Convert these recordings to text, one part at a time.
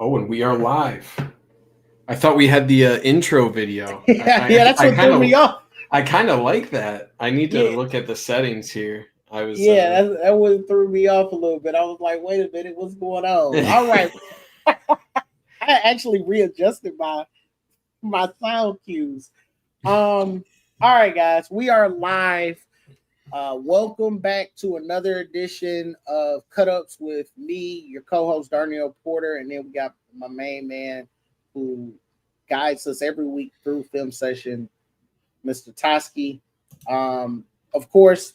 Oh, and we are live. I thought we had the intro video. Yeah, that's what threw me off. I kind of like that. I need to Yeah, look at the settings here. I was. that one threw me off a little bit. I was like, wait a minute, what's going on? All right. I actually readjusted my sound cues. All right, guys, we are live. Welcome back to another edition of Cut Ups with me, your co-host Darnell Porter, and then we got my main man who guides us every week through film session, Mr. Toski. Of course,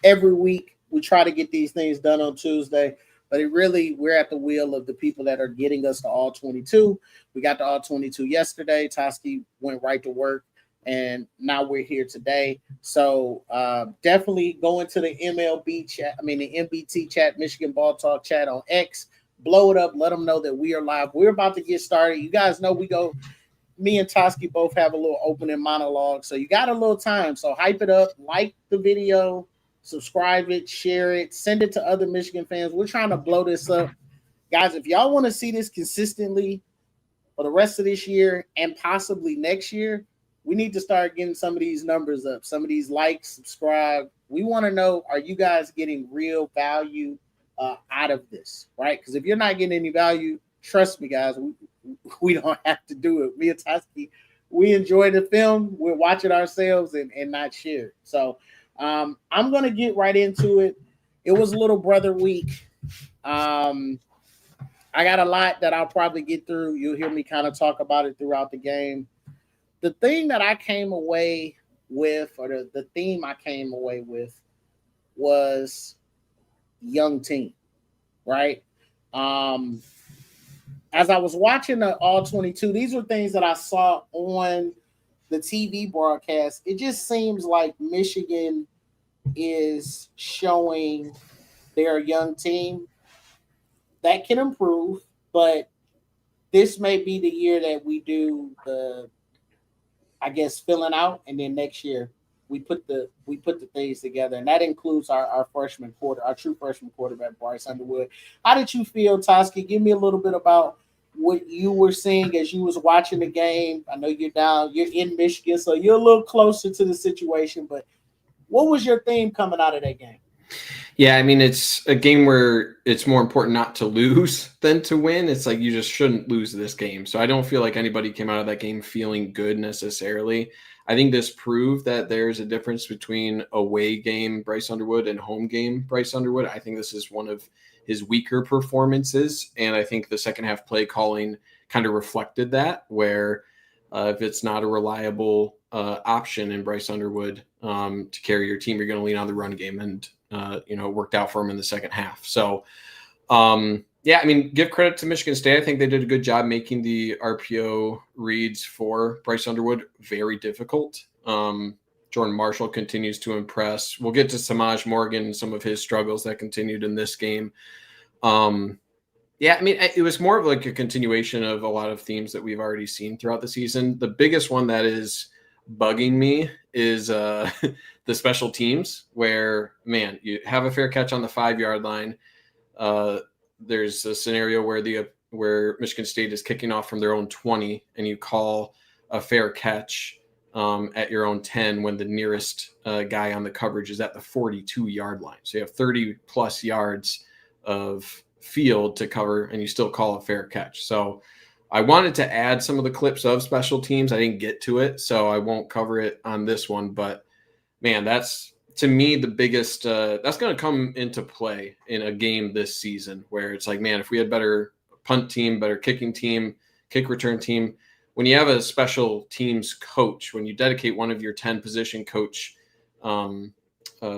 every week we try to get these things done on Tuesday, but we're at the wheel of the people that are getting us to all 22. We got to all 22 yesterday. Toski went right to work, and now we're here today. So definitely go into the MLB chat. I mean the MBT chat, Michigan Ball Talk chat on X. Blow it up. Let them know that we are live. We're about to get started. You guys know we go. Me and Toski both have a little opening monologue, so you got a little time. So hype it up, like the video, subscribe it, share it, send it to other Michigan fans. We're trying to blow this up, guys. If y'all want to see this consistently for the rest of this year and possibly next year, we need to start getting some of these numbers up, some of these likes, subscribe. We want to know, are you guys getting real value out of this, right? Because if you're not getting any value, trust me, guys, we don't have to do it. Me and Toski, we enjoy the film. We're watching ourselves and not share. So I'm going to get right into it. It was Little Brother Week. I got a lot that I'll probably get through. You'll hear me kind of talk about it throughout the game. The thing that I came away with, or the theme I came away with, was young team, right? As I was watching the All 22, these were things that I saw on the TV broadcast. It just seems like Michigan is showing their young team that can improve, but this may be the year that we do the, I guess, filling out, and then next year we put the things together, and that includes our freshman quarter, our true freshman quarterback Bryce Underwood. How did you feel, Toski? Give me a little bit about what you were seeing as you was watching the game. I know you're in Michigan, so you're a little closer to the situation, but what was your theme coming out of that game? Yeah, I mean, it's a game where it's more important not to lose than to win. It's like you just shouldn't lose this game. So I don't feel like anybody came out of that game feeling good necessarily. I think this proved that there's a difference between away game Bryce Underwood and home game Bryce Underwood. I think this is one of his weaker performances, and I think the second half play calling kind of reflected that, where if it's not a reliable option in Bryce Underwood to carry your team, you're going to lean on the run game, and it worked out for him in the second half. So, yeah, I mean, give credit to Michigan State. I think they did a good job making the RPO reads for Bryce Underwood very difficult. Jordan Marshall continues to impress. We'll get to Samaj Morgan and some of his struggles that continued in this game. Yeah, I mean, it was more of like a continuation of a lot of themes that we've already seen throughout the season. The biggest one that is bugging me is the special teams, where, man, you have a fair catch on the 5-yard line. There's a scenario where Michigan State is kicking off from their own 20, and you call a fair catch at your own 10 when the nearest guy on the coverage is at the 42-yard line. So you have 30 plus yards of field to cover, and you still call a fair catch. So I wanted to add some of the clips of special teams. I didn't get to it, so I won't cover it on this one. But, man, that's, to me, the biggest that's going to come into play in a game this season, where it's like, man, if we had better punt team, better kicking team, kick return team, when you have a special teams coach, when you dedicate one of your 10 position coach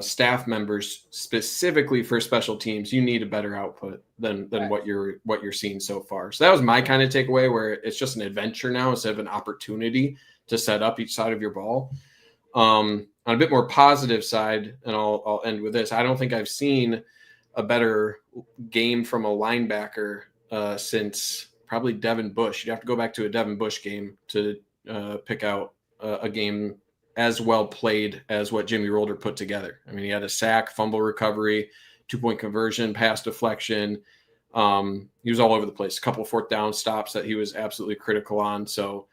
staff members specifically for special teams, you need a better output than right. what you're seeing so far. So that was my kind of takeaway, where it's just an adventure now instead of an opportunity to set up each side of your ball. On a bit more positive side, and I'll end with this, I don't think I've seen a better game from a linebacker since probably Devin Bush. You'd have to go back to a Devin Bush game to pick out a game as well played as what Jimmy Rolder put together. I mean, he had a sack, fumble recovery, 2-point conversion, pass deflection. He was all over the place. A couple of 4th down stops that he was absolutely critical on. So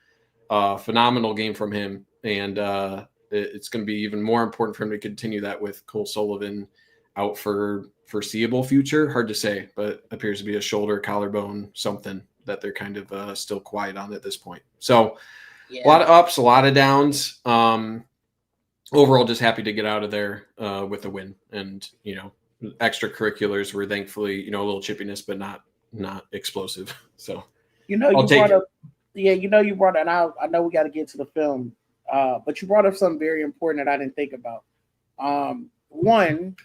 phenomenal game from him. And it's going to be even more important for him to continue that with Cole Sullivan out for foreseeable future. Hard to say, but appears to be a shoulder, collarbone, something that they're kind of still quiet on at this point. So a lot of ups, a lot of downs. Overall, just happy to get out of there with a win. And, extracurriculars were thankfully, a little chippiness, but not explosive. So, you brought up, you brought up, and I know we got to get to the film, but you brought up something very important that I didn't think about. One,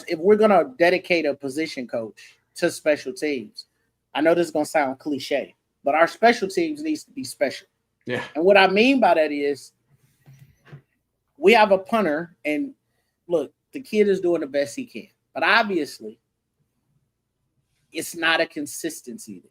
if we're going to dedicate a position coach to special teams, I know this is going to sound cliche, but our special teams needs to be special. Yeah. And what I mean by that is we have a punter, and look, the kid is doing the best he can. But obviously, it's not a consistency,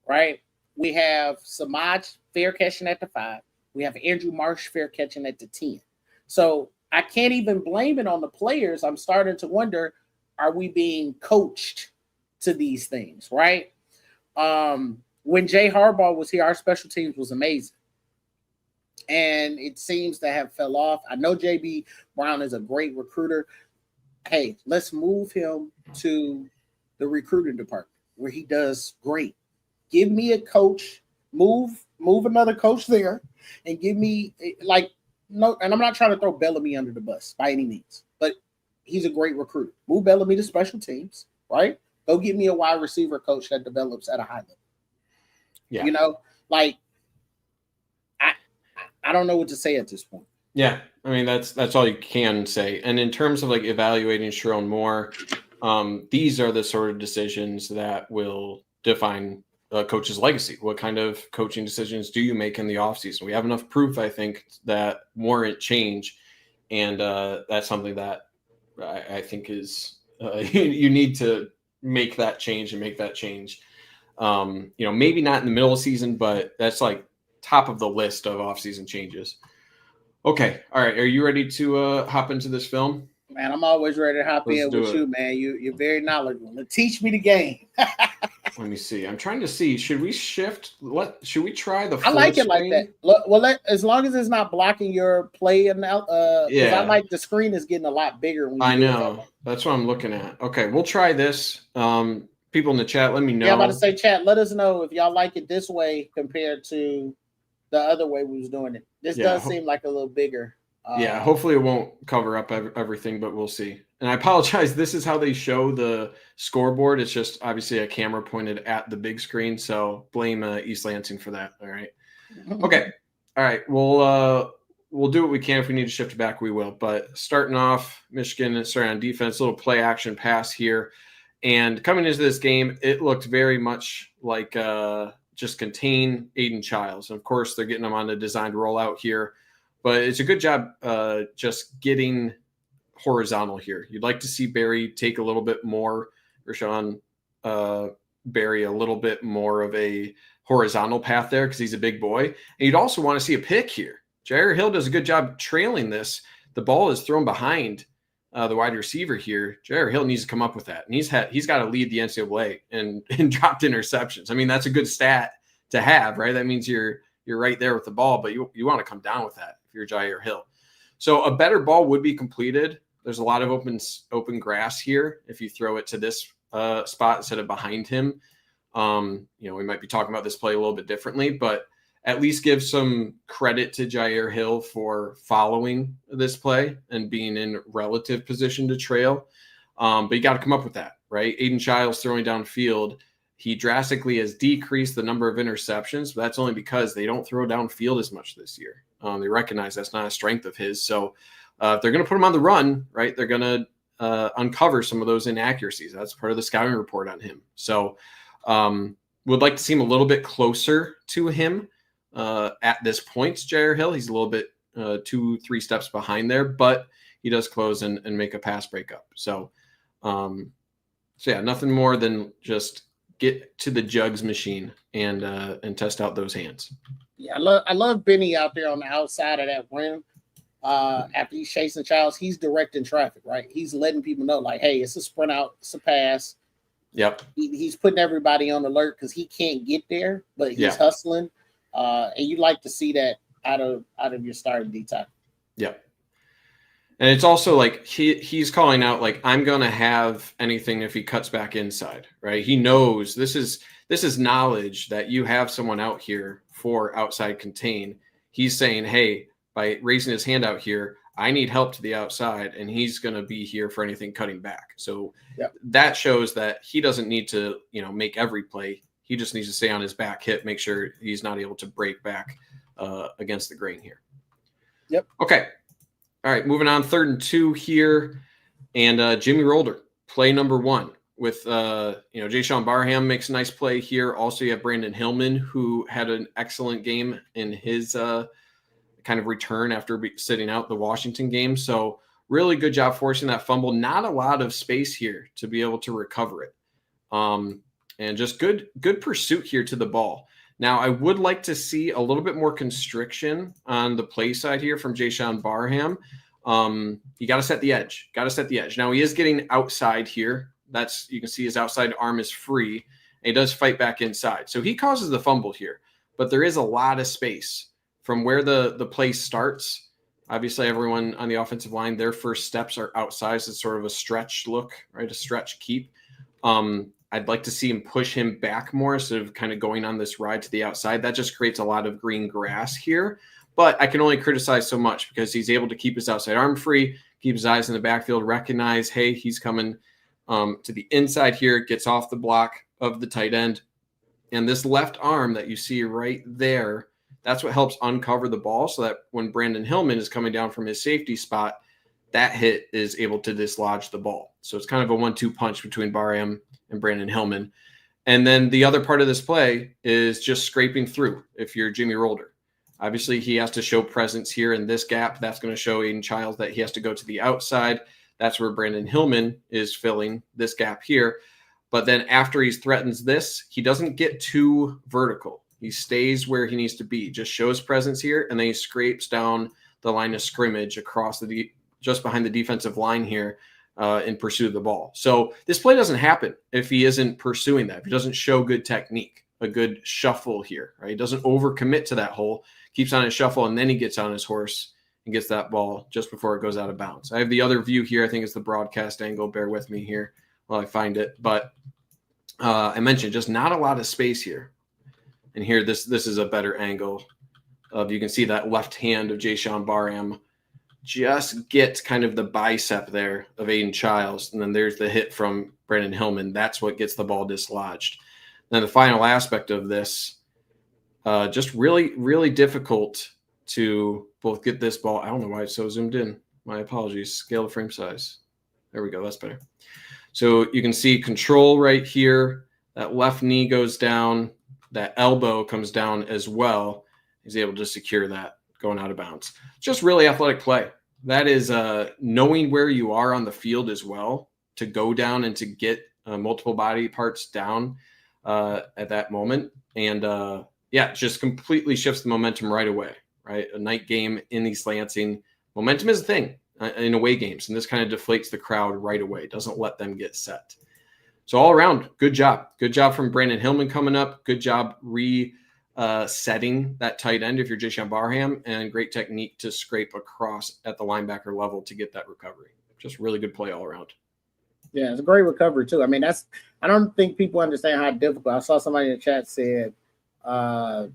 right? We have Samaj fair catching at the 5. We have Andrew Marsh fair catching at the 10. So I can't even blame it on the players. I'm starting to wonder, are we being coached to these things, right? When Jay Harbaugh was here, our special teams was amazing. And it seems to have fell off. I know JB Brown is a great recruiter. Hey, let's move him to the recruiting department where he does great. Give me a coach, move another coach there, and give me no. And I'm not trying to throw Bellamy under the bus by any means, but he's a great recruiter. Move Bellamy to special teams, right? Go get me a wide receiver coach that develops at a high level. Yeah, I don't know what to say at this point. Yeah, I mean that's all you can say. And in terms of evaluating Sharon Moore, these are the sort of decisions that will define a coach's legacy. What kind of coaching decisions do you make in the offseason? We have enough proof, I think, that warrant change, and that's something that I think is you need to make that change. Maybe not in the middle of the season, but that's top of the list of offseason changes. Okay. All right. Are you ready to hop into this film? Man, I'm always ready to hop in with you, man. You're very knowledgeable. Teach me the game. Let me see. I'm trying to see. Should we shift? Should we try the full I like it screen? like that. As long as it's not blocking your play and yeah. I like the screen is getting a lot bigger. When I know. That's what I'm looking at. Okay, we'll try this. People in the chat, let me know. Yeah, I'm about to say, chat. Let us know if y'all like it this way compared to the other way we was doing it. This does seem like a little bigger. Hopefully it won't cover up everything, but we'll see. And I apologize. This is how they show the scoreboard. It's just obviously a camera pointed at the big screen. So blame East Lansing for that. All right. Okay. All right. We'll do what we can. If we need to shift it back, we will. But starting off, Michigan starting on defense, little play action pass here. And coming into this game, it looked very much like just contain Aiden Childs. And of course, they're getting him on a designed rollout here. But it's a good job just getting horizontal here. You'd like to see Barry take a little bit more, Rashawn Barry a little bit more of a horizontal path there because he's a big boy. And you'd also want to see a pick here. Jair Hill does a good job trailing this. The ball is thrown behind the wide receiver here. Jair Hill needs to come up with that. And he's got to lead the NCAA and dropped interceptions. I mean, that's a good stat to have, right? That means you're right there with the ball, but you want to come down with that if you're Jair Hill. So a better ball would be completed. There's a lot of open grass here if you throw it to this spot instead of behind him. We might be talking about this play a little bit differently, but at least give some credit to Jair Hill for following this play and being in relative position to trail. But you got to come up with that, right? Aiden Childs throwing downfield. He drastically has decreased the number of interceptions, but that's only because they don't throw downfield as much this year. They recognize that's not a strength of his. So if they're going to put him on the run, right, they're going to uncover some of those inaccuracies. That's part of the scouting report on him. So would like to see him a little bit closer to him at this point. Jair Hill, he's a little bit 2-3 steps behind there, but he does close and make a pass breakup. So nothing more than just get to the jugs machine and test out those hands. Yeah, I love Benny out there on the outside of that rim. After he's chasing Childs, he's directing traffic, right? He's letting people know, like, hey, it's a sprint out, it's a pass. Yep. He's putting everybody on alert because he can't get there, but he's hustling. And you like to see that out of your starting D tackle. Yep. And it's also like he's calling out like, I'm gonna have anything if he cuts back inside, right? He knows this is knowledge that you have someone out here for outside contain. He's saying, hey, by raising his hand out here, I need help to the outside, and he's going to be here for anything cutting back. So that shows that he doesn't need to, make every play. He just needs to stay on his back hip, make sure he's not able to break back against the grain here. Yep. Okay. All right. Moving on. 3rd and 2 here. And Jimmy Rolder, play number 1 with, Jayshon Barham makes a nice play here. Also, you have Brandon Hillman, who had an excellent game in his kind of return after sitting out the Washington game. So really good job forcing that fumble. Not a lot of space here to be able to recover it. And just good pursuit here to the ball. Now, I would like to see a little bit more constriction on the play side here from Jayshon Barham. You got to set the edge. Now, he is getting outside here. You can see his outside arm is free. And he does fight back inside. So he causes the fumble here. But there is a lot of space from where the play starts. Obviously, everyone on the offensive line, their first steps are outside. So it's sort of a stretch look, right? A stretch keep. I'd like to see him push him back more instead of kind of going on this ride to the outside. That just creates a lot of green grass here. But I can only criticize so much because he's able to keep his outside arm free, keep his eyes in the backfield, recognize, hey, he's coming to the inside here, gets off the block of the tight end. And this left arm that you see right there, that's what helps uncover the ball so that when Brandon Hillman is coming down from his safety spot, that hit is able to dislodge the ball. So it's kind of a 1-2 punch between Barham and Brandon Hillman. And then the other part of this play is just scraping through if you're Jimmy Rolder. Obviously, he has to show presence here in this gap. That's going to show Aiden Childs that he has to go to the outside. That's where Brandon Hillman is filling this gap here. But then after he threatens this, he doesn't get too vertical. He stays where he needs to be, just shows presence here, and then he scrapes down the line of scrimmage across just behind the defensive line here in pursuit of the ball. So this play doesn't happen if he isn't pursuing that, if he doesn't show good technique, a good shuffle here, right? He doesn't overcommit to that hole, keeps on his shuffle, and then he gets on his horse and gets that ball just before it goes out of bounds. I have the other view here. I think it's the broadcast angle. Bear with me here while I find it. But I mentioned just not a lot of space here. And here, this is a better angle of, you can see that left hand of Jayshon Barham just gets kind of the bicep there of Aiden Childs. And then there's the hit from Brandon Hillman. That's what gets the ball dislodged. Then the final aspect of this, just really, really difficult to both get this ball. I don't know why it's so zoomed in. My apologies. Scale the frame size. There we go. That's better. So you can see control right here. That left knee goes down. That elbow comes down as well. He's able to secure that going out of bounds. Just really athletic play. That is knowing where you are on the field as well to go down and to get multiple body parts down at that moment. And it just completely shifts the momentum right away, right? A night game in East Lansing. Momentum is a thing in away games, and this kind of deflates the crowd right away. Doesn't let them get set. So all around, good job. Good job from Brandon Hillman coming up. Good job setting that tight end if you're Jayshon Barham, and great technique to scrape across at the linebacker level to get that recovery. Just really good play all around. Yeah, it's a great recovery too. I mean, I don't think people understand how difficult. I saw somebody in the chat said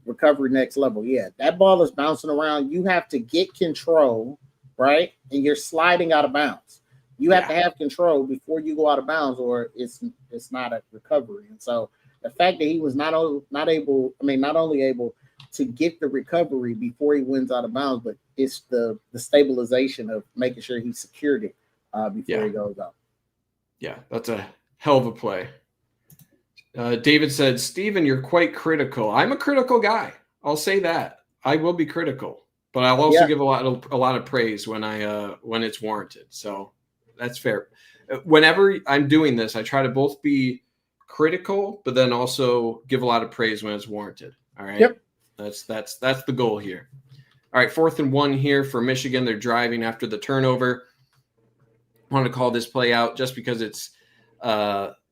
recovery next level. Yeah, that ball is bouncing around. You have to get control, right? And you're sliding out of bounds. You have to have control before you go out of bounds, or it's not a recovery. And so the fact that he was not only able to get the recovery before he wins out of bounds, but it's the stabilization of making sure he secured it before he goes out. Yeah, that's a hell of a play. David said, Stephen, you're quite critical. I'm a critical guy. I'll say that. I will be critical, but I'll also give a lot of praise when it's warranted. So that's fair. Whenever I'm doing this, I try to both be critical, but then also give a lot of praise when it's warranted. All right. Yep. That's the goal here. All right. 4th and 1 here for Michigan. They're driving after the turnover. I want to call this play out just because it's,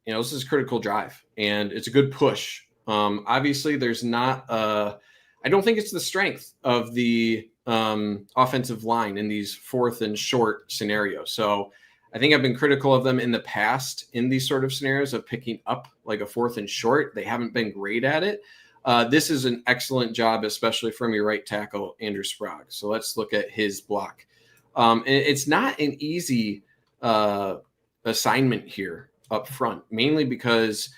this is a critical drive, and it's a good push. Obviously, there's not I don't think it's the strength of the offensive line in these 4th and short scenarios. So I think I've been critical of them in the past in these sort of scenarios of picking up like a 4th and short. They haven't been great at it. This is an excellent job, especially from your right tackle, Andrew Sprague. So let's look at his block. It's not an easy assignment here up front, mainly because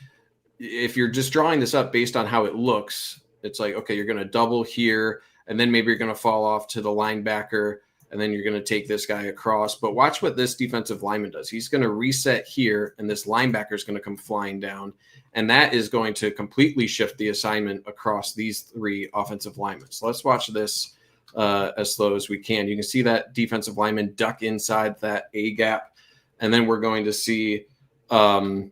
if you're just drawing this up based on how it looks, it's like, okay, you're going to double here, and then maybe you're going to fall off to the linebacker, and then you're going to take this guy across. But watch what this defensive lineman does. He's going to reset here, and this linebacker is going to come flying down, and that is going to completely shift the assignment across these 3 offensive linemen. So let's watch this as slow as we can. You can see that defensive lineman duck inside that A gap, and then we're going to see a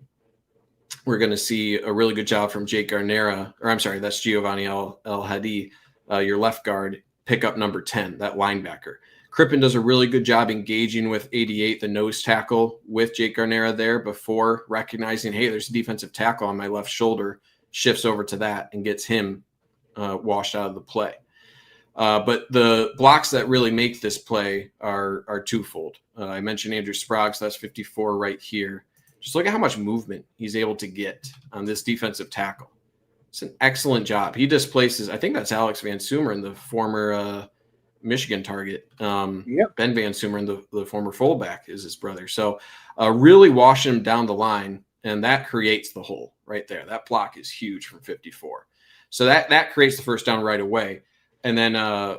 really good job from Jake Garnera, or I'm sorry, that's Giovanni El Hadi, your left guard, pick up number 10, that linebacker. Crippen does a really good job engaging with 88, the nose tackle, with Jake Garnera there before recognizing, hey, there's a defensive tackle on my left shoulder, shifts over to that and gets him washed out of the play. But the blocks that really make this play are twofold. I mentioned Andrew Sprague, so that's 54 right here. Just look at how much movement he's able to get on this defensive tackle. It's an excellent job. He displaces, I think that's Alex Van Sumeren, the former Michigan target. Yep. Ben Van Sumeren, the former fullback, is his brother. So really washing him down the line, and that creates the hole right there. That block is huge from 54. So that creates the first down right away. And then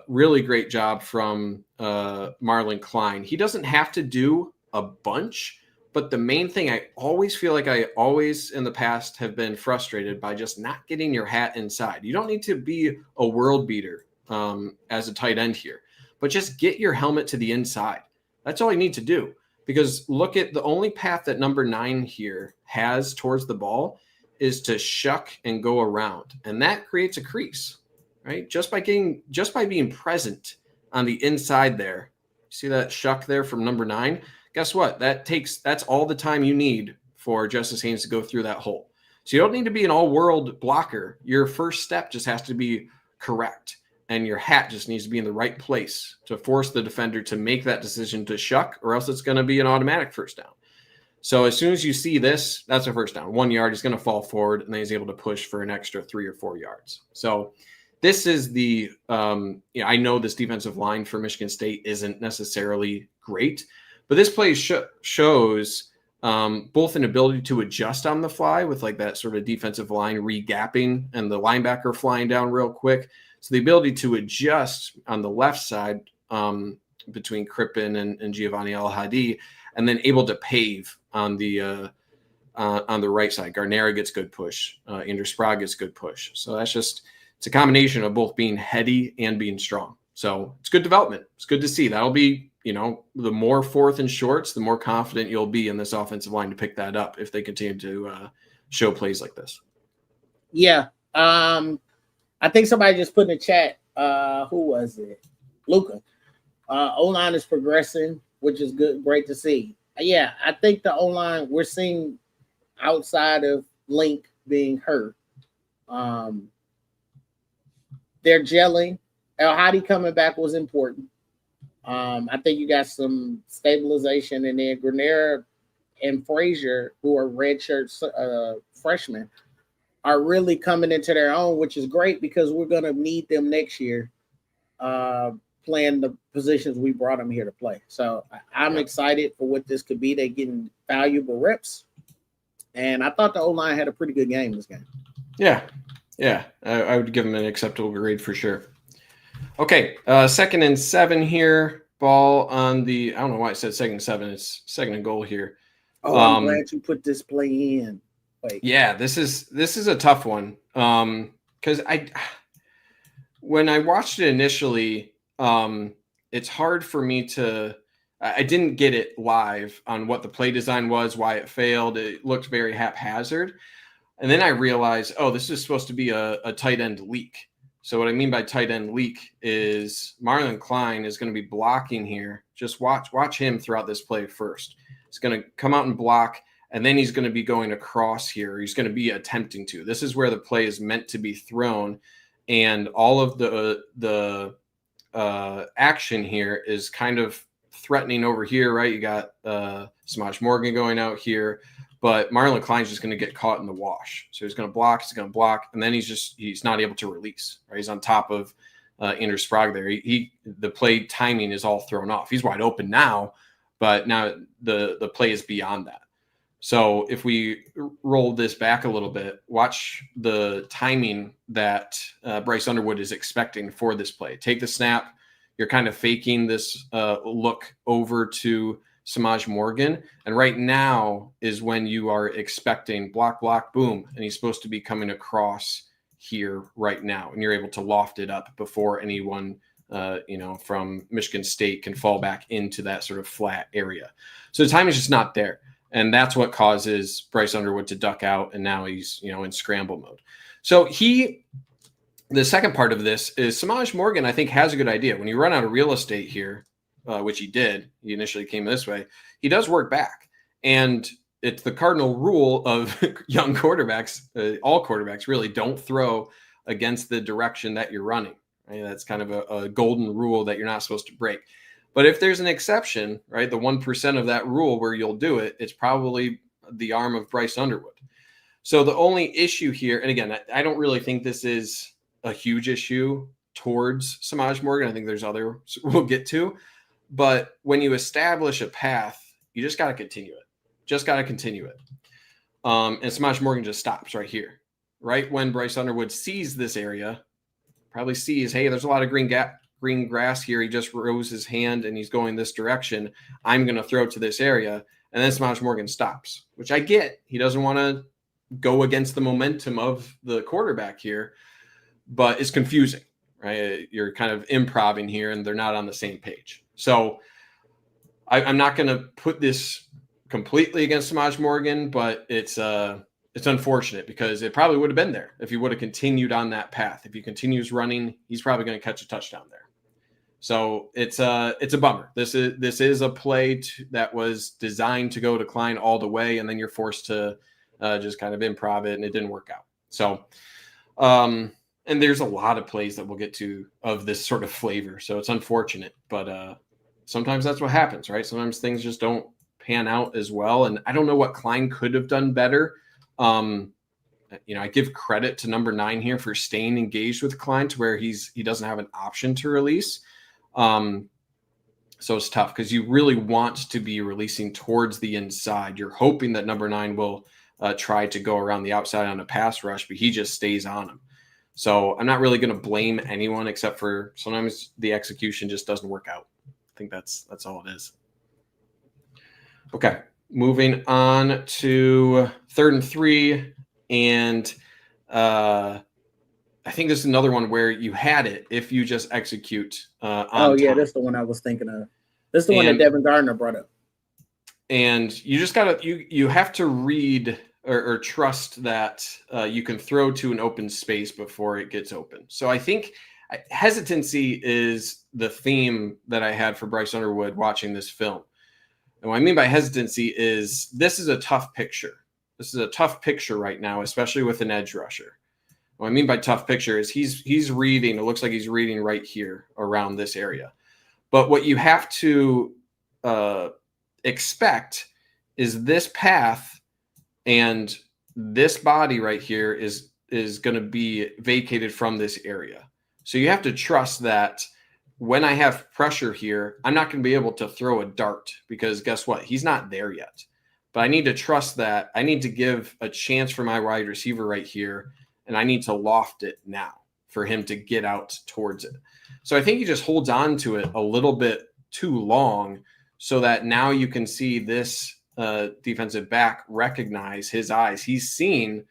really great job from Marlon Klein. He doesn't have to do a bunch, but the main thing, I always feel like I always in the past have been frustrated by just not getting your hat inside. You don't need to be a world beater as a tight end here, but just get your helmet to the inside. That's all you need to do, because look at the only path that number 9 here has towards the ball is to shuck and go around. And that creates a crease, right? Just by being present on the inside there. See that shuck there from number 9? Guess what? That's all the time you need for Justice Haynes to go through that hole. So you don't need to be an all-world blocker. Your first step just has to be correct, and your hat just needs to be in the right place to force the defender to make that decision to shuck, or else it's going to be an automatic first down. So as soon as you see this, that's a first down. 1 yard, he's going to fall forward, and then he's able to push for an extra 3 or 4 yards. So this is the I know this defensive line for Michigan State isn't necessarily great, but this play shows both an ability to adjust on the fly with like that sort of defensive line re-gapping and the linebacker flying down real quick. So the ability to adjust on the left side between Crippen and Giovanni El Hadi, and then able to pave on the right side. Garnera gets good push. Andrew Sprague gets good push. So it's a combination of both being heady and being strong. So it's good development. It's good to see. That'll be, the more 4th and shorts, the more confident you'll be in this offensive line to pick that up if they continue to show plays like this. Yeah. I think somebody just put in the chat, who was it? Luca. O-line is progressing, which is good. Great to see. Yeah, I think the O-line we're seeing outside of Link being hurt. They're gelling. El Hadi coming back was important. I think you got some stabilization, and then Granera and Frazier, who are redshirt freshmen, are really coming into their own, which is great because we're going to need them next year playing the positions we brought them here to play. So I'm excited for what this could be. They're getting valuable reps, and I thought the O-line had a pretty good game this game. Yeah, I would give them an acceptable grade for sure. Okay, 2nd and 7 here. Ball on the, I don't know why I said 2nd and 7. It's 2nd and goal here. Oh, I'm glad you put this play in. Wait. Yeah, this is a tough one. Because when I watched it initially, it's hard for me I didn't get it live on what the play design was, why it failed. It looked very haphazard. And then I realized, this is supposed to be a tight end leak. So what I mean by tight end leak is Marlon Klein is going to be blocking here. Just watch him throughout this play first. He's going to come out and block, and then he's going to be going across here. He's going to be attempting to. This is where the play is meant to be thrown, and all of the action here is kind of threatening over here, right? You got Samaj Morgan going out here, but Marlon Klein's just going to get caught in the wash. So he's going to block, and then he's not able to release, right? He's on top of Anders Sprague there. The play timing is all thrown off. He's wide open now, but now the play is beyond that. So if we roll this back a little bit, watch the timing that Bryce Underwood is expecting for this play. Take the snap. You're kind of faking this look over to Samaj Morgan. And right now is when you are expecting block, boom. And he's supposed to be coming across here right now. And you're able to loft it up before anyone from Michigan State can fall back into that sort of flat area. So the time is just not there. And that's what causes Bryce Underwood to duck out. And now he's, in scramble mode. So the second part of this is Samaj Morgan, I think, has a good idea. When you run out of real estate here, which he did, he initially came this way, he does work back. And it's the cardinal rule of young quarterbacks, all quarterbacks really, don't throw against the direction that you're running. Right? That's kind of a golden rule that you're not supposed to break. But if there's an exception, right, the 1% of that rule where you'll do it, it's probably the arm of Bryce Underwood. So the only issue here, and again, I don't really think this is a huge issue towards Samaj Morgan. I think there's others we'll get to. But when you establish a path, you just got to continue it. And Samaj Morgan just stops right here. Right when Bryce Underwood sees this area, probably sees, hey, there's a lot of green grass here. He just rose his hand and he's going this direction. I'm going to throw to this area. And then Samaj Morgan stops, which I get. He doesn't want to go against the momentum of the quarterback here, but it's confusing, right? You're kind of improvising here and they're not on the same page. So I'm not going to put this completely against Samaj Morgan, but it's unfortunate because it probably would have been there if he would have continued on that path. If he continues running, he's probably going to catch a touchdown there. So it's a bummer. This is a play that was designed to go to Klein all the way, and then you're forced to just kind of improv it, and it didn't work out. So, and there's a lot of plays that we'll get to of this sort of flavor. So it's unfortunate, but sometimes that's what happens, right? Sometimes things just don't pan out as well. And I don't know what Klein could have done better. I give credit to number 9 here for staying engaged with Klein to where he doesn't have an option to release. So it's tough because you really want to be releasing towards the inside. You're hoping that number 9 will try to go around the outside on a pass rush, but he just stays on him. So I'm not really going to blame anyone except for sometimes the execution just doesn't work out. I think that's all it is. Okay, moving on to 3rd and 3. And I think this is another one where you had it if you just execute on time. That's the one I was thinking of. This is the one that Devin Gardner brought up. And you just got to you have to read or trust that you can throw to an open space before it gets open. So I think hesitancy is the theme that I had for Bryce Underwood watching this film. And what I mean by hesitancy is this is a tough picture. This is a tough picture right now, especially with an edge rusher. What I mean by tough picture is he's reading. It looks like he's reading right here around this area. But what you have to expect is this path and this body right here is going to be vacated from this area. So you have to trust that when I have pressure here, I'm not going to be able to throw a dart because guess what? He's not there yet. But I need to trust that. I need to give a chance for my wide receiver right here, and I need to loft it now for him to get out towards it. So I think he just holds on to it a little bit too long so that now you can see this defensive back recognize his eyes. He's seen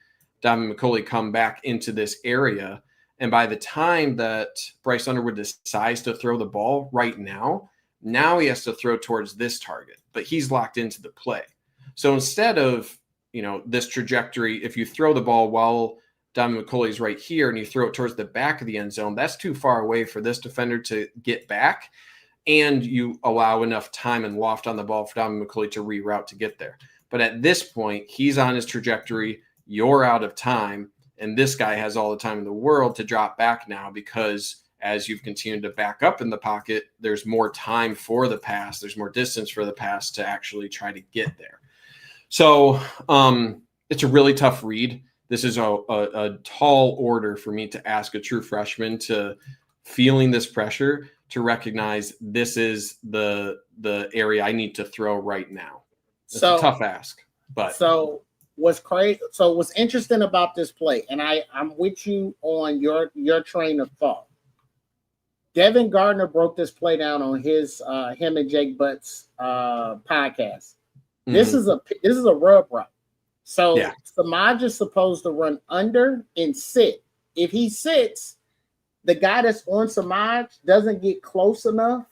Davin McCulley come back into this area. And by the time that Bryce Underwood decides to throw the ball right now he has to throw towards this target, but he's locked into the play. So instead of, this trajectory, if you throw the ball while Davin McCulley's right here and you throw it towards the back of the end zone, that's too far away for this defender to get back. And you allow enough time and loft on the ball for Davin McCulley to reroute to get there. But at this point, he's on his trajectory. You're out of time. And this guy has all the time in the world to drop back now because as you've continued to back up in the pocket, there's more time for the pass. There's more distance for the pass to actually try to get there. So it's a really tough read. This is a tall order for me to ask a true freshman to feeling this pressure to recognize this is the area I need to throw right now. It's a tough ask. But so what's crazy? So what's interesting about this play, and I'm with you on your train of thought. Devin Gardner broke this play down on his him and Jake Butt's podcast. Mm-hmm. This is a rub route. So Samaj is supposed to run under and sit. If he sits, the guy that's on Samaj doesn't get close enough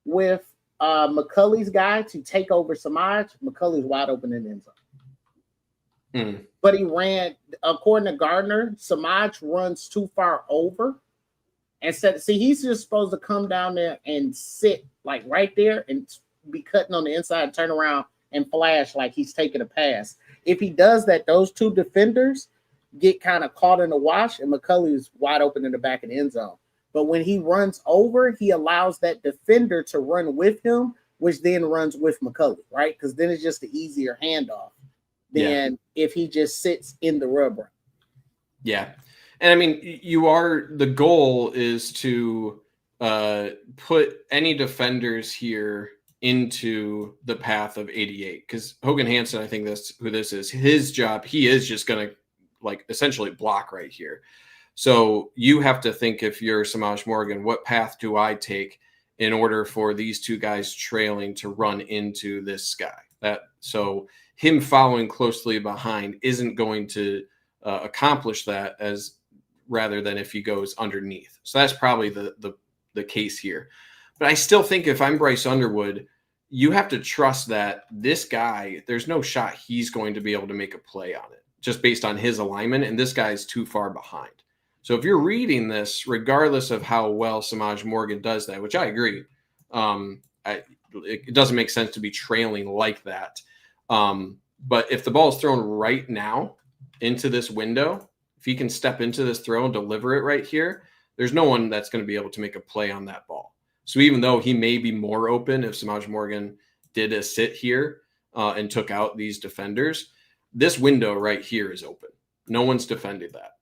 with McCulley's guy to take over Samaj. McCulley's wide open in the end zone. But he ran, according to Gardner, Samaj runs too far over. And said, see, he's just supposed to come down there and sit like right there and be cutting on the inside, turn around and flash like he's taking a pass. If he does that, those two defenders get kind of caught in the wash, and McCulley is wide open in the back of the end zone. But when he runs over, he allows that defender to run with him, which then runs with McCulley, right? Because then it's just the easier handoff than if he just sits in the rubber. Yeah. And I mean, the goal is to put any defenders here into the path of 88. Because Hogan Hansen, I think that's who this is. His job, he is just going to like essentially block right here. So you have to think, if you're Samaj Morgan, what path do I take in order for these two guys trailing to run into this guy? So him following closely behind isn't going to accomplish that rather than if he goes underneath. So that's probably the case here. But I still think if I'm Bryce Underwood, you have to trust that this guy, there's no shot he's going to be able to make a play on it just based on his alignment. And this guy's too far behind. So if you're reading this, regardless of how well Samaj Morgan does that, which I agree, it doesn't make sense to be trailing like that. But if the ball is thrown right now into this window, if he can step into this throw and deliver it right here, there's no one that's going to be able to make a play on that ball. So even though he may be more open if Samaj Morgan did a sit here and took out these defenders, this window right here is open. No one's defended that.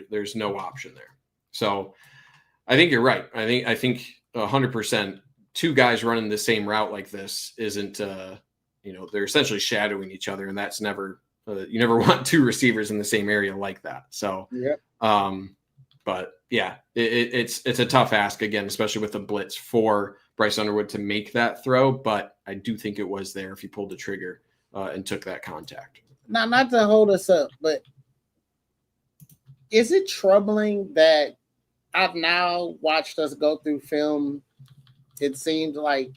There's no option there. So I think you're right. I think 100% two guys running the same route like this isn't, they're essentially shadowing each other, and that's never, you never want two receivers in the same area like that. So, but yeah, it's a tough ask again, especially with the blitz for Bryce Underwood to make that throw. But I do think it was there if he pulled the trigger and took that contact. Now, not to hold us up, but is it troubling that I've now watched us go through film? It seems like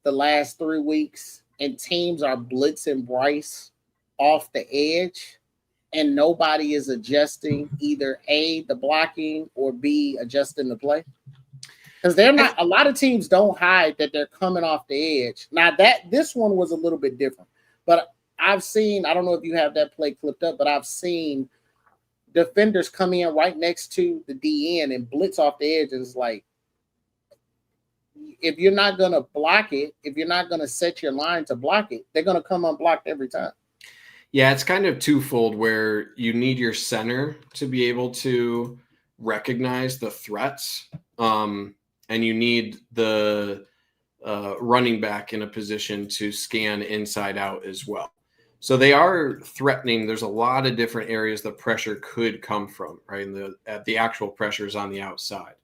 the last 3 weeks, and teams are blitzing Bryce off the edge, and nobody is adjusting either A, the blocking, or B, adjusting the play. Because they're not, a lot of teams don't hide that they're coming off the edge. Now this one was a little bit different, but I've seen, I don't know if you have that play clipped up, but I've seen defenders come in right next to the DN and blitz off the edge. And it's like, if you're not going to block it, if you're not going to set your line to block it, they're going to come unblocked every time. Yeah, it's kind of twofold where you need your center to be able to recognize the threats, and you need the running back in a position to scan inside out as well. So they are threatening. There's a lot of different areas the pressure could come from, right? And the actual pressure is on the outside.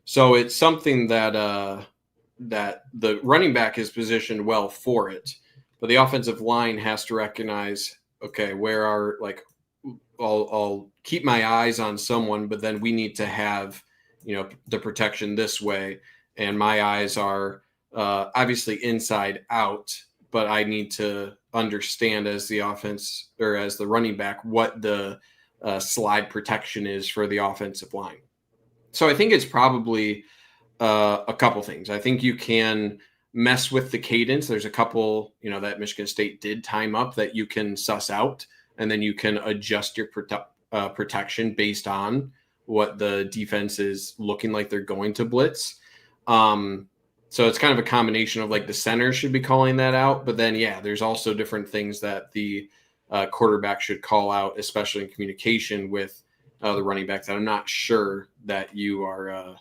So it's something that that the running back is positioned well for it, but the offensive line has to recognize, okay, where are, like, I'll keep my eyes on someone, but then we need to have, the protection this way. And my eyes are obviously inside out, but I need to understand as the offense or as the running back what the slide protection is for the offensive line. So I think it's probably a couple things. I think you can mess with the cadence. There's a couple, that Michigan State did time up that you can suss out, and then you can adjust your protection based on what the defense is looking like they're going to blitz. So it's kind of a combination of like the center should be calling that out, but then, there's also different things that the quarterback should call out, especially in communication with the running back that I'm not sure that you are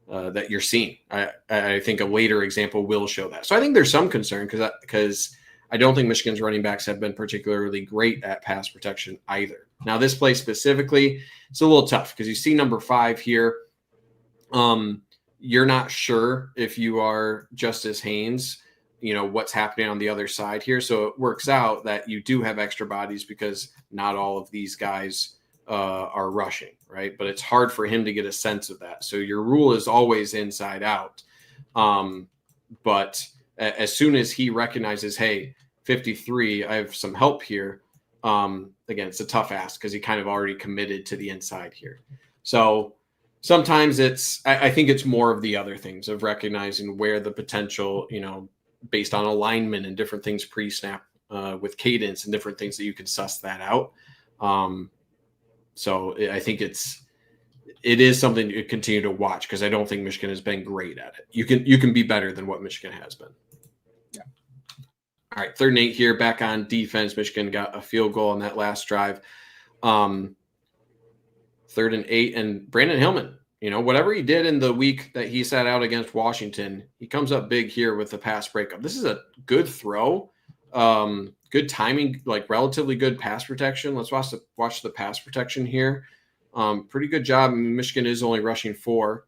that you're seeing. I think a later example will show that. So I think there's some concern because I don't think Michigan's running backs have been particularly great at pass protection either. Now, this play specifically, it's a little tough because you see number 5 here. You're not sure if you are Justice Haynes, what's happening on the other side here. So it works out that you do have extra bodies because not all of these guys are rushing, right? But it's hard for him to get a sense of that. So your rule is always inside out. But as soon as he recognizes, hey, 53, I have some help here. Again, it's a tough ask because he kind of already committed to the inside here. So sometimes I think it's more of the other things of recognizing where the potential, based on alignment and different things pre-snap with cadence and different things that you can suss that out. So I think it is something to continue to watch because I don't think Michigan has been great at it. You can be better than what Michigan has been. Yeah. All right, 3rd and 8 here, back on defense. Michigan got a field goal on that last drive. 3rd and 8, and Brandon Hillman, whatever he did in the week that he sat out against Washington, he comes up big here with the pass breakup. This is a good throw, good timing, like relatively good pass protection. Let's watch the pass protection here. Pretty good job. I mean, Michigan is only rushing 4,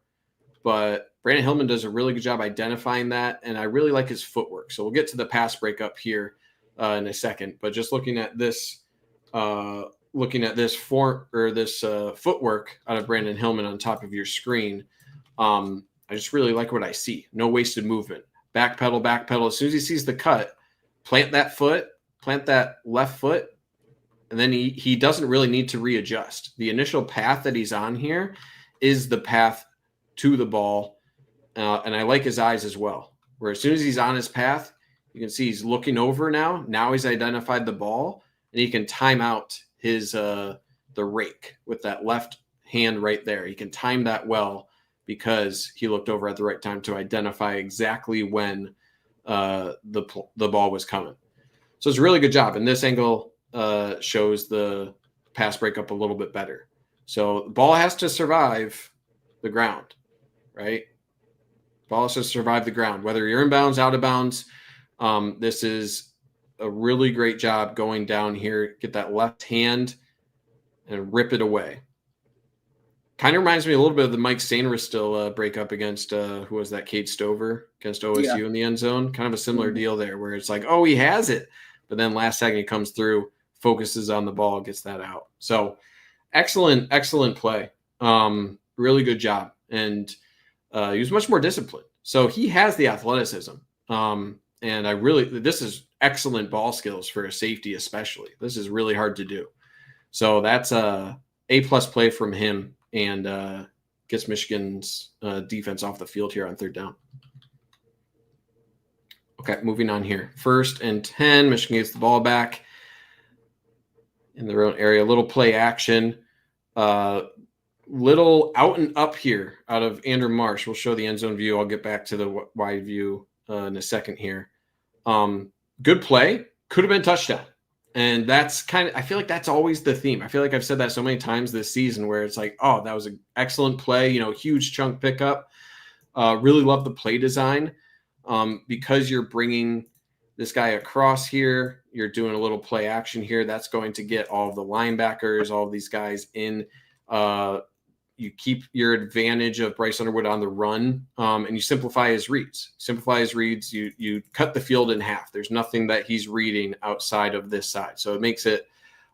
but Brandon Hillman does a really good job identifying that, and I really like his footwork. So we'll get to the pass breakup here in a second, but just looking at this footwork out of Brandon Hillman on top of your screen, I just really like what I see. No wasted movement. Backpedal. As soon as he sees the cut, plant that left foot, and then he doesn't really need to readjust. The initial path that he's on here is the path to the ball, and I like his eyes as well, where as soon as he's on his path, you can see he's looking over now. Now he's identified the ball, and he can time out his the rake with that left hand right there. He can time that well because he looked over at the right time to identify exactly when the ball was coming. So it's a really good job. And this angle shows the pass breakup a little bit better. So the ball has to survive the ground, right? Ball has to survive the ground, whether you're inbounds, out of bounds. This is a really great job going down here, get that left hand and rip it away. Kind of reminds me a little bit of the Mike Sainristil breakup against, who was that, Cade Stover against OSU in the end zone. Kind of a similar deal there where it's like, oh, he has it. But then last second he comes through, focuses on the ball, gets that out. So excellent play. Really good job. And he was much more disciplined. So he has the athleticism. And this is excellent ball skills for a safety, especially. This is really hard to do. So that's a A+ play from him and gets Michigan's defense off the field here on 3rd down. Okay, moving on here. 1st and 10, Michigan gets the ball back in their own area. Little play action. Little out and up here out of Andrew Marsh. We'll show the end zone view. I'll get back to the wide view in a second here. Good play. Could have been touchdown. And that's I feel like that's always the theme. I feel like I've said that so many times this season where it's like, oh, that was an excellent play, huge chunk pickup. Really love the play design because you're bringing this guy across here. You're doing a little play action here. That's going to get all of the linebackers, all of these guys in. You keep your advantage of Bryce Underwood on the run, and you simplify his reads. You cut the field in half. There's nothing that he's reading outside of this side. So it makes it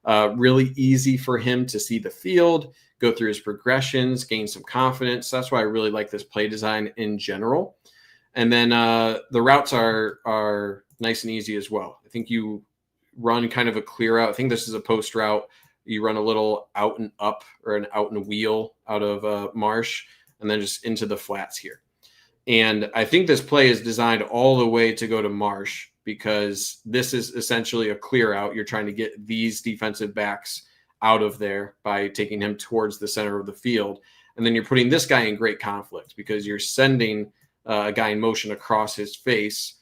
really easy for him to see the field, go through his progressions, gain some confidence. That's why I really like this play design in general. And then the routes are nice and easy as well. I think you run kind of a clear out. I think this is a post route. You run a little out and up or an out and wheel out of Marsh and then just into the flats here. And I think this play is designed all the way to go to Marsh, because this is essentially a clear out. You're trying to get these defensive backs out of there by taking him towards the center of the field. And then you're putting this guy in great conflict because you're sending a guy in motion across his face.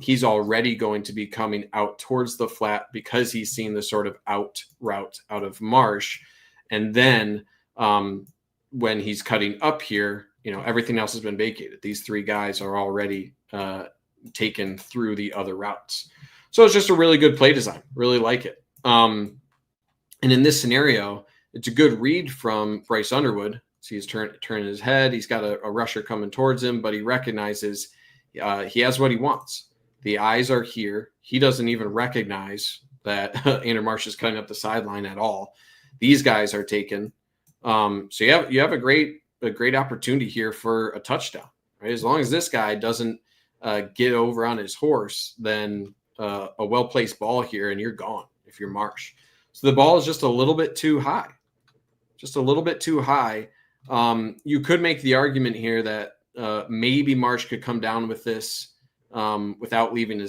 He's already going to be coming out towards the flat because he's seen the sort of out route out of Marsh. And then when he's cutting up here, everything else has been vacated. These three guys are already taken through the other routes. So it's just a really good play design. Really like it. And in this scenario, it's a good read from Bryce Underwood. So he's turning his head. He's got a rusher coming towards him, but he recognizes he has what he wants. The eyes are here. He doesn't even recognize that Andrew Marsh is cutting up the sideline at all. These guys are taken. So you have a great opportunity here for a touchdown, right? As long as this guy doesn't get over on his horse, then a well-placed ball here and you're gone if you're Marsh. So the ball is just a little bit too high. You could make the argument here that maybe Marsh could come down with this without leaving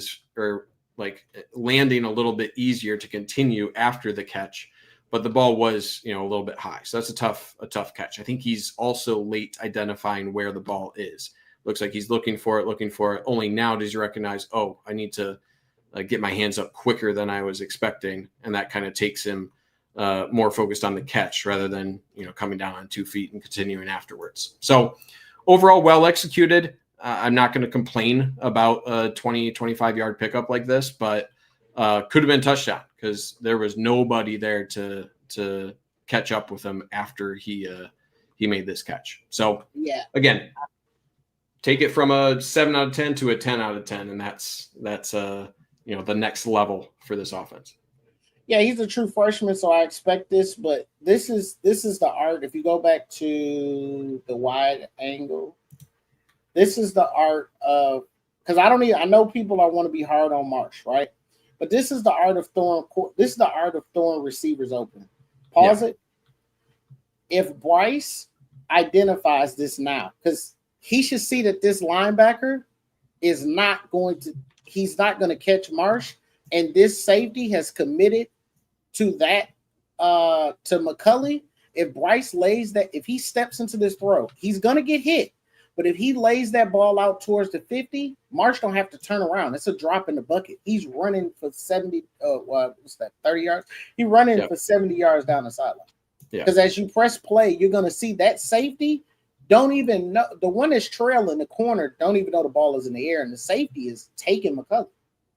landing a little bit easier to continue after the catch. But the ball was, a little bit high. So that's a tough catch. I think he's also late identifying where the ball is. Looks like he's looking for it. Only now does he recognize, I need to get my hands up quicker than I was expecting. And that kind of takes him more focused on the catch rather than, coming down on 2 feet and continuing afterwards. So overall, well executed. I'm not going to complain about a 20, 25-yard pickup like this, but could have been touchdown because there was nobody there to catch up with him after he made this catch. So again, take it from a 7 out of 10 to a 10 out of 10, and that's the next level for this offense. Yeah, he's a true freshman, so I expect this, but this is the art. If you go back to the wide angle, this is the art of, because I know people want to be hard on Marsh, right? But this is the art of throwing receivers open. Pause it. If Bryce identifies this now, because he should see that this linebacker is not going to catch Marsh, and this safety has committed to that to McCulley. If Bryce if he steps into this throw, he's gonna get hit. But if he lays that ball out towards the 50, Marsh don't have to turn around. It's a drop in the bucket. He's running for 70, 30 yards? He's running for 70 yards down the sideline. Because as you press play, you're going to see that safety don't even know. The one that's trailing the corner don't even know the ball is in the air, and the safety is taking McCulley.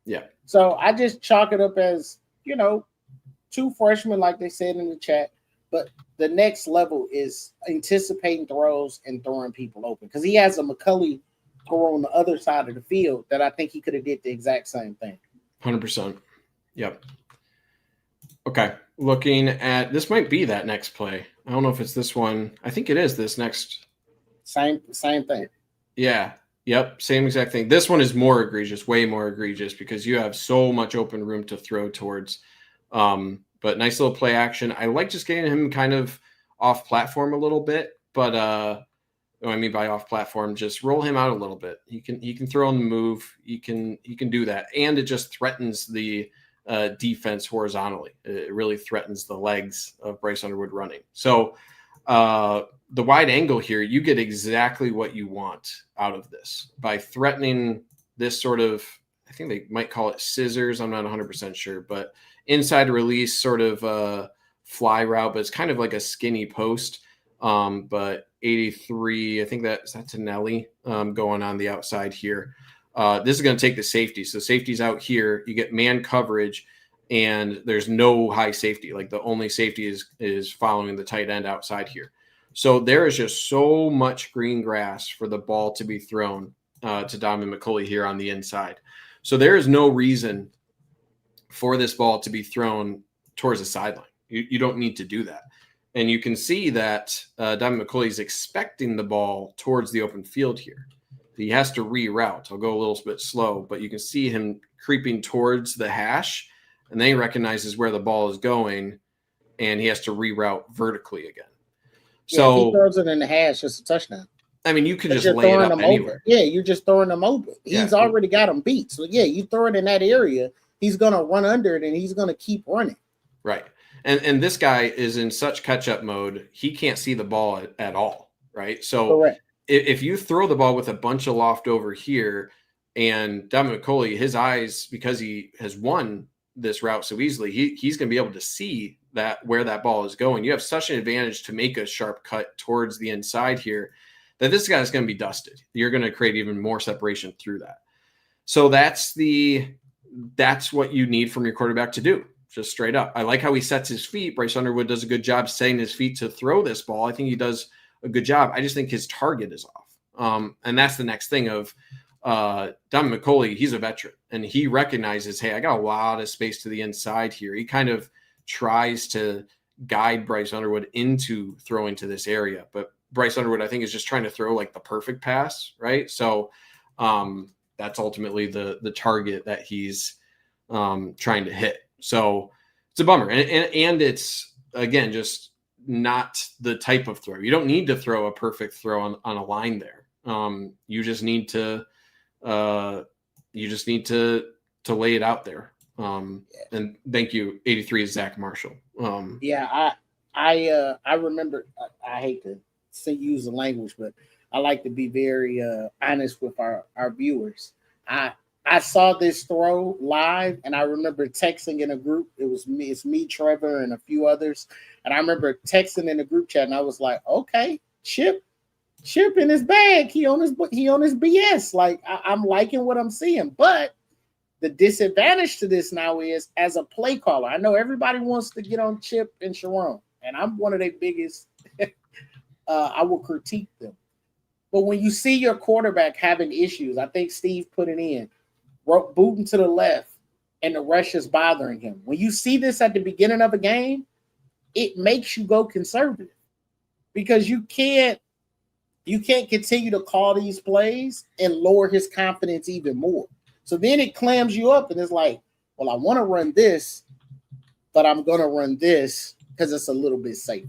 Yeah. So I just chalk it up as, 2 freshmen, like they said in the chat. But the next level is anticipating throws and throwing people open, because he has a McCulley throw on the other side of the field that I think he could have did the exact same thing. 100%. Yep. Okay. Looking at this might be that next play. I don't know if it's this one. I think it is this next. Same thing. Yeah. Yep. Same exact thing. This one is more egregious, way more egregious, because you have so much open room to throw towards. But nice little play action. I like just getting him kind of off platform a little bit, but what I mean by off platform, just roll him out a little bit. He can throw on the move. He can do that. And it just threatens the defense horizontally. It really threatens the legs of Bryce Underwood running. So the wide angle here, you get exactly what you want out of this by threatening this sort of, I think they might call it scissors. I'm not 100% sure, but inside release sort of fly route, but it's kind of like a skinny post. But 83, I think that's Nelly going on the outside here. This is going to take the safety. So safety's out here. You get man coverage, and there's no high safety. Like the only safety is following the tight end outside here. So there is just so much green grass for the ball to be thrown to Donovan McCulley here on the inside. So there is no reason for this ball to be thrown towards the sideline. You don't need to do that. And you can see that Donovan McCulley is expecting the ball towards the open field here. He has to reroute. I'll go a little bit slow, but you can see him creeping towards the hash, and then he recognizes where the ball is going, and he has to reroute vertically again. So if he throws it in the hash, it's a touchdown. I mean, you can But just you're lay it throwing up them anywhere. over. Yeah, you're just throwing them over. He's Yeah. already got them beat. So yeah, you throw it in that area, he's gonna run under it and he's gonna keep running. Right. And this guy is in such catch-up mode, he can't see the ball at all. Right. So Correct. if you throw the ball with a bunch of loft over here, and Dominic McCulley, his eyes, because he has won this route so easily, he's going to be able to see that where that ball is going. You have such an advantage to make a sharp cut towards the inside here that this guy is going to be dusted. You're going to create even more separation through that. So that's what you need from your quarterback to do, just straight up. I like how he sets his feet. Bryce Underwood does a good job setting his feet to throw this ball. I think he does a good job. I just think his target is off. And that's the next thing of Dominic McCulley. He's a veteran and he recognizes, hey, I got a lot of space to the inside here. He kind of tries to guide Bryce Underwood into throwing to this area. But Bryce Underwood, I think, is just trying to throw like the perfect pass, right? So that's ultimately the target that he's trying to hit. So it's a bummer. And it's, again, just not the type of throw. You don't need to throw a perfect throw on a line there. You just need to lay it out there. And thank you. 83 is Zach Marshall. I remember. I hate to use the language, but I like to be very honest with our viewers. I saw this throw live, and I remember texting in a group. It's me, Trevor, and a few others. And I remember texting in the group chat, and I was like, "Okay, Chip in his bag. He on his BS. Like I'm liking what I'm seeing." But the disadvantage to this now is, as a play caller, I know everybody wants to get on Chip and Sharon, and I'm one of their biggest. I will critique them. But when you see your quarterback having issues, I think Steve put it in, booting to the left, and the rush is bothering him. When you see this at the beginning of a game, it makes you go conservative because you can't continue to call these plays and lower his confidence even more. So then it clams you up and it's like, well, I want to run this, but I'm going to run this because it's a little bit safer.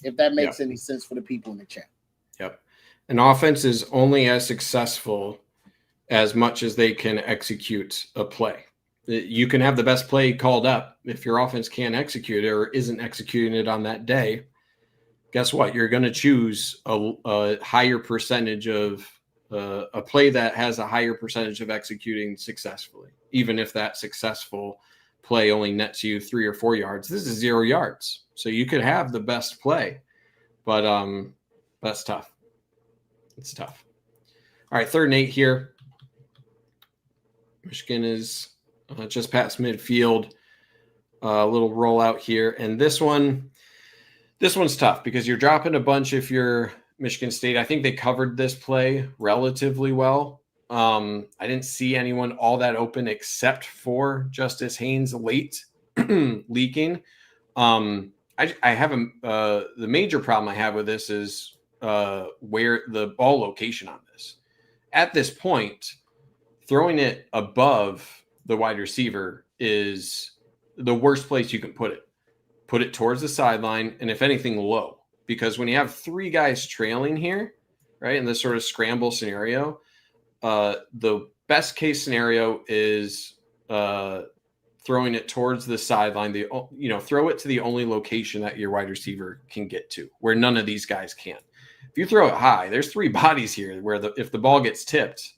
If that makes any sense for the people in the chat. Yep. An offense is only as successful as much as they can execute a play. You can have the best play called up. If your offense can't execute it or isn't executing it on that day, guess what? You're going to choose a higher percentage of a play that has a higher percentage of executing successfully, even if that successful play only nets you 3 or 4 yards. This is 0 yards. So you could have the best play, but that's tough. It's tough. All right, 3rd and 8 here. Michigan is just past midfield. A little rollout here. And this one's tough because you're dropping a bunch if you're Michigan State. I think they covered this play relatively well. I didn't see anyone all that open except for Justice Haynes late leaking. I have the major problem I have with this is where the ball location on this. At this point, throwing it above the wide receiver is the worst place you can put it. Put it towards the sideline, and if anything, low. Because when you have 3 guys trailing here, right, in this sort of scramble scenario, the best case scenario is throwing it towards the sideline. Throw it to the only location that your wide receiver can get to, where none of these guys can. If you throw it high, there's 3 bodies here where if the ball gets tipped,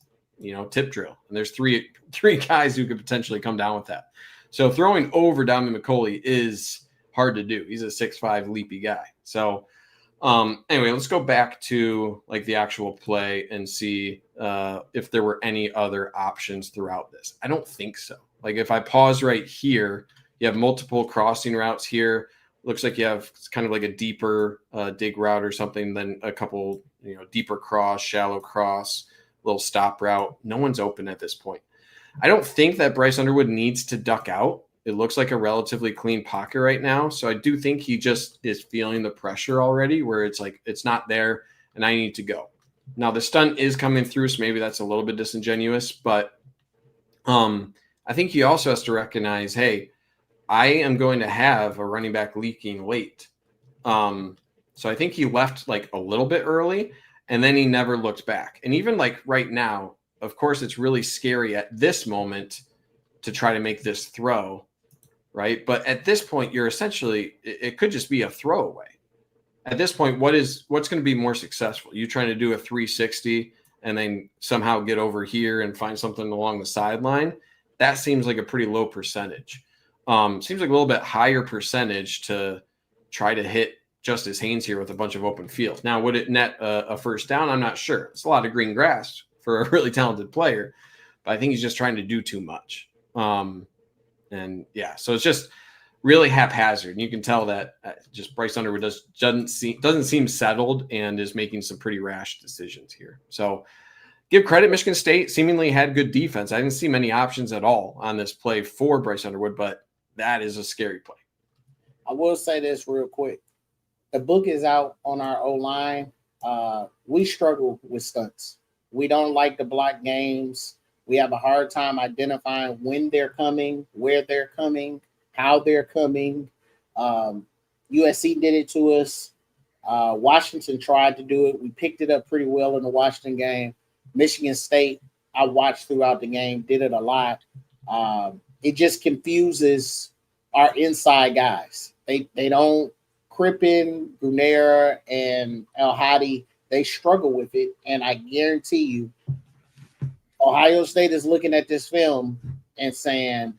tip drill, and there's three guys who could potentially come down with that. So throwing over Dominic McCulley is hard to do. He's a 6'5" leapy guy. So anyway, let's go back to like the actual play and see if there were any other options throughout this. I don't think so. Like if I pause right here, you have multiple crossing routes here. Looks like you have kind of like a deeper dig route or something, then a couple, deeper cross, shallow cross, little stop route. No one's open at this point. I don't think that Bryce Underwood needs to duck out. It looks like a relatively clean pocket right now. So I do think he just is feeling the pressure already where it's like, it's not there and I need to go. Now the stunt is coming through, so maybe that's a little bit disingenuous, but I think he also has to recognize, hey, I am going to have a running back leaking late. So I think he left like a little bit early. and then he never looked back. And even like right now, of course, it's really scary at this moment to try to make this throw, right? But at this point, you're essentially, it could just be a throwaway. At this point, what's going to be more successful? You trying to do a 360 and then somehow get over here and find something along the sideline? That seems like a pretty low percentage. Seems like a little bit higher percentage to try to hit Justice Haynes here with a bunch of open fields. Now, would it net a first down? I'm not sure. It's a lot of green grass for a really talented player, but I think he's just trying to do too much. And yeah, so it's just really haphazard. And you can tell that just Bryce Underwood doesn't seem settled and is making some pretty rash decisions here. So give credit, Michigan State seemingly had good defense. I didn't see many options at all on this play for Bryce Underwood, but that is a scary play. I will say this real quick. The book is out on our O-line. We struggle with stunts. We don't like to block games. We have a hard time identifying when they're coming, where they're coming, how they're coming. USC did it to us. Washington tried to do it. We picked it up pretty well in the Washington game. Michigan State, I watched throughout the game, did it a lot. It just confuses our inside guys. They don't. Crippen, Gunair, and El Hadi, they struggle with it. And I guarantee you, Ohio State is looking at this film and saying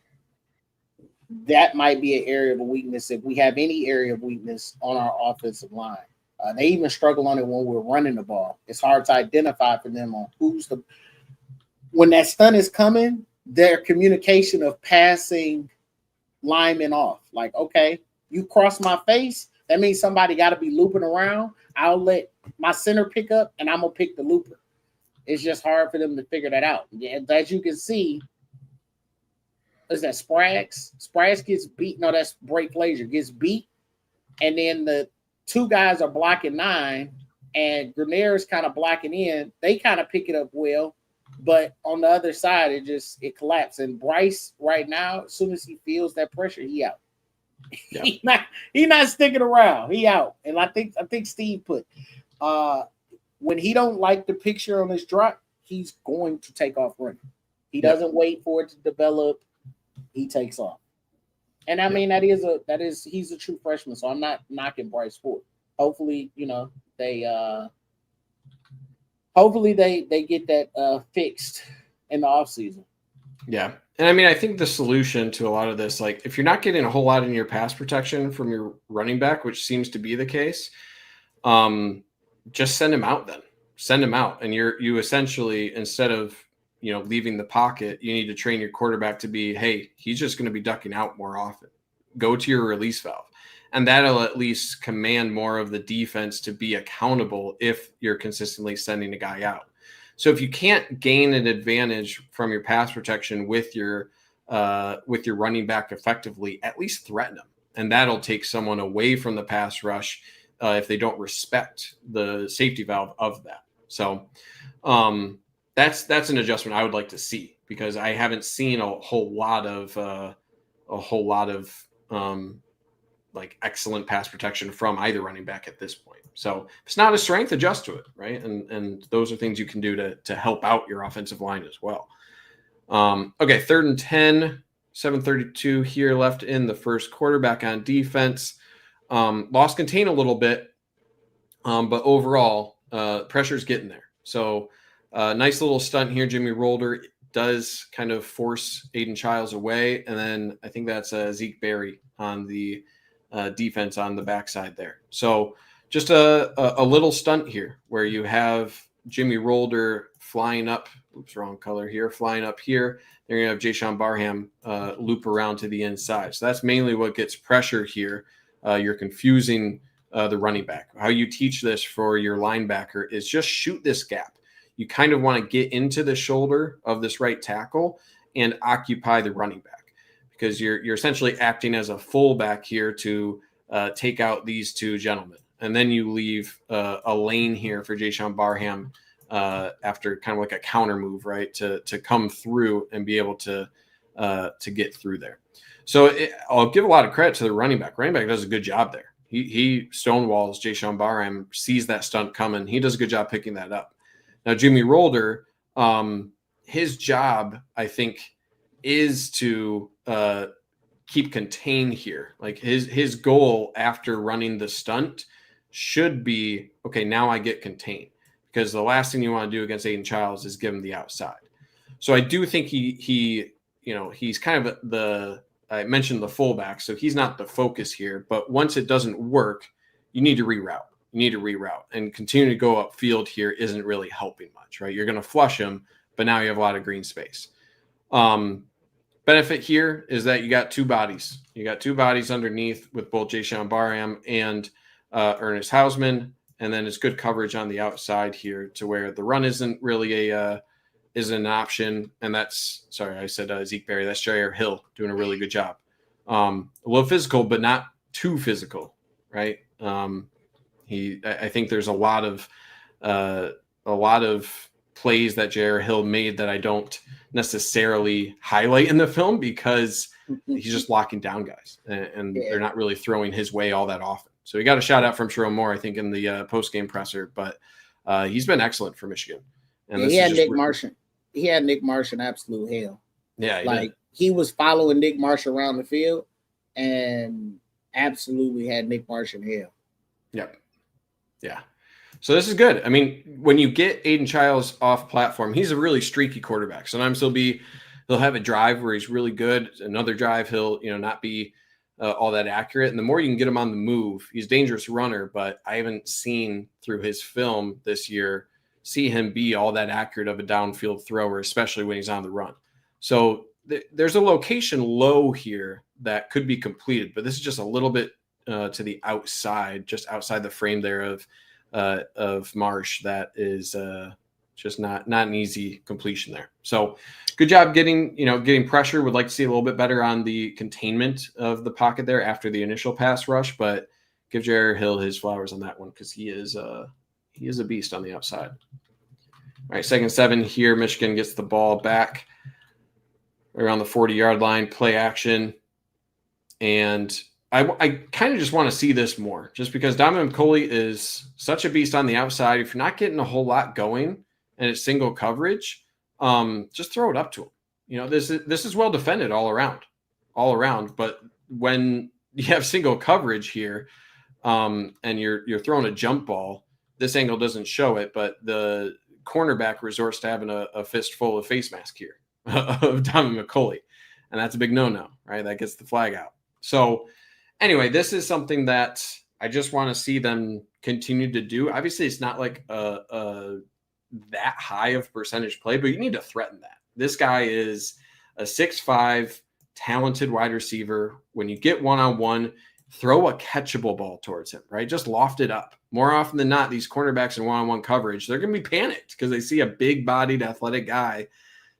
that might be an area of weakness if we have any area of weakness on our offensive line. They even struggle on it when we're running the ball. It's hard to identify for them on when that stunt is coming, their communication of passing linemen off. Like, okay, you cross my face, that means somebody got to be looping around. I'll let my center pick up, and I'm going to pick the looper. It's just hard for them to figure that out. As you can see, is that Sprags? Sprags gets beat. No, that's Blake Glazier gets beat. And then the two guys are blocking 9, and Grenier is kind of blocking in. They kind of pick it up well. But on the other side, it collapsed. And Bryce right now, as soon as he feels that pressure, he out. Yeah. He not sticking around. He out. And I think Steve put when he don't like the picture on his drop, he's going to take off running. He doesn't wait for it to develop. He takes off. And I mean he's a true freshman, so I'm not knocking Bryce for it. Hopefully, they get that fixed in the offseason. Yeah. And I mean, I think the solution to a lot of this, like if you're not getting a whole lot in your pass protection from your running back, which seems to be the case, just send him out then. Send him out. And you essentially, instead of, leaving the pocket, you need to train your quarterback to be, hey, he's just going to be ducking out more often. Go to your release valve. And that'll at least command more of the defense to be accountable if you're consistently sending a guy out. So if you can't gain an advantage from your pass protection with your running back effectively, at least threaten them. And that'll take someone away from the pass rush if they don't respect the safety valve of that. So that's an adjustment I would like to see, because I haven't seen a whole lot of like excellent pass protection from either running back at this point. So if it's not a strength, adjust to it, right? And those are things you can do to help out your offensive line as well. Okay, 3rd and 10, 7:32 here left in the first quarter. Back on defense. Lost contain a little bit, but overall, pressure's getting there. So nice little stunt here. Jimmy Rolder does kind of force Aiden Childs away, and then I think that's Zeke Berry on the defense on the backside there. So just a little stunt here where you have Jimmy Rolder flying up. Oops, wrong color here. Flying up here. They're going to have Jayshon Barham loop around to the inside. So that's mainly what gets pressure here. You're confusing the running back. How you teach this for your linebacker is just shoot this gap. You kind of want to get into the shoulder of this right tackle and occupy the running back, because you're essentially acting as a fullback here to take out these two gentlemen. And then you leave a lane here for Jayshon Barham after kind of like a counter move, right, to come through and be able to get through there. So I'll give a lot of credit to the running back. Running back does a good job there. He stonewalls Jayshawn Barham, sees that stunt coming. He does a good job picking that up. Now, Jimmy Rolder, his job, I think, is to keep contained here. Like his goal after running the stunt should be, okay, now I get contained, because the last thing you want to do against Aiden Childs is give him the outside. So I do think he's kind of I mentioned the fullback, so he's not the focus here, but once it doesn't work, you need to reroute. And continue to go upfield here isn't really helping much, right? You're going to flush him, but now you have a lot of green space. Benefit here is that you got two bodies. You got two bodies underneath with both Jayshawn Barham and Ernest Hausman, and then it's good coverage on the outside here to where the run isn't really is an option. And that's, sorry, I said Zeke Berry. That's Jair Hill doing a really good job. A little physical, but not too physical, right? I think there's a lot of plays that Jair Hill made that I don't necessarily highlight in the film, because he's just locking down guys, and they're not really throwing his way all that often. So he got a shout out from Sharon Moore, I think, in the post-game presser, but he's been excellent for Michigan. And he had Nick Marshall. He had Nick Marshall absolute hell. Yeah, he was following Nick Marshall around the field and absolutely had Nick Marshall hell. Yep. Yeah. So this is good. I mean, when you get Aiden Childs off platform, he's a really streaky quarterback. Sometimes he'll have a drive where he's really good. Another drive, he'll not be all that accurate. And the more you can get him on the move, he's a dangerous runner, but I haven't seen through his film this year see him be all that accurate of a downfield thrower, especially when he's on the run. So there's a location low here that could be completed, but this is just a little bit to the outside, just outside the frame there of Marsh. That is just not an easy completion there. So good job getting pressure. Would like to see a little bit better on the containment of the pocket there after the initial pass rush, but give Jair Hill his flowers on that one, because he is a beast on the outside. All right, 2nd and 7 here. Michigan gets the ball back around the 40-yard line, play action. And I kind of just want to see this more, just because Dominic McCulley is such a beast on the outside. If you're not getting a whole lot going and it's single coverage, just throw it up to him. This is well defended all around. But when you have single coverage here, and you're throwing a jump ball, this angle doesn't show it, but the cornerback resorts to having a fistful of face mask here of Dominic McCulley. And that's a big no-no, right? That gets the flag out. So anyway, this is something that I just want to see them continue to do. Obviously, it's not like that high of percentage play, but you need to threaten that. This guy is a 6'5", talented wide receiver. When you get one-on-one, throw a catchable ball towards him, right? Just loft it up. More often than not, these cornerbacks in one-on-one coverage, they're going to be panicked because they see a big-bodied athletic guy,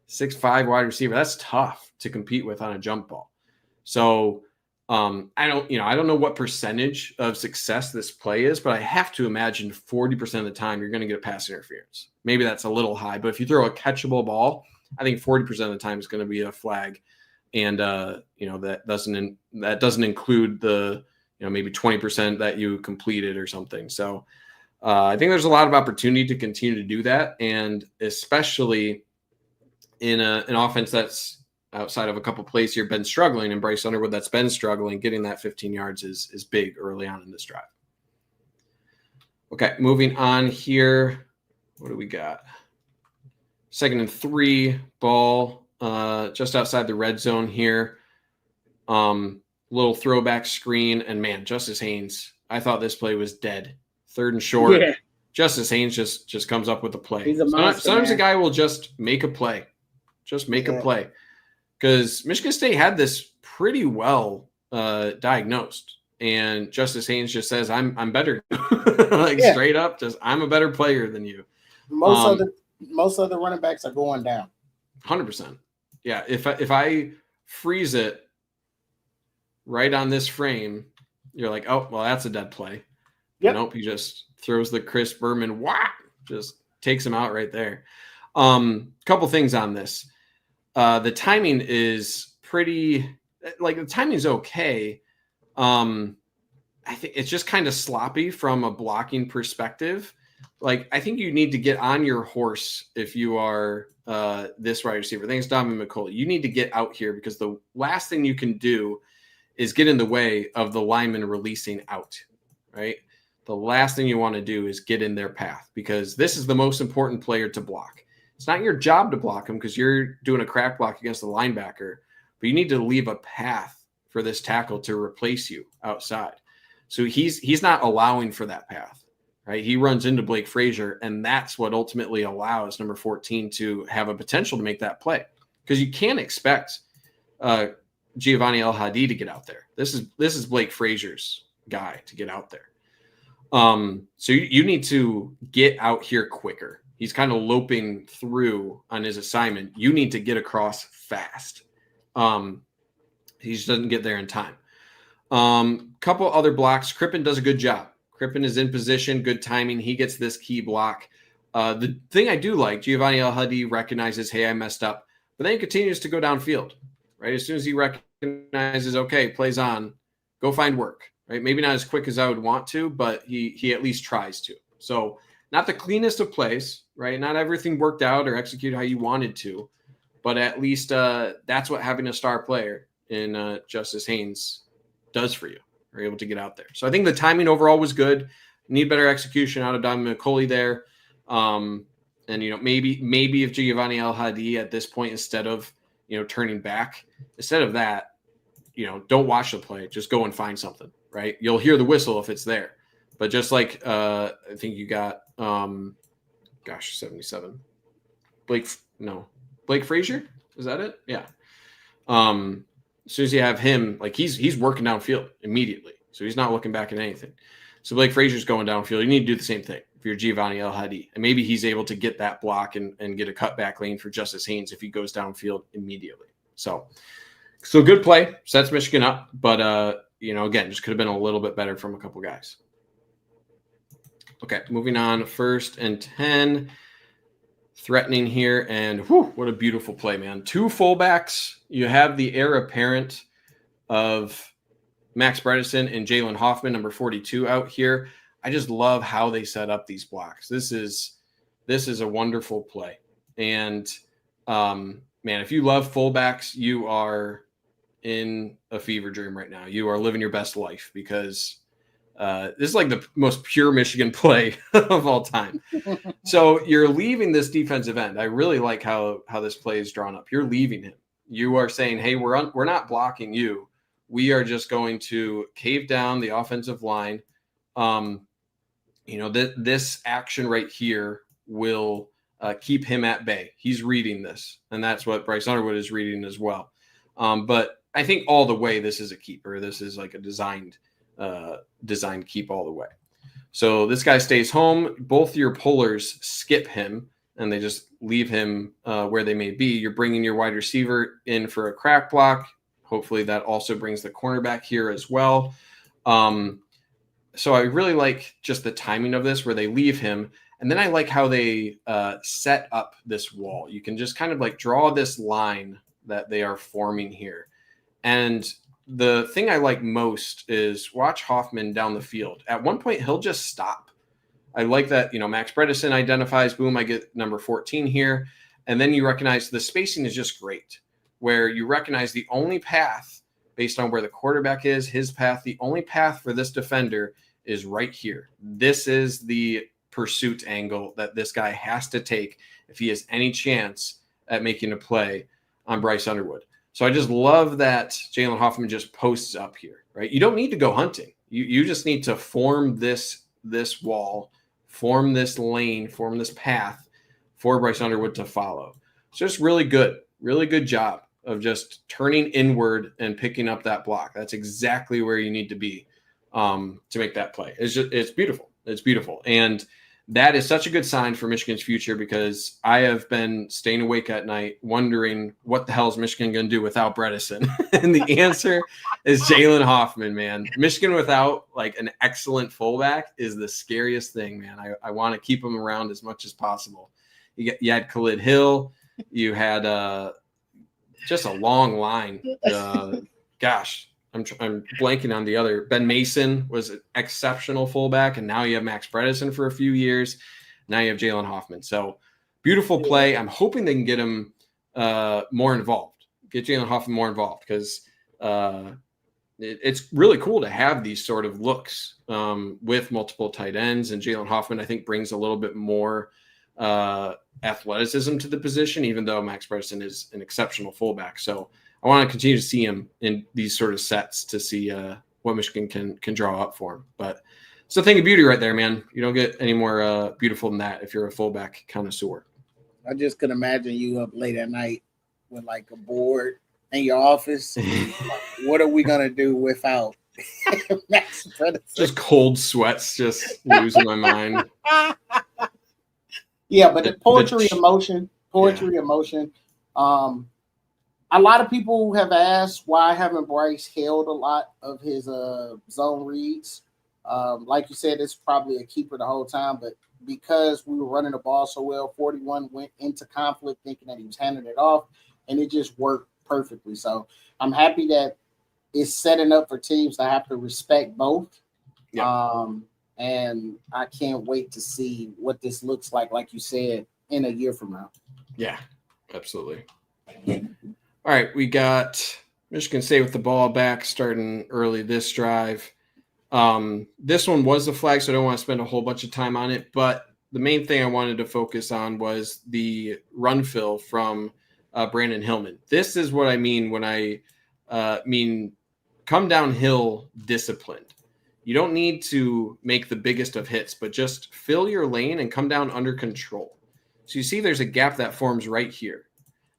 6'5" wide receiver. That's tough to compete with on a jump ball. So I don't know what percentage of success this play is, but I have to imagine 40% of the time you're going to get a pass interference. Maybe that's a little high, but if you throw a catchable ball, I think 40% of the time is going to be a flag. And that doesn't include the maybe 20% that you completed or something. So I think there's a lot of opportunity to continue to do that, and especially in an offense that's outside of a couple plays here been struggling, and Bryce Underwood that's been struggling. Getting that 15 yards is big early on in this drive. Okay, moving on here. What do we got? 2nd and 3, ball just outside the red zone here. Little throwback screen, and man, Justice Haynes, I thought this play was dead. 3rd and short. Yeah. Justice Haynes just comes up with a play. He's a monster, sometimes a guy will just make a play. Just make a play. Because Michigan State had this pretty well diagnosed, and Justice Haynes just says, "I'm better," straight up. Just I'm a better player than you. Most of the running backs are going down. 100%. Yeah. If I freeze it right on this frame, you're like, oh well, that's a dead play. Yep. Nope. He just throws the Chris Berman. Just takes him out right there. Couple things on this. The timing is pretty, the timing is okay. I think it's just kind of sloppy from a blocking perspective. Like, I think you need to get on your horse if you are this wide receiver. I think it's Donovan McCulley. You need to get out here because the last thing you can do is get in the way of the lineman releasing out, right? The last thing you want to do is get in their path because this is the most important player to block. It's not your job to block him because you're doing a crack block against the linebacker, but you need to leave a path for this tackle to replace you outside. So he's not allowing for that path, right? He runs into Blake Frazier, and that's what ultimately allows number 14 to have a potential to make that play because you can't expect Giovanni El Hadi to get out there. This is Blake Frazier's guy to get out there. So you need to get out here quicker. He's kind of loping through on his assignment. You need to get across fast. He just doesn't get there in time. Couple other blocks. Crippen does a good job. Crippen is in position, good timing. He gets this key block. The thing I do like, Giovanni El Hadi recognizes, hey, I messed up, but then he continues to go downfield, right? As soon as he recognizes, okay, plays on, go find work, right? Maybe not as quick as I would want to, but he at least tries to. So not the cleanest of plays, right? Not everything worked out or executed how you wanted to, but at least that's what having a star player in Justice Haynes does for you. You're able to get out there. So I think the timing overall was good. Need better execution out of Donovan McCulley there. And, maybe if Giovanni El Hadi at this point, instead of, turning back, instead of that, don't watch the play. Just go and find something, right? You'll hear the whistle if it's there. But just like I think you got, 77. Blake Frazier? Is that it? Yeah. As soon as you have him, like he's working downfield immediately. So he's not looking back at anything. So Blake Frazier's going downfield. You need to do the same thing if you're Giovanni El Hadi. And maybe he's able to get that block and get a cutback lane for Justice Haynes if he goes downfield immediately. So good play. Sets Michigan up. But, again, just could have been a little bit better from a couple guys. Okay, moving on. 1st and 10. Threatening here, and what a beautiful play, man. 2 fullbacks. You have the heir apparent of Max Bredesen and Jalen Hoffman, number 42, out here. I just love how they set up these blocks. This is a wonderful play. And, man, if you love fullbacks, you are in a fever dream right now. You are living your best life because this is like the most pure Michigan play of all time. So you're leaving this defensive end. I really like how this play is drawn up. You're leaving him. You are saying, hey, we're not blocking you. We are just going to cave down the offensive line. This action right here will keep him at bay. He's reading this, and that's what Bryce Underwood is reading as well. But I think all the way this is a keeper. This is like a designed keep all the way. So this guy stays home. Both your pullers skip him, and they just leave him where they may be. You're bringing your wide receiver in for a crack block. Hopefully that also brings the cornerback here as well. So I really like just the timing of this where they leave him. And then I like how they set up this wall. You can just kind of like draw this line that they are forming here. And the thing I like most is watch Hoffman down the field. At one point, he'll just stop. I like that, Max Bredesen identifies, boom, I get number 14 here. And then you recognize the spacing is just great, where you recognize the only path based on where the quarterback is, his path, the only path for this defender is right here. This is the pursuit angle that this guy has to take if he has any chance at making a play on Bryce Underwood. So I just love that Jalen Hoffman just posts up here, right? You don't need to go hunting. You just need to form this wall, form this lane, form this path for Bryce Underwood to follow. It's just really good job of just turning inward and picking up that block. That's exactly where you need to be to make that play. It's beautiful. It's beautiful. And that is such a good sign for Michigan's future because I have been staying awake at night wondering what the hell is Michigan going to do without Bredesen? And the answer is Jalen Hoffman, man. Michigan without like an excellent fullback is the scariest thing, man. I want to keep him around as much as possible. You had Khalid Hill. You had just a long line. I'm blanking on the other. Ben Mason was an exceptional fullback, and now you have Max Bredesen for a few years. Now you have Jalen Hoffman. So beautiful play. I'm hoping they can get him more involved. Get Jalen Hoffman more involved because it's really cool to have these sort of looks with multiple tight ends. And Jalen Hoffman, I think, brings a little bit more athleticism to the position, even though Max Bredesen is an exceptional fullback. So I want to continue to see him in these sort of sets to see what Michigan can draw up for him. But it's a thing of beauty right there, man. You don't get any more beautiful than that if you're a fullback connoisseur. I just could imagine you up late at night with like a board in your office. Like, what are we gonna do without Max Bredesen? Just cold sweats, just losing my mind. Yeah, but the poetry emotion. A lot of people have asked why haven't Bryce held a lot of his zone reads. Like you said, it's probably a keeper the whole time, but because we were running the ball so well, 41 went into conflict thinking that he was handing it off, and it just worked perfectly. So I'm happy that it's setting up for teams that have to respect both. Yeah. And I can't wait to see what this looks like you said, in a year from now. Yeah, absolutely. All right, we got Michigan State with the ball back starting early this drive. This one was a flag, so I don't want to spend a whole bunch of time on it, but the main thing I wanted to focus on was the run fill from Brandon Hillman. This is what I mean when I mean come downhill disciplined. You don't need to make the biggest of hits, but just fill your lane and come down under control. So you see there's a gap that forms right here.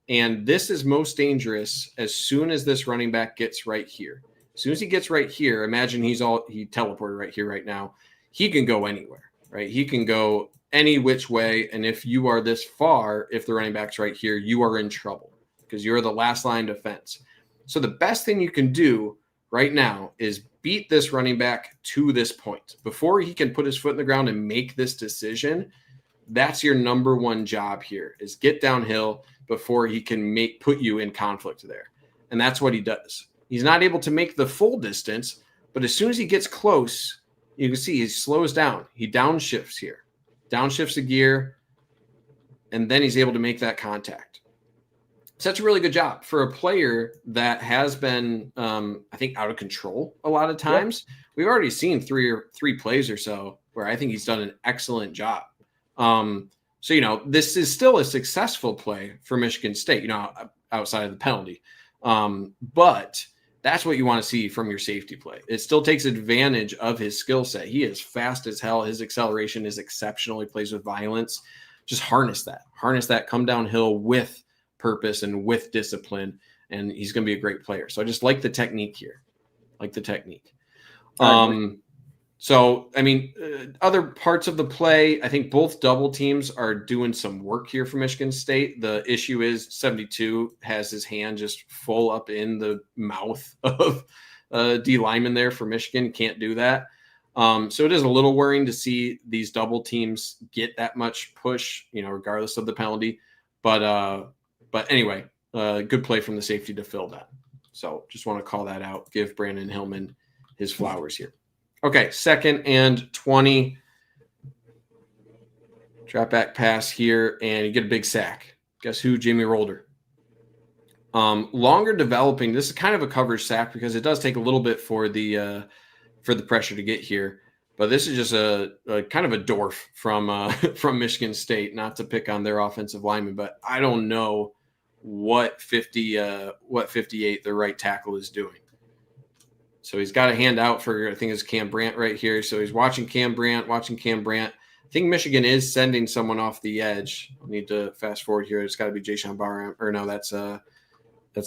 And this is most dangerous as soon as this running back gets right here. As soon as he gets right here, imagine he teleported right here right now. He can go anywhere, right? He can go any which way. And if you are this far, if the running back's right here, you are in trouble because you're the last line defense. So the best thing you can do right now is beat this running back to this point. Before he can put his foot in the ground and make this decision, that's your number one job here is get downhill before he can put you in conflict there. And that's what he does. He's not able to make the full distance, but as soon as he gets close, you can see he slows down. He downshifts here, downshifts a gear, and then he's able to make that contact. So that's a really good job for a player that has been, I think, out of control a lot of times. Yep. We've already seen three plays or so where I think he's done an excellent job. So, this is still a successful play for Michigan State, outside of the penalty. But that's what you want to see from your safety play. It still takes advantage of his skill set. He is fast as hell. His acceleration is exceptional. He plays with violence. Just harness that, come downhill with purpose and with discipline, and he's going to be a great player. So I just like the technique here. So, other parts of the play, I think both double teams are doing some work here for Michigan State. The issue is 72 has his hand just full up in the mouth of D lineman there for Michigan. Can't do that. So it is a little worrying to see these double teams get that much push, regardless of the penalty. But anyway, good play from the safety to fill that. So just want to call that out. Give Brandon Hillman his flowers here. Okay, 2nd and 20. Drop back pass here, and you get a big sack. Guess who? Jamie Rolder. Longer developing. This is kind of a coverage sack because it does take a little bit for the pressure to get here. But this is just a kind of a dwarf from Michigan State. Not to pick on their offensive lineman, but I don't know what 58 the right tackle is doing. So he's got a hand out for, I think it's Cam Brandt right here. So he's watching Cam Brandt. I think Michigan is sending someone off the edge. I'll need to fast forward here. It's got to be Jayshawn Barham. Or no, that's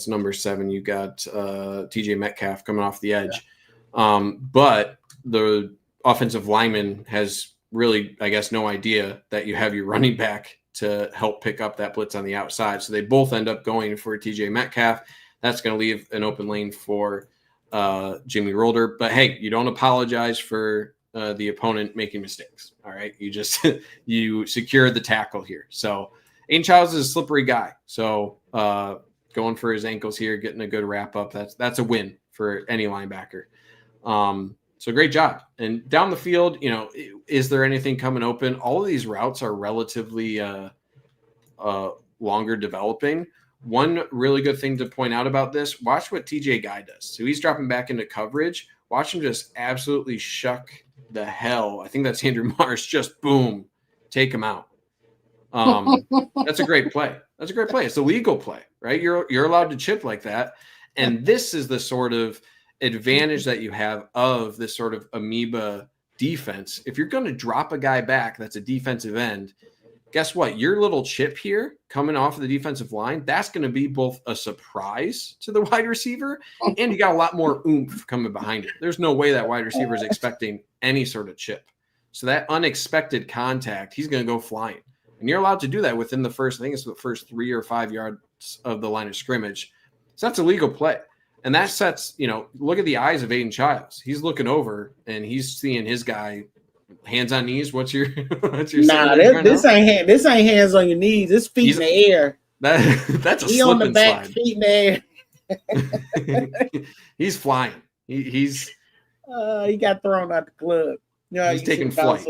number 7. You got TJ Metcalf coming off the edge. Yeah. But the offensive lineman has really, I guess, no idea that you have your running back to help pick up that blitz on the outside. So they both end up going for TJ Metcalf. That's going to leave an open lane for Jimmy Rolder. But hey, you don't apologize for the opponent making mistakes. All right. You just you secure the tackle here. So Aiden Childs is a slippery guy. So going for his ankles here, getting a good wrap up. That's a win for any linebacker. So great job. And down the field, is there anything coming open? All of these routes are relatively longer developing. One really good thing to point out about this, watch what TJ Guy does. So he's dropping back into coverage. Watch him just absolutely shuck the hell. I think that's Andrew Marsh. Just boom, take him out. That's a great play. That's a great play. It's a legal play, right? You're allowed to chip like that. And this is the sort of advantage that you have of this sort of amoeba defense. If you're going to drop a guy back that's a defensive end, guess what? Your little chip here coming off of the defensive line, that's going to be both a surprise to the wide receiver, and you got a lot more oomph coming behind it. There's no way that wide receiver is expecting any sort of chip. So that unexpected contact, he's going to go flying. And you're allowed to do that within the first 3 or 5 yards of the line of scrimmage. So that's a legal play. And that sets, look at the eyes of Aiden Childs. He's looking over and he's seeing his guy hands on knees. What's your Nah, this ain't hands on your knees. This feet in the air. That's a he slip on the and back, slide. feet in the air. He's flying. He got thrown out the club. He's taking flight.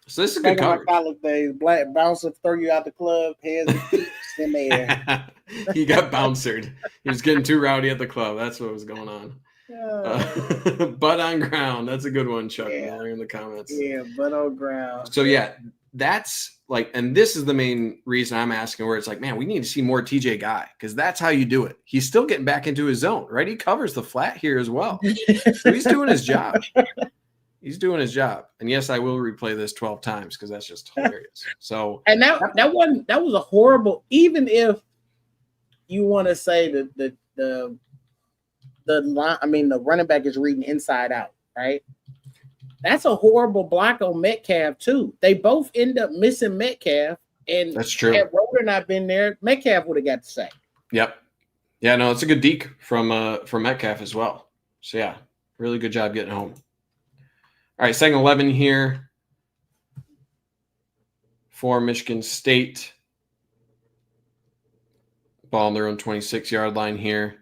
So this is good coverage. College days, black bouncer throw you out the club, hands and feet in the air. He got bouncered. He was getting too rowdy at the club. That's what was going on. Butt on ground. That's a good one, Chuck. Yeah. In the comments. Yeah, butt on ground. So yeah, that's and this is the main reason I'm asking, where it's like, man, we need to see more TJ Guy, because that's how you do it. He's still getting back into his zone, right? He covers the flat here as well. So he's doing his job. He's doing his job. And yes, I will replay this 12 times because that's just hilarious. So and that was a horrible, even if you want to say the running back is reading inside out, right? That's a horrible block on Metcalf too. They both end up missing Metcalf, and that's true. Had Roder not been there, Metcalf would have got the sack. Yep. Yeah, no, it's a good deke from Metcalf as well. So yeah, really good job getting home. All right, second 11 here for Michigan State. Ball on their own 26-yard line here.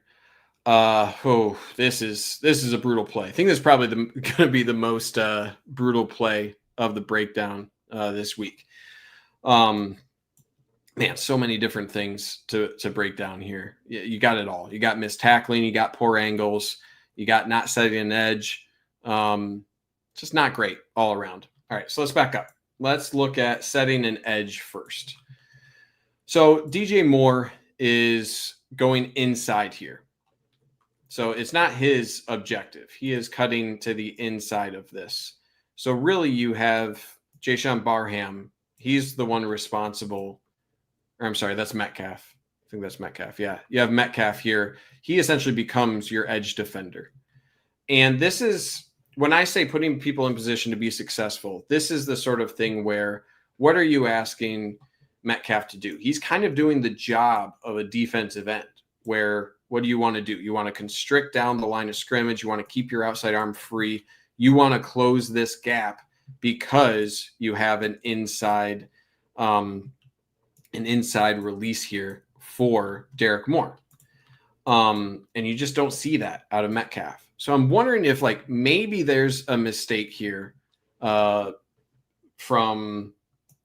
This is a brutal play. I think this is probably going to be the most brutal play of the breakdown this week. Man, so many different things to break down here. You got it all. You got missed tackling. You got poor angles. You got not setting an edge. Just not great all around. All right, so let's back up. Let's look at setting an edge first. So DJ Moore is going inside here. So it's not his objective. He is cutting to the inside of this. So really you have Jayshon Barham. He's the one responsible. Or I'm sorry, that's Metcalf. I think that's Metcalf. Yeah, you have Metcalf here. He essentially becomes your edge defender. And this is, when I say putting people in position to be successful, this is the sort of thing where, what are you asking Metcalf to do? He's kind of doing the job of a defensive end, where what do you want to do? You want to constrict down the line of scrimmage. You want to keep your outside arm free. You want to close this gap because you have an inside release here for Derek Moore. And you just don't see that out of Metcalf. So I'm wondering if maybe there's a mistake here from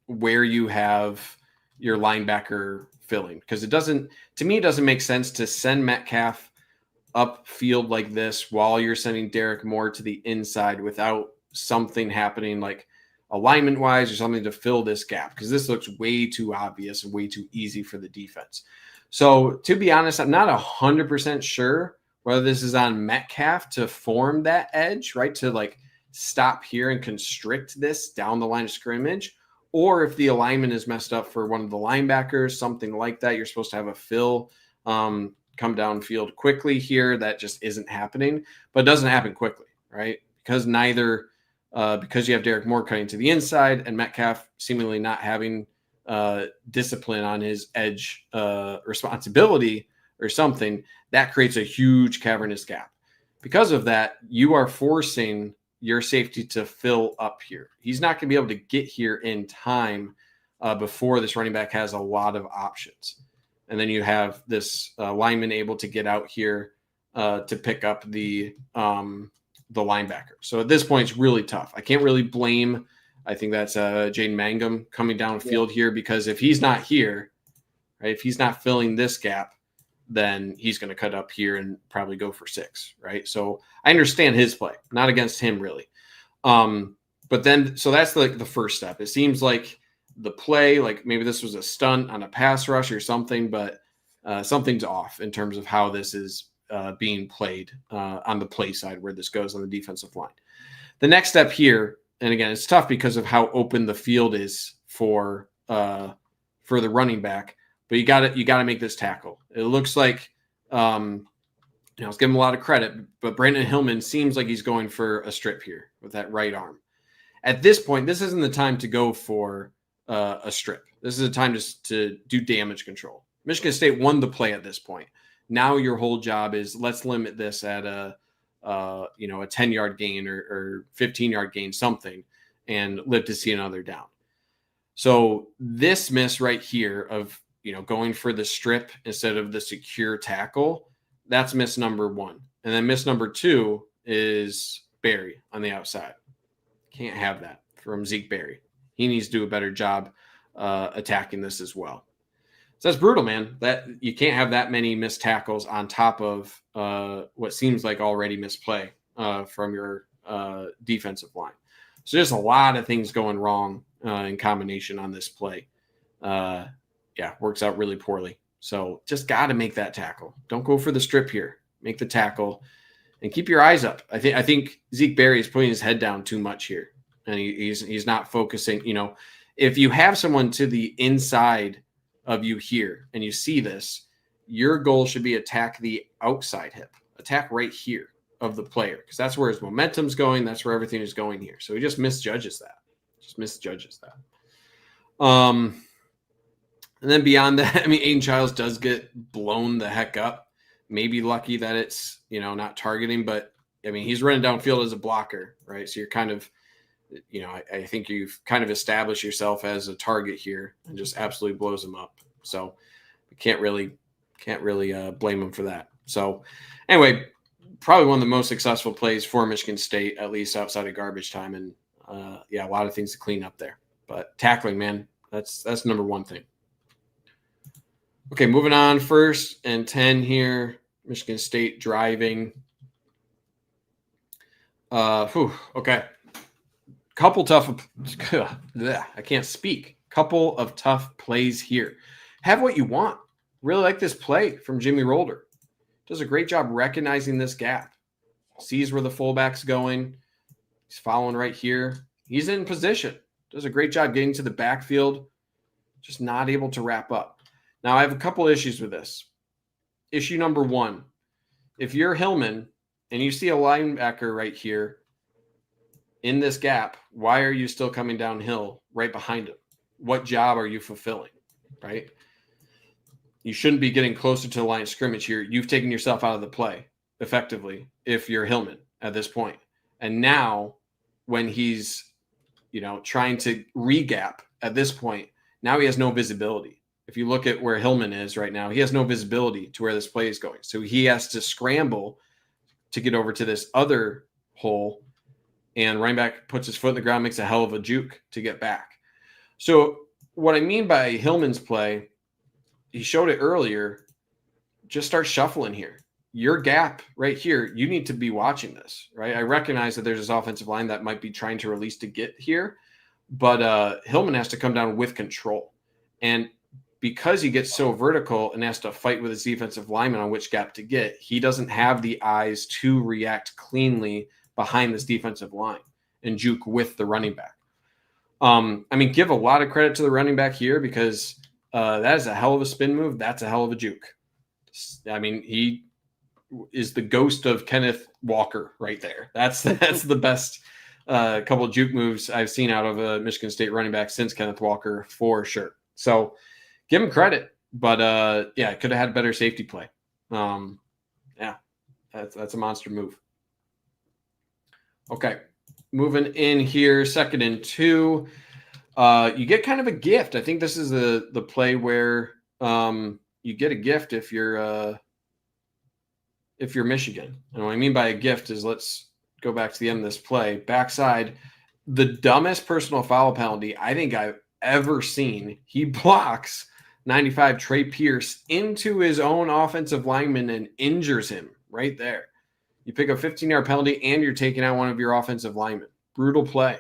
where you have your linebacker filling, because it doesn't make sense to send Metcalf upfield like this while you're sending Derek Moore to the inside without something happening like alignment wise or something to fill this gap, because this looks way too obvious and way too easy for the defense. So to be honest, I'm not 100% sure whether this is on Metcalf to form that edge, right? To stop here and constrict this down the line of scrimmage, or if the alignment is messed up for one of the linebackers, something like that. You're supposed to have a fill come downfield quickly here. That just isn't happening, but it doesn't happen quickly, right? Because because you have Derek Moore cutting to the inside and Metcalf seemingly not having discipline on his edge responsibility or something, that creates a huge cavernous gap. Because of that, you are forcing your safety to fill up here. He's not going to be able to get here in time before this running back has a lot of options. And then you have this lineman able to get out here to pick up the linebacker. So at this point, it's really tough. I can't really blame. I think that's Jaden Mangum coming downfield here, because if he's not here, right, if he's not filling this gap, then he's going to cut up here and probably go for 6, right? So I understand his play, not against him really. But then, so that's like the first step. It seems like the play, like maybe this was a stunt on a pass rush or something, but something's off in terms of how this is being played on the play side, where this goes on the defensive line. The next step here, and again, it's tough because of how open the field is for the running back, but you got to make this tackle. It looks like, let's give him a lot of credit, but Brandon Hillman seems like he's going for a strip here with that right arm. At this point, this isn't the time to go for a strip. This is a time to do damage control. Michigan State won the play at this point. Now your whole job is, let's limit this at a 10-yard gain or 15-yard gain, something, and live to see another down. So this miss right here of, going for the strip instead of the secure tackle, that's miss number 1. And then miss number 2 is Berry on the outside. Can't have that from Zeke Berry. He needs to do a better job attacking this as well. So that's brutal, man. That you can't have that many missed tackles on top of what seems like already misplay from your defensive line. So there's a lot of things going wrong in combination on this play. Works out really poorly. So just got to make that tackle. Don't go for the strip here. Make the tackle and keep your eyes up. I think Zeke Berry is putting his head down too much here, and he's not focusing. If you have someone to the inside of you here and you see this, your goal should be attack the outside hip, attack right here of the player, because that's where his momentum's going. That's where everything is going here. So he just misjudges that. And then beyond that, Aiden Childs does get blown the heck up. Maybe lucky that it's, not targeting, but he's running downfield as a blocker, right? So you're kind of, I think you've kind of established yourself as a target here and just absolutely blows him up. So you can't really blame him for that. So anyway, probably one of the most successful plays for Michigan State, at least outside of garbage time. And a lot of things to clean up there, but tackling, man, that's number 1 thing. Okay, moving on, 1st and 10 here. Michigan State driving. Okay. Couple tough. I can't speak. Couple of tough plays here. Have what you want. Really like this play from Jimmy Rolder. Does a great job recognizing this gap. Sees where the fullback's going. He's following right here. He's in position. Does a great job getting to the backfield. Just not able to wrap up. Now, I have a couple issues with this. Issue number 1, if you're Hillman and you see a linebacker right here in this gap, why are you still coming downhill right behind him? What job are you fulfilling, right? You shouldn't be getting closer to the line of scrimmage here. You've taken yourself out of the play effectively if you're Hillman at this point. And now when he's, trying to re-gap at this point, now he has no visibility. If you look at where Hillman is right now, he has no visibility to where this play is going. So he has to scramble to get over to this other hole, and running back puts his foot in the ground, makes a hell of a juke to get back. So what I mean by Hillman's play, he showed it earlier, just start shuffling here. Your gap right here, you need to be watching this, right? I recognize that there's this offensive line that might be trying to release to get here, but Hillman has to come down with control. And because he gets so vertical and has to fight with his defensive lineman on which gap to get, he doesn't have the eyes to react cleanly behind this defensive line and juke with the running back. Give a lot of credit to the running back here, because that is a hell of a spin move. That's a hell of a juke. He is the ghost of Kenneth Walker right there. That's the best couple of juke moves I've seen out of a Michigan State running back since Kenneth Walker, for sure. So give him credit, but could have had a better safety play. That's a monster move. Okay, moving in here, 2nd and 2. You get kind of a gift. I think this is the play where you get a gift if you're if you're Michigan. And what I mean by a gift is, let's go back to the end of this play. Backside, the dumbest personal foul penalty I think I've ever seen. He blocks 95 Trey Pierce into his own offensive lineman and injures him right there. You pick a 15-yard penalty and you're taking out one of your offensive linemen. Brutal play.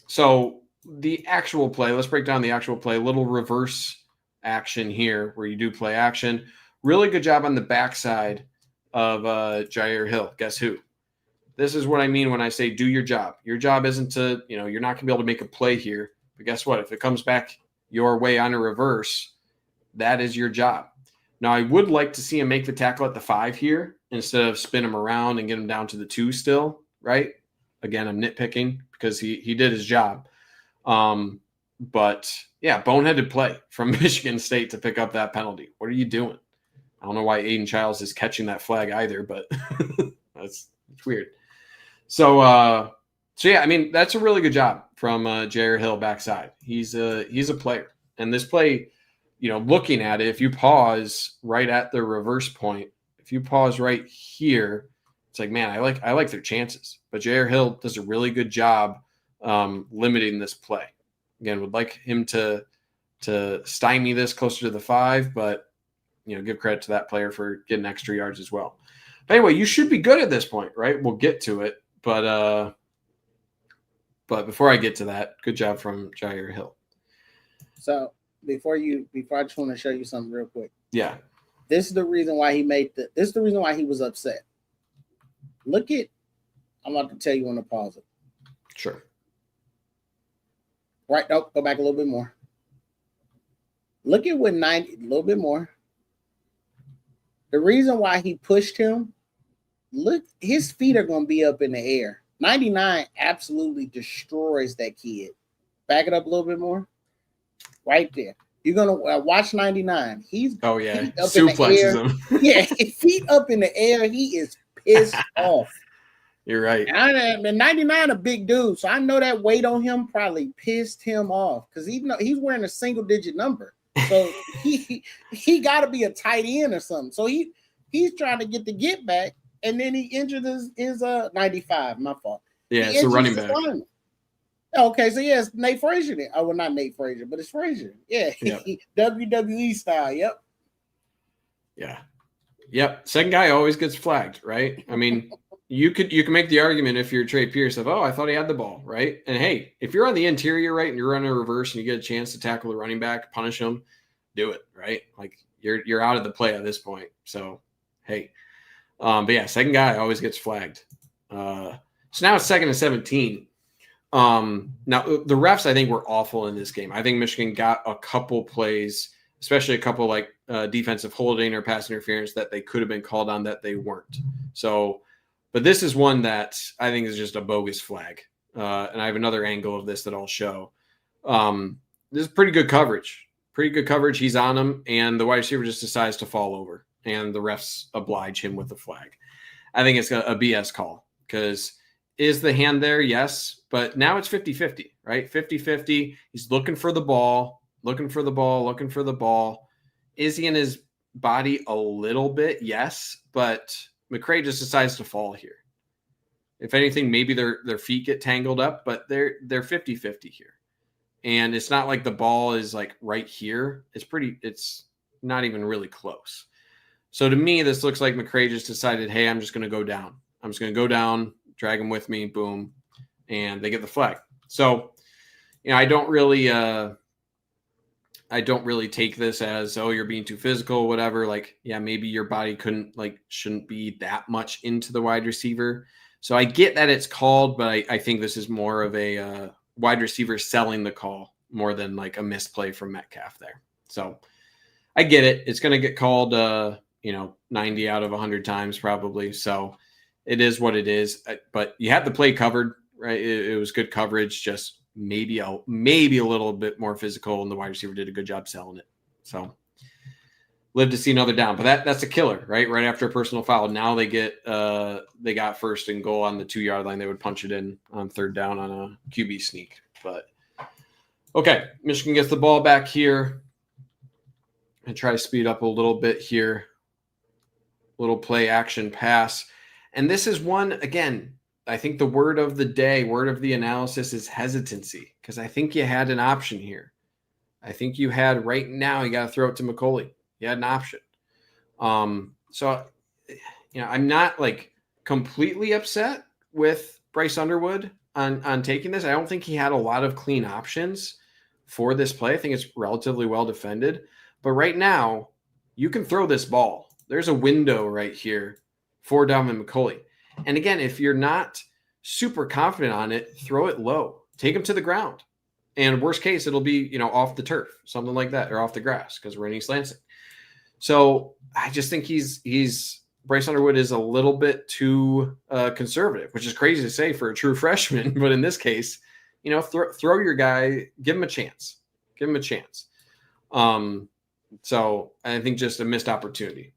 So the actual play, let's break down the actual play. Little reverse action here where you do play action. Really good job on the backside of Jair Hill. Guess who? This is what I mean when I say do your job. Your job isn't to, you're not going to be able to make a play here. But guess what? If it comes back your way on a reverse, that is your job. Now, I would like to see him make the tackle at the 5 here instead of spin him around and get him down to the 2 still, right? Again, I'm nitpicking because he did his job. But, yeah, boneheaded play from Michigan State to pick up that penalty. What are you doing? I don't know why Aiden Childs is catching that flag either, but it's weird. So yeah, I mean, that's a really good job from Jair Hill backside. He's a player. And this play, looking at it, if you pause right at the reverse point, if you pause right here, it's like, man, I like their chances. But Jair Hill does a really good job limiting this play. Again, would like him to stymie this closer to the 5, but give credit to that player for getting extra yards as well. But anyway, you should be good at this point, right? We'll get to it. But before I get to that, good job from Jair Hill. So before I just want to show you something real quick. Yeah. This is the reason why this is the reason why he was upset. I'm about to tell you when to pause it. Sure. Right, nope, go back a little bit more. Look at what 90, a little bit more. The reason why he pushed him, look, his feet are going to be up in the air. 99 absolutely destroys that kid. Back it up a little bit more. Right there. You're going to watch 99. He's feet up suplexes him. Yeah, his feet up in the air. He is pissed off. You're right. And 99 a big dude, so I know that weight on him probably pissed him off because he's wearing a single-digit number. So he got to be a tight end or something. So he's trying to get back, and then he injured his 95. My fault. Yeah, it's a running back. Okay, so yes, Nate Frazier. Oh, well, not Nate Frazier, but it's Frazier. Yeah, yep. WWE style. Yep. Yeah. Yep. Second guy always gets flagged, right? I mean, you can make the argument if you're Trey Pierce of, I thought he had the ball, right? And hey, if you're on the interior, right, and you're running a reverse and you get a chance to tackle the running back, punish him, do it, right? Like you're out of the play at this point. So hey, but yeah, second guy always gets flagged. So now it's 2nd and 17. Now the refs I think were awful in this game. I think Michigan got a couple plays, especially a couple like defensive holding or pass interference that they could have been called on that they weren't. So. But this is one that I think is just a bogus flag. And I have another angle of this that I'll show. This is pretty good coverage. He's on him, and the wide receiver just decides to fall over, and the refs oblige him with the flag. I think it's a BS call because is the hand there? Yes. But now it's 50-50, right? 50-50. He's looking for the ball. Is he in his body a little bit? Yes. But McCray just decides to fall here. If anything, maybe their feet get tangled up, but they're 50-50 here. And it's not like the ball is like right here. It's not even really close. So to me, this looks like McCray just decided, hey, I'm just going to go down. Drag him with me, boom, and they get the flag. So, I don't really take this as, you're being too physical, whatever. Like, yeah, maybe your body shouldn't be that much into the wide receiver. So I get that it's called, but I think this is more of a wide receiver selling the call more than like a misplay from Metcalf there. So I get it. It's going to get called, 90 out of 100 times probably. So it is what it is. But you had the play covered, right? It was good coverage, just maybe a little bit more physical, and the wide receiver did a good job selling it. So live to see another down, but that's a killer, right? Right after a personal foul. Now they got first and goal on the 2-yard line. They would punch it in on 3rd down on a QB sneak. But okay, Michigan gets the ball back here. and try to speed up a little bit here. Little play action pass. And this is one, again, I think the word of the day, word of the analysis is hesitancy, because I think you had an option here. I think you had right now, you got to throw it to McCauley. You had an option. So, I'm not like completely upset with Bryce Underwood on taking this. I don't think he had a lot of clean options for this play. I think it's relatively well defended. But right now, you can throw this ball. There's a window right here for Dalvin McCauley. And again, if you're not super confident on it, throw it low. Take him to the ground. And worst case, it'll be, off the turf, something like that, or off the grass, because we're in East Lansing. So I just think Bryce Underwood is a little bit too conservative, which is crazy to say for a true freshman. But in this case, throw your guy, give him a chance. Give him a chance. So I think just a missed opportunity.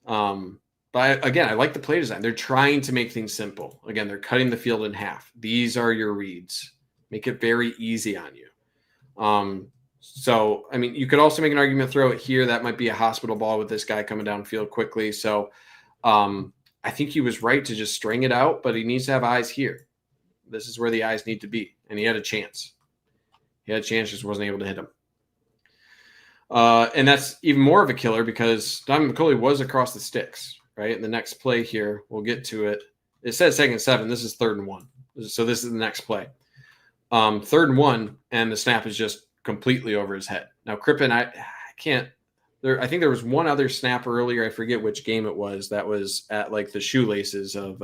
But again, I like the play design. They're trying to make things simple. Again, they're cutting the field in half. These are your reads. Make it very easy on you. So, you could also make an argument, throw it here. That might be a hospital ball with this guy coming downfield quickly. So I think he was right to just string it out, but he needs to have eyes here. This is where the eyes need to be. And he had a chance. Just wasn't able to hit him. And that's even more of a killer because Dalvin McCauley was across the sticks, right? And the next play here, we'll get to it. It says 2nd and 7. This is 3rd and 1. So this is the next play. 3rd and 1, and the snap is just completely over his head. Now, Crippen, I can't. I think there was one other snap earlier. I forget which game it was. That was at like the shoelaces of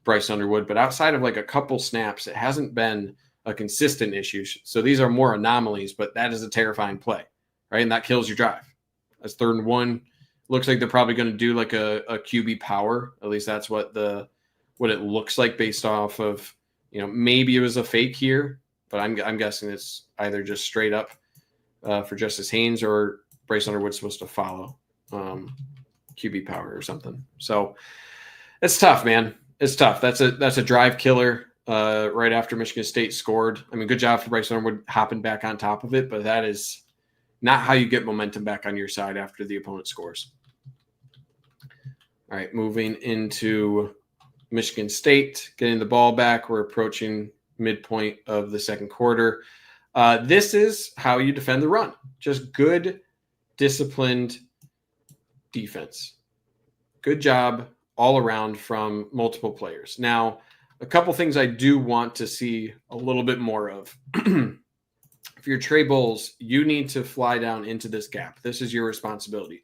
Bryce Underwood. But outside of like a couple snaps, it hasn't been a consistent issue. So these are more anomalies, but that is a terrifying play, right? And that kills your drive. That's 3rd and 1. Looks like they're probably going to do like a QB power. At least that's what it looks like based off of, maybe it was a fake here, but I'm guessing it's either just straight up for Justice Haynes or Bryce Underwood's supposed to follow QB power or something. So it's tough, man. It's tough. That's a drive killer right after Michigan State scored. Good job for Bryce Underwood hopping back on top of it, but that is not how you get momentum back on your side after the opponent scores. All right, moving into Michigan State, getting the ball back. We're approaching midpoint of the second quarter. This is how you defend the run. Just good, disciplined defense. Good job all around from multiple players. Now, a couple things I do want to see a little bit more of. If you're Trey Bowles, you need to fly down into this gap. This is your responsibility.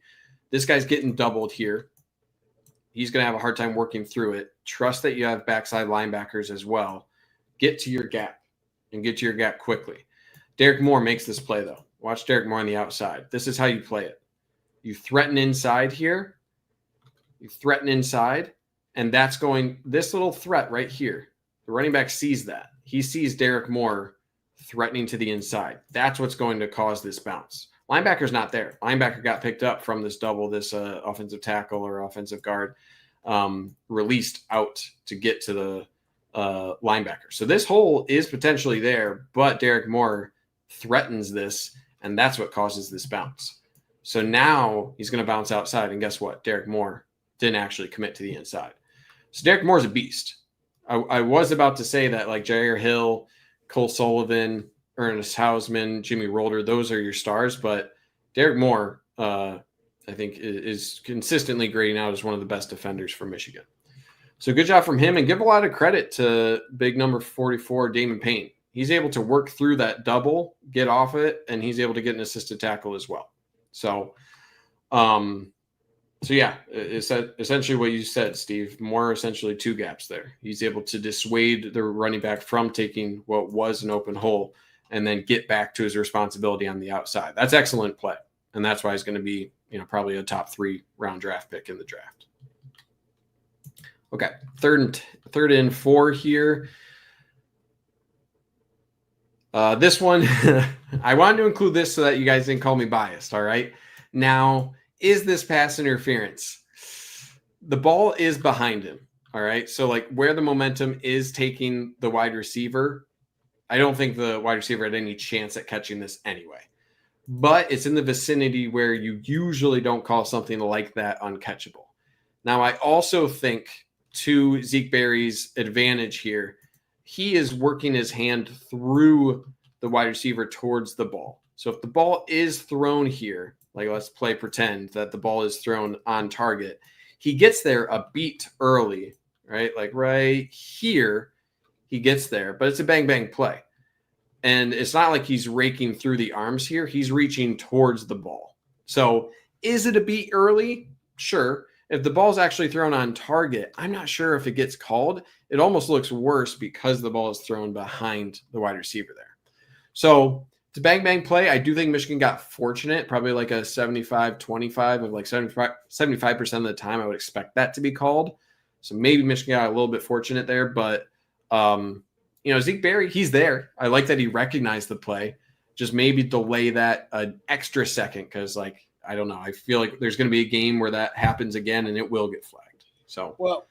This guy's getting doubled here. He's going to have a hard time working through it. Trust that you have backside linebackers as well. Get to your gap and get to your gap quickly. Derek Moore makes this play, though. Watch Derek Moore on the outside. This is how you play it. You threaten inside here. You threaten inside, and that's this little threat right here. The running back sees that. He sees Derek Moore threatening to the inside. That's what's going to cause this bounce. Linebacker's not there. Linebacker got picked up from this double, this offensive tackle or offensive guard released out to get to the linebacker. So this hole is potentially there, but Derek Moore threatens this, and that's what causes this bounce. So now he's going to bounce outside, and guess what? Derek Moore didn't actually commit to the inside. So Derek Moore's a beast. I was about to say that like Jair Hill, Cole Sullivan, Ernest Hausman, Jimmy Rolder, those are your stars, but Derek Moore, I think, is consistently grading out as one of the best defenders for Michigan. So good job from him, and give a lot of credit to big number 44, Damon Payne. He's able to work through that double, get off it, and he's able to get an assisted tackle as well. So yeah, it's essentially what you said, Steve. More essentially two gaps there. He's able to dissuade the running back from taking what was an open hole and then get back to his responsibility on the outside. That's excellent play, and that's why he's going to be, probably a top 3 round draft pick in the draft. Okay, third and 4 here. This one, I wanted to include this so that you guys didn't call me biased, all right? Now, is this pass interference? The ball is behind him, all right? So, like, where the momentum is taking the wide receiver, I don't think the wide receiver had any chance at catching this anyway. but it's in the vicinity where you usually don't call something like that uncatchable. Now, I also think, to Zeke Berry's advantage here, he is working his hand through the wide receiver towards the ball. So if the ball is thrown here, like let's pretend that the ball is thrown on target, he gets there a beat early, right? Like right here, he gets there, but it's a bang, bang play. And it's not like he's raking through the arms here. He's reaching towards the ball. So is it a beat early? Sure. If the ball's actually thrown on target, I'm not sure if it gets called. It almost looks worse because the ball is thrown behind the wide receiver there. So it's a bang, bang play. I do think Michigan got fortunate, probably like a 75-25 of like 75% of the time. I would expect that to be called. So maybe Michigan got a little bit fortunate there, but Zeke Berry, he's there. I like that he recognized the play. Just maybe delay that an extra second because, like, I don't know. I feel like there's going to be a game where that happens again and it will get flagged. So, well,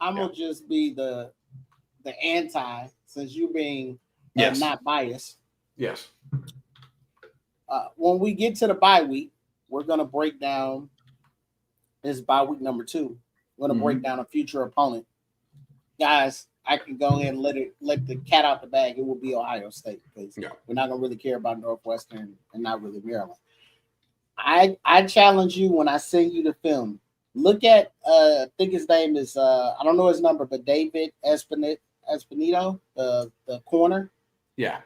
I'm going to just be the anti, since you being not biased. Yes. When we get to the bye week, we're going to break down this bye week number 2. We're going to break down a future opponent. Guys, I can go ahead and let the cat out the bag. It will be Ohio State because we're not going to really care about Northwestern and not really Maryland. I challenge you when I send you the film. Look at I think his name is I don't know his number, but David Espinito, the corner. Yeah.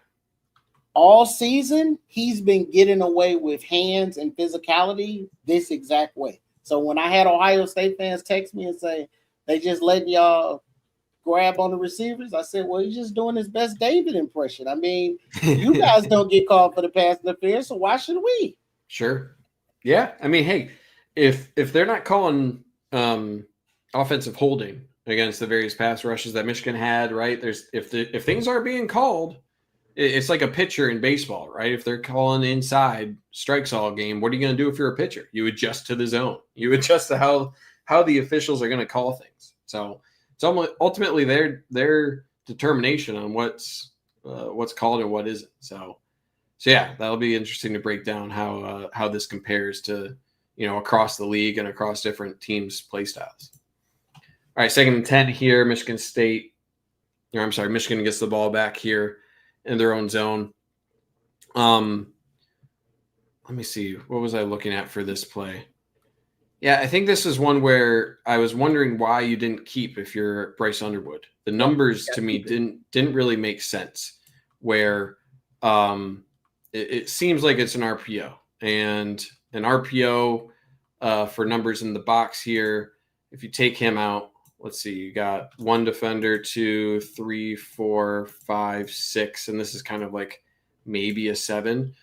All season, he's been getting away with hands and physicality this exact way. So when I had Ohio State fans text me and say they just letting y'all grab on the receivers, I said, well, he's just doing his best David impression. I mean, you guys don't get called for the pass interference, so why should we? Sure. Yeah. I mean, hey, if they're not calling offensive holding against the various pass rushes that Michigan had, right? If things are being called, it's like a pitcher in baseball, right? If they're calling inside strikes all game, what are you going to do if you're a pitcher? You adjust to the zone. You adjust to how the officials are going to call things. So it's ultimately their determination on what's called and what isn't. So yeah, that'll be interesting to break down how this compares to across the league and across different teams' play styles. All right, 2nd and 10 here. Michigan gets the ball back here in their own zone. Let me see. What was I looking at for this play? Yeah, I think this is one where I was wondering why you didn't keep if you're Bryce Underwood. The numbers to me didn't really make sense. Where it seems like it's an RPO, and an RPO for numbers in the box here. If you take him out, let's see, you got 1 defender, 2, 3, 4, 5, 6, and this is kind of like maybe a 7.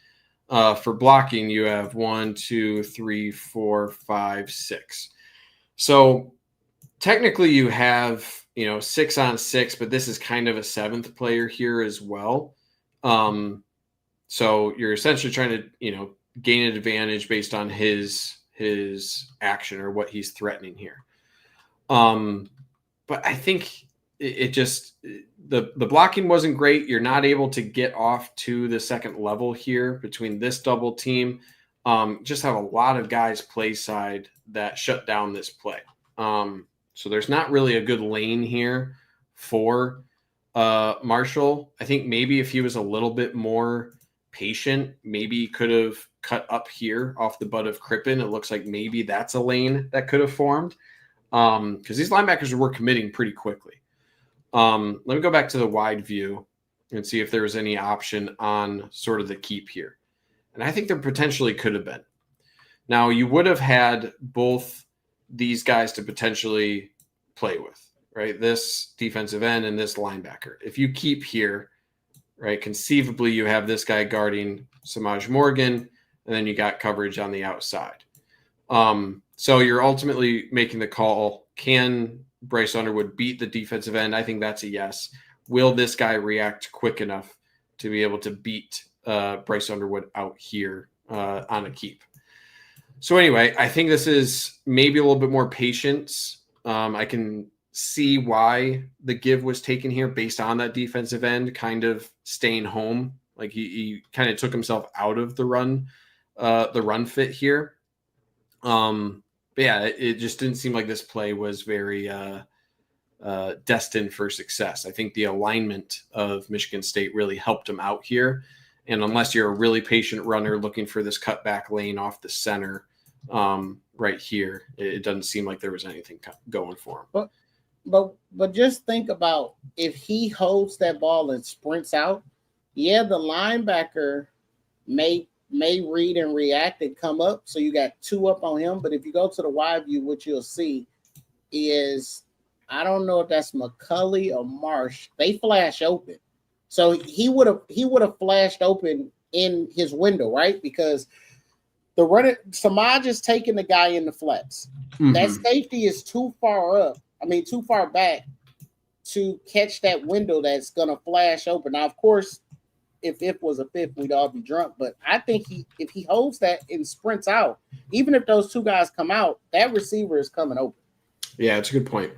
For blocking, you have 1, 2, 3, 4, 5, 6. So technically you have, 6 on 6, but this is kind of a 7th player here as well. So you're essentially trying to, gain an advantage based on his action or what he's threatening here. But I think it just the blocking wasn't great. You're not able to get off to the second level here between this double team. Just have a lot of guys play side that shut down this play. So there's not really a good lane here for Marshall. I think maybe if he was a little bit more patient, maybe he could have cut up here off the butt of Crippen. It looks like maybe that's a lane that could have formed because these linebackers were committing pretty quickly. Let me go back to the wide view and see if there was any option on sort of the keep here. And I think there potentially could have been. Now, you would have had both these guys to potentially play with, right? This defensive end and this linebacker. If you keep here, right, conceivably you have this guy guarding Samaj Morgan, and then you got coverage on the outside. So you're ultimately making the call, can Bryce Underwood beat the defensive end? I think that's a yes. Will this guy react quick enough to be able to beat Bryce Underwood out here on a keep? So anyway, I think this is maybe a little bit more patience. I can see why the give was taken here based on that defensive end kind of staying home Like he kind of took himself out of the run fit here. But yeah, it just didn't seem like this play was very destined for success. I think the alignment of Michigan State really helped him out here. And unless you're a really patient runner looking for this cutback lane off the center right here, it doesn't seem like there was anything going for him. But just think about if he holds that ball and sprints out, yeah, the linebacker may read and react and come up. So you got 2 up on him. But if you go to the wide view, what you'll see is, I don't know if that's McCulley or Marsh. They flash open. So he would have flashed open in his window, right? Because the runner, Samaj is taking the guy in the flex. Mm-hmm. That safety is too far back to catch that window that's gonna flash open. Now, of course, if it was a fifth, we'd all be drunk. But I think if he holds that and sprints out, even if those 2 guys come out, that receiver is coming open. Yeah, it's a good point.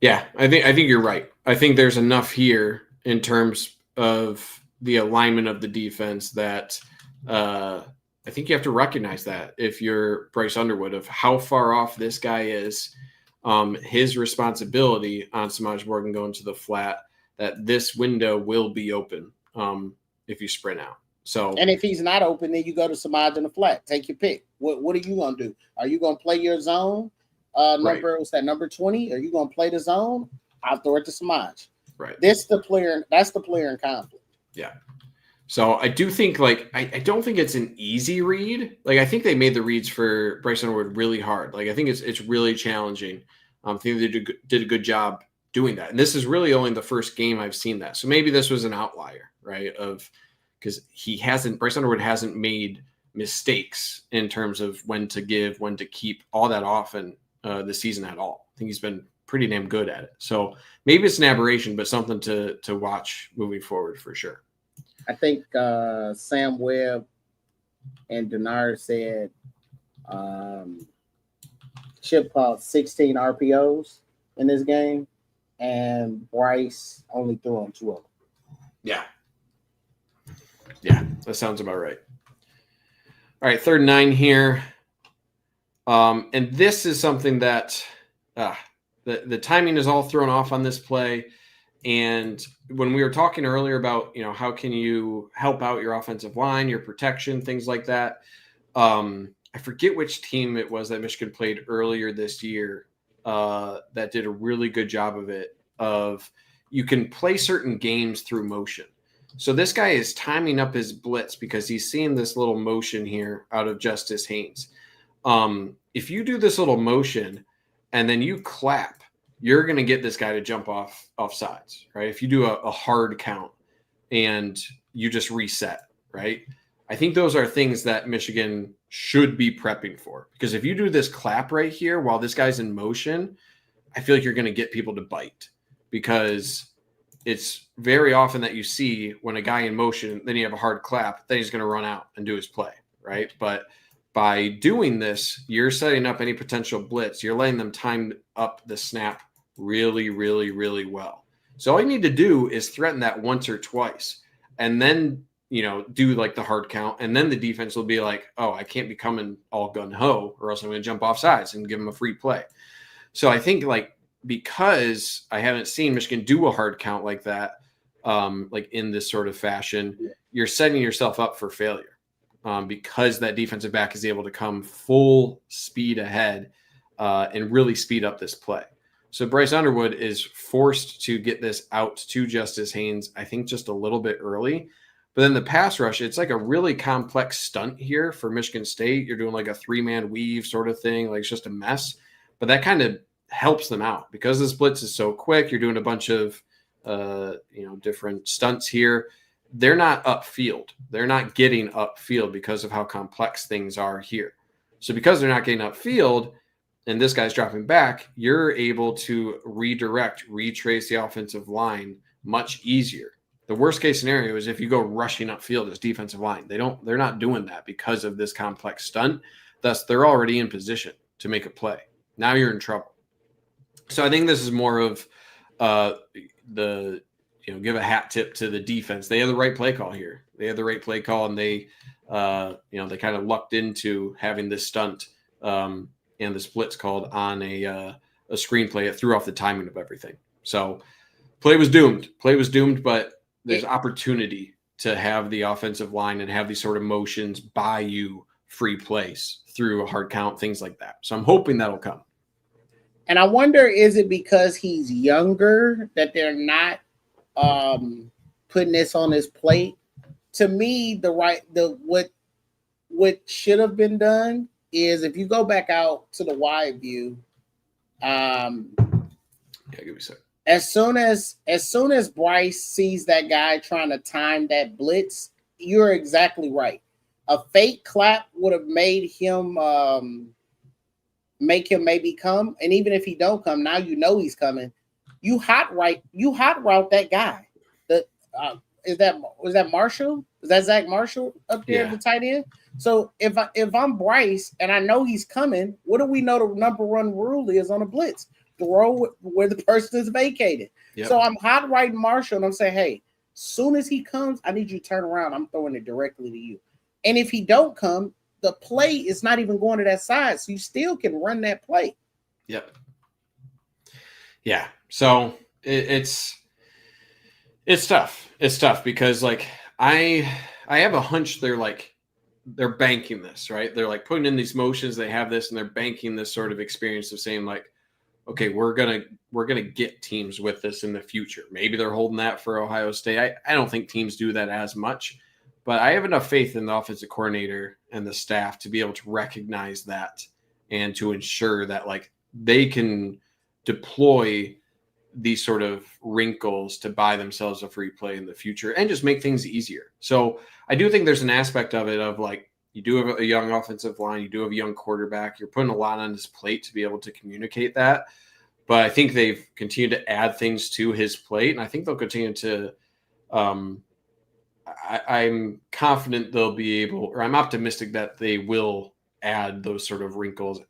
Yeah, I think you're right. I think there's enough here in terms of the alignment of the defense that I think you have to recognize that if you're Bryce Underwood, of how far off this guy is, his responsibility on Samaj Morgan going to the flat, that this window will be open if you sprint out. So, and if he's not open, then you go to Samaj in the flat. Take your pick. What are you gonna do? Are you gonna play your zone? What's that, number 20? Are you gonna play the zone? I'll throw it to Samaj. Right. That's the player in conflict. Yeah. So I do think, like, I don't think it's an easy read. Like, I think they made the reads for Bryce Underwood really hard. Like, I think it's really challenging. I think they did a good job doing that. And this is really only the first game I've seen that. So maybe this was an outlier, right? Because Bryce Underwood hasn't made mistakes in terms of when to give, when to keep all that often this season at all. I think he's been pretty damn good at it. So maybe it's an aberration, but something to watch moving forward for sure. I think Sam Webb and Denard said Chip caught 16 RPOs in this game, and Bryce only threw on 2 of them. Yeah, that sounds about right. All right, 3rd and 9 here. And this is something that the timing is all thrown off on this play. And when we were talking earlier about, how can you help out your offensive line, your protection, things like that. I forget which team it was that Michigan played earlier this year that did a really good job of it. You can play certain games through motion. So this guy is timing up his blitz because he's seeing this little motion here out of Justice Haynes. If you do this little motion and then you clap, you're going to get this guy to jump off sides, right? If you do a hard count and you just reset, right? I think those are things that Michigan should be prepping for, because if you do this clap right here while this guy's in motion, I feel like you're going to get people to bite, because it's very often that you see when a guy in motion, then you have a hard clap, then he's going to run out and do his play, right? But by doing this, you're setting up any potential blitz. You're letting them time up the snap really, really, really well. So all you need to do is threaten that once or twice, and then, do like the hard count. And then the defense will be like, oh, I can't be coming all gun ho, or else I'm going to jump off sides and give them a free play. So I think, because I haven't seen Michigan do a hard count like that, in this sort of fashion, you're setting yourself up for failure. Because that defensive back is able to come full speed ahead and really speed up this play. So Bryce Underwood is forced to get this out to Justice Haynes, I think, just a little bit early. But then the pass rush, it's like a really complex stunt here for Michigan State. You're doing like a 3-man weave sort of thing. It's just a mess. But that kind of helps them out because this blitz is so quick. You're doing a bunch of different stunts here. They're not upfield. They're not getting upfield because of how complex things are here. So because they're not getting upfield and this guy's dropping back, you're able to retrace the offensive line much easier. The worst case scenario is if you go rushing upfield as defensive line. They're not doing that because of this complex stunt. Thus, they're already in position to make a play. Now you're in trouble. So I think this is more of the give a hat tip to the defense. They had the right play call here. They had the right play call, and they kind of lucked into having this stunt and the splits called on a screenplay. It threw off the timing of everything. So play was doomed. But there's opportunity to have the offensive line and have these sort of motions buy you free plays through a hard count, things like that. So I'm hoping that'll come. And I wonder, is it because he's younger that they're not putting this on his plate? To me, what should have been done is, if you go back out to the wide view, give me a sec. As soon as Bryce sees that guy trying to time that blitz, you're exactly right. A fake clap would have made him maybe come, and even if he don't come, now he's coming. You hot route that guy. Was that Marshall? Is that Zach Marshall up there at the tight end? So if I'm Bryce and I know he's coming, what do we know the number one rule is on a blitz? Throw where the person is vacated. Yep. So I'm hot riding Marshall, and I'm saying, hey, soon as he comes, I need you to turn around. I'm throwing it directly to you. And if he don't come, the play is not even going to that side, so you still can run that play. Yep. Yeah. So it's tough. It's tough because I have a hunch they're banking this, right? They're putting in these motions. They have this, and they're banking this sort of experience of saying okay, we're gonna get teams with this in the future. Maybe they're holding that for Ohio State. I don't think teams do that as much, but I have enough faith in the offensive coordinator and the staff to be able to recognize that and to ensure that they can deploy these sort of wrinkles to buy themselves a free play in the future and just make things easier. So I do think there's an aspect of it of you do have a young offensive line, you do have a young quarterback, you're putting a lot on his plate to be able to communicate that. But I think they've continued to add things to his plate, and I think they'll continue to I'm confident they'll be able, or I'm optimistic that they will add those sort of wrinkles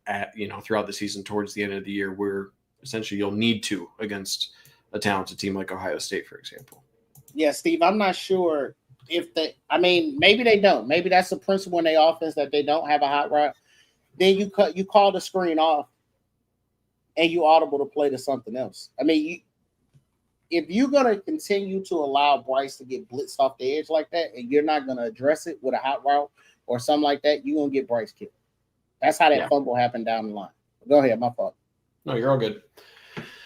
throughout the season towards the end of the year, where essentially you'll need to against a talented team like Ohio State, for example. Yeah, Steve, I'm not sure maybe they don't. Maybe that's the principle in their offense, that they don't have a hot route. Then you call the screen off and you audible to play to something else. If you're going to continue to allow Bryce to get blitzed off the edge like that, and you're not going to address it with a hot route or something like that, you're going to get Bryce killed. That's how that fumble happened down the line. Go ahead, my fault. No, you're all good.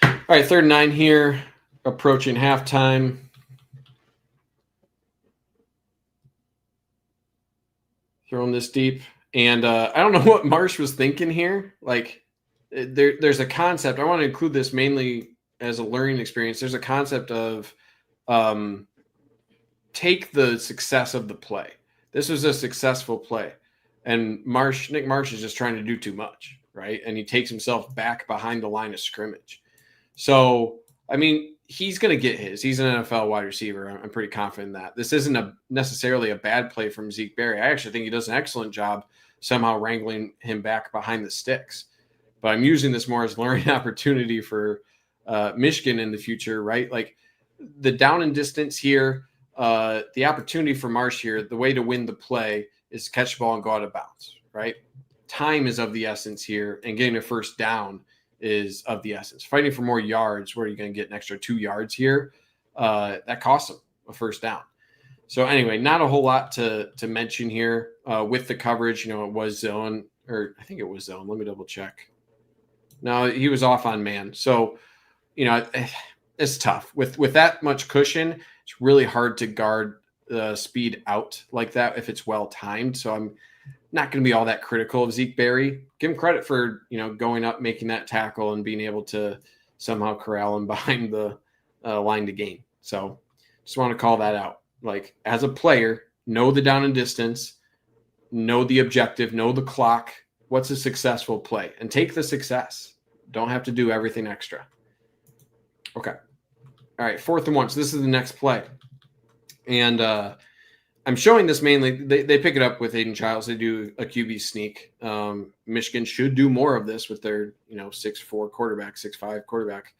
All right, 3rd and 9 here, approaching halftime. Throwing this deep. And I don't know what Marsh was thinking here. There's a concept. I want to include this mainly as a learning experience. There's a concept of take the success of the play. This was a successful play. And Nick Marsh is just trying to do too much, right? And he takes himself back behind the line of scrimmage. So, he's going to get his. He's an NFL wide receiver. I'm pretty confident in that. This isn't necessarily a bad play from Zeke Berry. I actually think he does an excellent job somehow wrangling him back behind the sticks. But I'm using this more as a learning opportunity for Michigan in the future, right? The down and distance here, the opportunity for Marsh here, the way to win the play is to catch the ball and go out of bounds, right? Time is of the essence here, and getting a first down is of the essence. Fighting for more yards, where are you going to get an extra 2 yards here? That costs them a first down. So anyway, not a whole lot to mention here with the coverage. It was zone, or I think it was zone. Let me double check. No, he was off on man. So, it's tough. With that much cushion, it's really hard to guard the speed out like that if it's well timed. So I'm not going to be all that critical of Zeke Berry. Give him credit for, going up, making that tackle, and being able to somehow corral him behind the line to gain. So just want to call that out. As a player, know the down and distance, know the objective, know the clock. What's a successful play? And take the success. Don't have to do everything extra. Okay. All right, 4th and 1. So this is the next play. And I'm showing this mainly. They pick it up with Aiden Childs. They do a QB sneak. Michigan should do more of this with their 6'4" quarterback, 6'5" quarterback.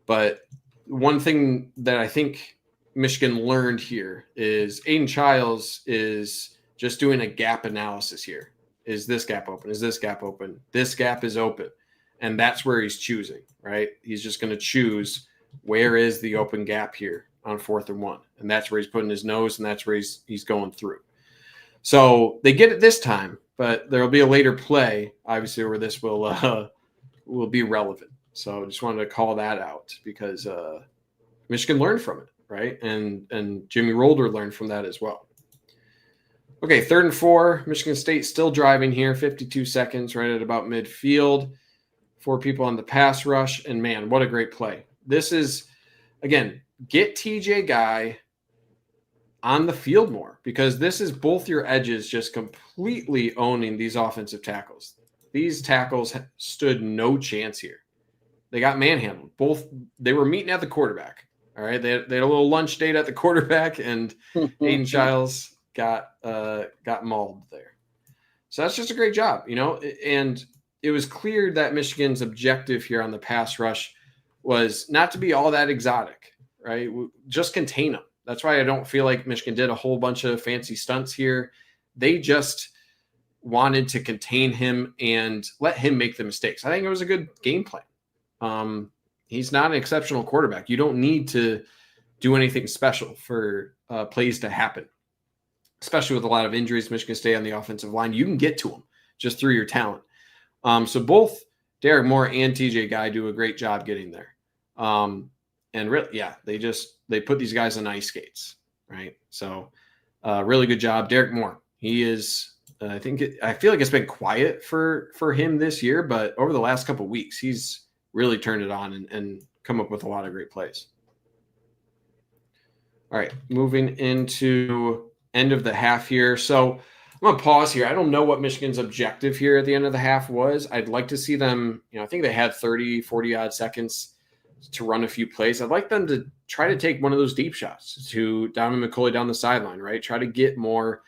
But one thing that I think Michigan learned here is Aiden Childs is just doing a gap analysis here. Is this gap open? Is this gap open? This gap is open. And that's where he's choosing, right? He's just going to choose where is the open gap here on 4th and 1. And that's where he's putting his nose, and that's where he's going through. So they get it this time, but there'll be a later play, obviously, where this will be relevant. So just wanted to call that out because Michigan learned from it, right? And Jimmy Rolder learned from that as well. Okay, 3rd and 4. Michigan State still driving here, 52 seconds, right at about midfield. 4 people on the pass rush, and man, what a great play. This is, again, get TJ Guy on the field more because this is both your edges just completely owning these offensive tackles. These tackles stood no chance here. They got manhandled. They were meeting at the quarterback. All right, they had a little lunch date at the quarterback, and Aiden Childs got mauled there. So that's just a great job, and it was clear that Michigan's objective here on the pass rush was not to be all that exotic, right? Just contain them. That's why I don't feel like Michigan did a whole bunch of fancy stunts here. They just wanted to contain him and let him make the mistakes. I think it was a good game plan. He's not an exceptional quarterback. You don't need to do anything special for plays to happen, especially with a lot of injuries. Michigan State on the offensive line, you can get to them just through your talent. So both Derek Moore and TJ Guy do a great job getting there. And really, yeah, they put these guys on ice skates, right? So really good job. Derek Moore, he is, I feel like it's been quiet for him this year, but over the last couple of weeks, he's really turned it on and come up with a lot of great plays. All right, moving into end of the half here. So I'm going to pause here. I don't know what Michigan's objective here at the end of the half was. I'd like to see them, I think they had 30, 40 odd seconds to run a few plays. I'd like them to try to take one of those deep shots to Donovan McCulley down the sideline, right? Try to get more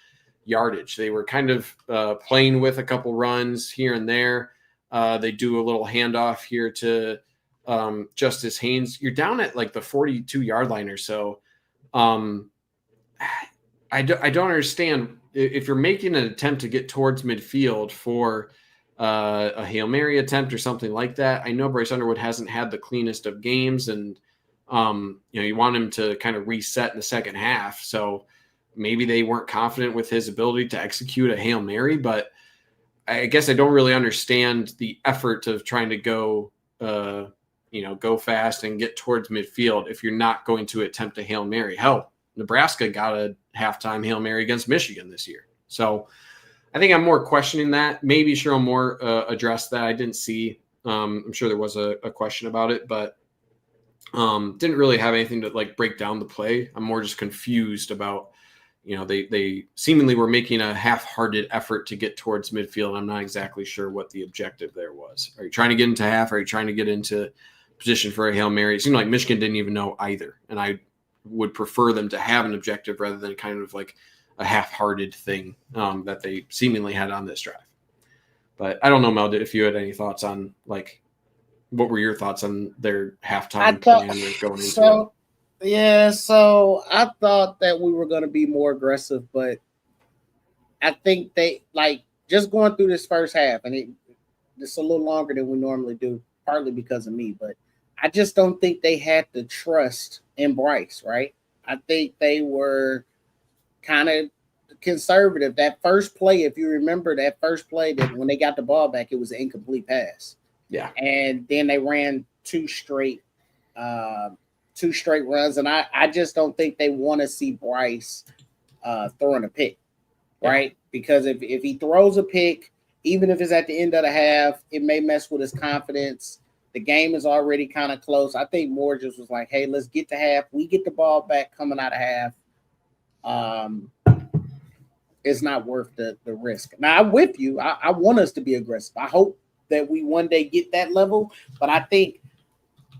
yardage. They were kind of playing with a couple runs here and there. They do a little handoff here to Justice Haynes. You're down at like the 42-yard line or so. I don't understand if you're making an attempt to get towards midfield for a Hail Mary attempt or something like that. I know Bryce Underwood hasn't had the cleanest of games, and you want him to kind of reset in the second half. So maybe they weren't confident with his ability to execute a Hail Mary, but I guess I don't really understand the effort of trying to go fast and get towards midfield if you're not going to attempt a Hail Mary. Hell, Nebraska got a halftime Hail Mary against Michigan this year. So I think I'm more questioning that. Maybe Cheryl Moore addressed that. I didn't see. I'm sure there was a question about it, but didn't really have anything to like break down the play. I'm more just confused about, they seemingly were making a half-hearted effort to get towards midfield. I'm not exactly sure what the objective there was. Are you trying to get into half? Are you trying to get into position for a Hail Mary? It seemed like Michigan didn't even know either. And I would prefer them to have an objective rather than kind of like a half-hearted thing that they seemingly had on this drive. But I don't know, Mel, if you had any thoughts on like, what were your thoughts on their halftime plan going into it? So I thought that we were going to be more aggressive, but I think they just going through this first half, and it's a little longer than we normally do, partly because of me, but I just don't think they had the trust in Bryce, right? I think they were kind of conservative. That first play, if you remember that first play, that when they got the ball back, it was an incomplete pass. Yeah. And then they ran two straight runs. And I just don't think they want to see Bryce throwing a pick, right? Because if he throws a pick, even if it's at the end of the half, it may mess with his confidence. The game is already kind of close. I think Moore just was like, hey, let's get to half. We get the ball back coming out of half. It's not worth the risk. Now, I'm with you. I want us to be aggressive. I hope that we one day get that level. But I think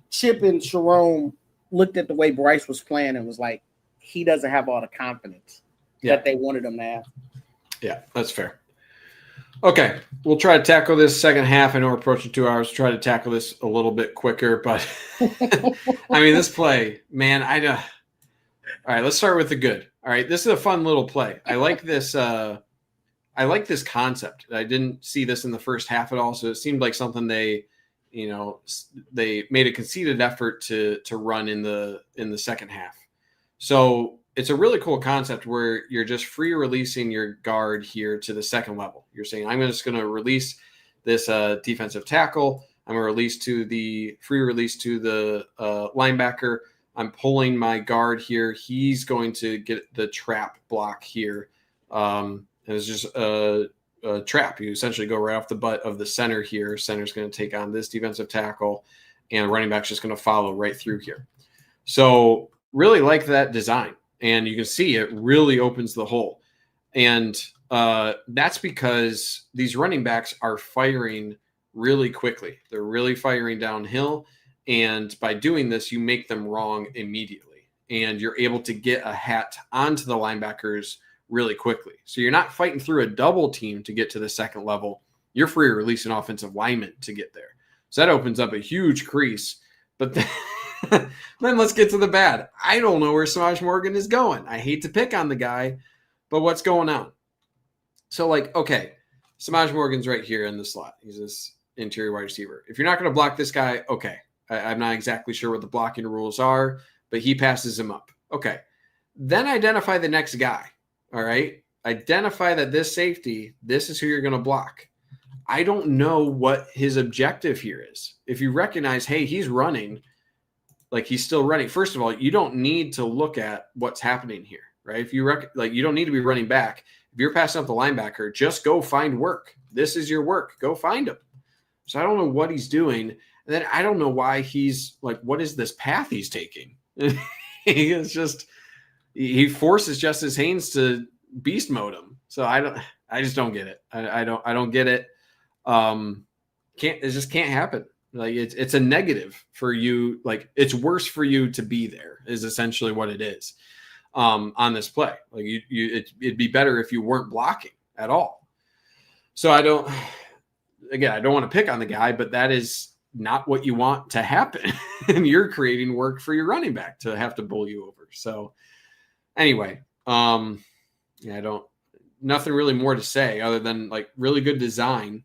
Chip and Sharon looked at the way Bryce was playing and was like, he doesn't have all the confidence that they wanted him to have. Yeah, that's fair. Okay, we'll try to tackle this second half. I know we're approaching 2 hours. Try to tackle this a little bit quicker, but I mean, this play, man, all right, let's start with the good. All right, this is a fun little play. I like this. I like this concept. I didn't see this in the first half at all, so it seemed like something they made a conceited effort to run in the second half. So it's a really cool concept where you're just free releasing your guard here to the second level. You're saying, I'm just going to release this defensive tackle. I'm going to free release to the linebacker. I'm pulling my guard here. He's going to get the trap block here. It's just a trap. You essentially go right off the butt of the center here. Center's going to take on this defensive tackle, and running back's just going to follow right through here. So really like that design. And you can see it really opens the hole. And that's because these running backs are firing really quickly. They're really firing downhill. And by doing this, you make them wrong immediately. And you're able to get a hat onto the linebackers really quickly. So you're not fighting through a double team to get to the second level. You're free releasing offensive linemen to get there. So that opens up a huge crease. But then, then let's get to the bad. I don't know where Samaj Morgan is going. I hate to pick on the guy, but what's going on? So, okay, Samaj Morgan's right here in the slot. He's this interior wide receiver. If you're not going to block this guy, okay. I'm not exactly sure what the blocking rules are, but he passes him up. Okay. Then identify the next guy. All right. Identify that this safety, this is who you're going to block. I don't know what his objective here is. If you recognize, hey, he's running, he's still running. First of all, you don't need to look at what's happening here, right? If you you don't need to be running back. If you're passing up the linebacker, just go find work. This is your work. Go find him. So I don't know what he's doing. And then I don't know why he's what is this path he's taking? He forces Justice Haynes to beast mode him. So I just don't get it. I don't get it. It just can't happen. It's a negative for you. It's worse for you to be there is essentially what it is on this play. It'd be better if you weren't blocking at all. So I don't want to pick on the guy, but that is not what you want to happen. And you're creating work for your running back to have to bowl you over. So anyway, nothing really more to say other than really good design.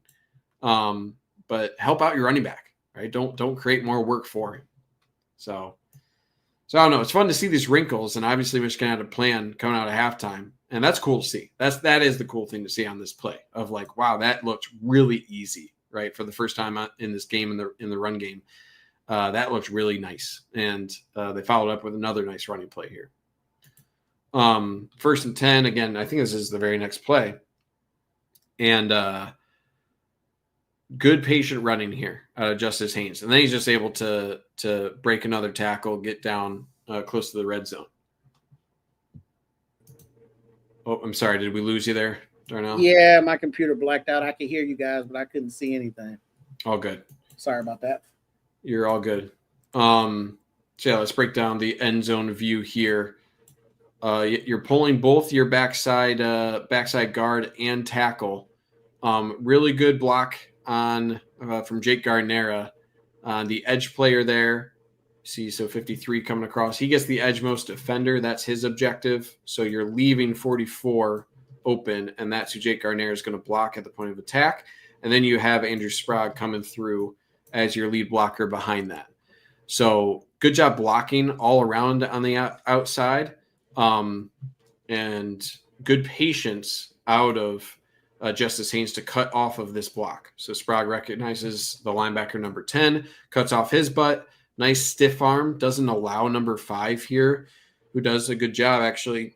But help out your running back, right? Don't create more work for him. So I don't know. It's fun to see these wrinkles, and obviously Michigan had a plan coming out of halftime, and that's cool to see. That is the cool thing to see on this play of wow, that looked really easy, right? For the first time in this game in the run game, that looked really nice, and they followed up with another nice running play here. 1st and 10 again. I think this is the very next play, and good patient running here out of Justice Haynes, and then he's just able to break another tackle, get down close to the red zone. Oh, I'm sorry. Did we lose you there, Darnell? Yeah, my computer blacked out. I could hear you guys, but I couldn't see anything. All good. Sorry about that. You're all good. So yeah, let's break down the end zone view here. You're pulling both your backside guard and tackle. Really good block on from Jake Garnera, the edge player there. See, so 53 coming across. He gets the edge most defender. That's his objective. So you're leaving 44 open, and that's who Jake Garnera is going to block at the point of attack. And then you have Andrew Sprague coming through as your lead blocker behind that. So good job blocking all around on the outside, and good patience out of Justice Haynes to cut off of this block. So Sprague recognizes the linebacker number 10, cuts off his butt. Nice stiff arm, doesn't allow number 5 here, who does a good job actually,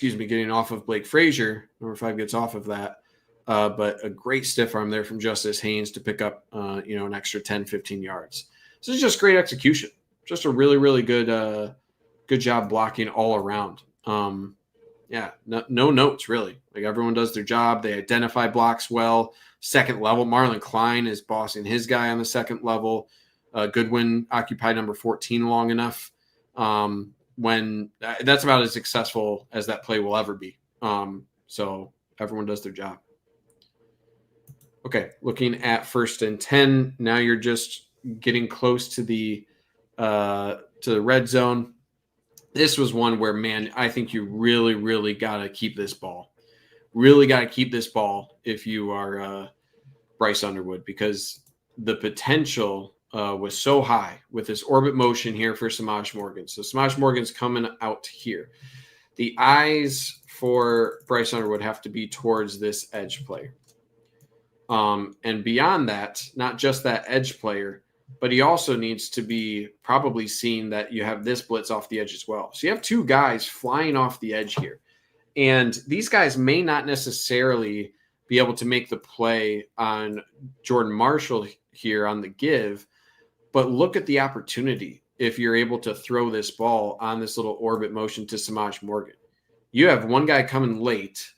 getting off of Blake Frazier. Number 5 gets off of that. But a great stiff arm there from Justice Haynes to pick up, an extra 10, 15 yards. So it's just great execution. Just a really, really good job blocking all around. No notes really. Everyone does their job. They identify blocks well. Second level, Marlon Klein is bossing his guy on the second level. Goodwin occupied number 14 long enough. When that's about as successful as that play will ever be. So everyone does their job. Okay, looking at 1st and 10. Now you're just getting close to the red zone. This was one where, man, I think you really, really got to keep this ball. Really got to keep this ball if you are Bryce Underwood, because the potential was so high with this orbit motion here for Samaj Morgan. So Samaj Morgan's coming out here. The eyes for Bryce Underwood have to be towards this edge player. And beyond that, not just that edge player, but he also needs to be probably seeing that you have this blitz off the edge as well. So you have 2 guys flying off the edge here. And these guys may not necessarily be able to make the play on Jordan Marshall here on the give, but look at the opportunity if you're able to throw this ball on this little orbit motion to Samaj Morgan. You have one guy coming late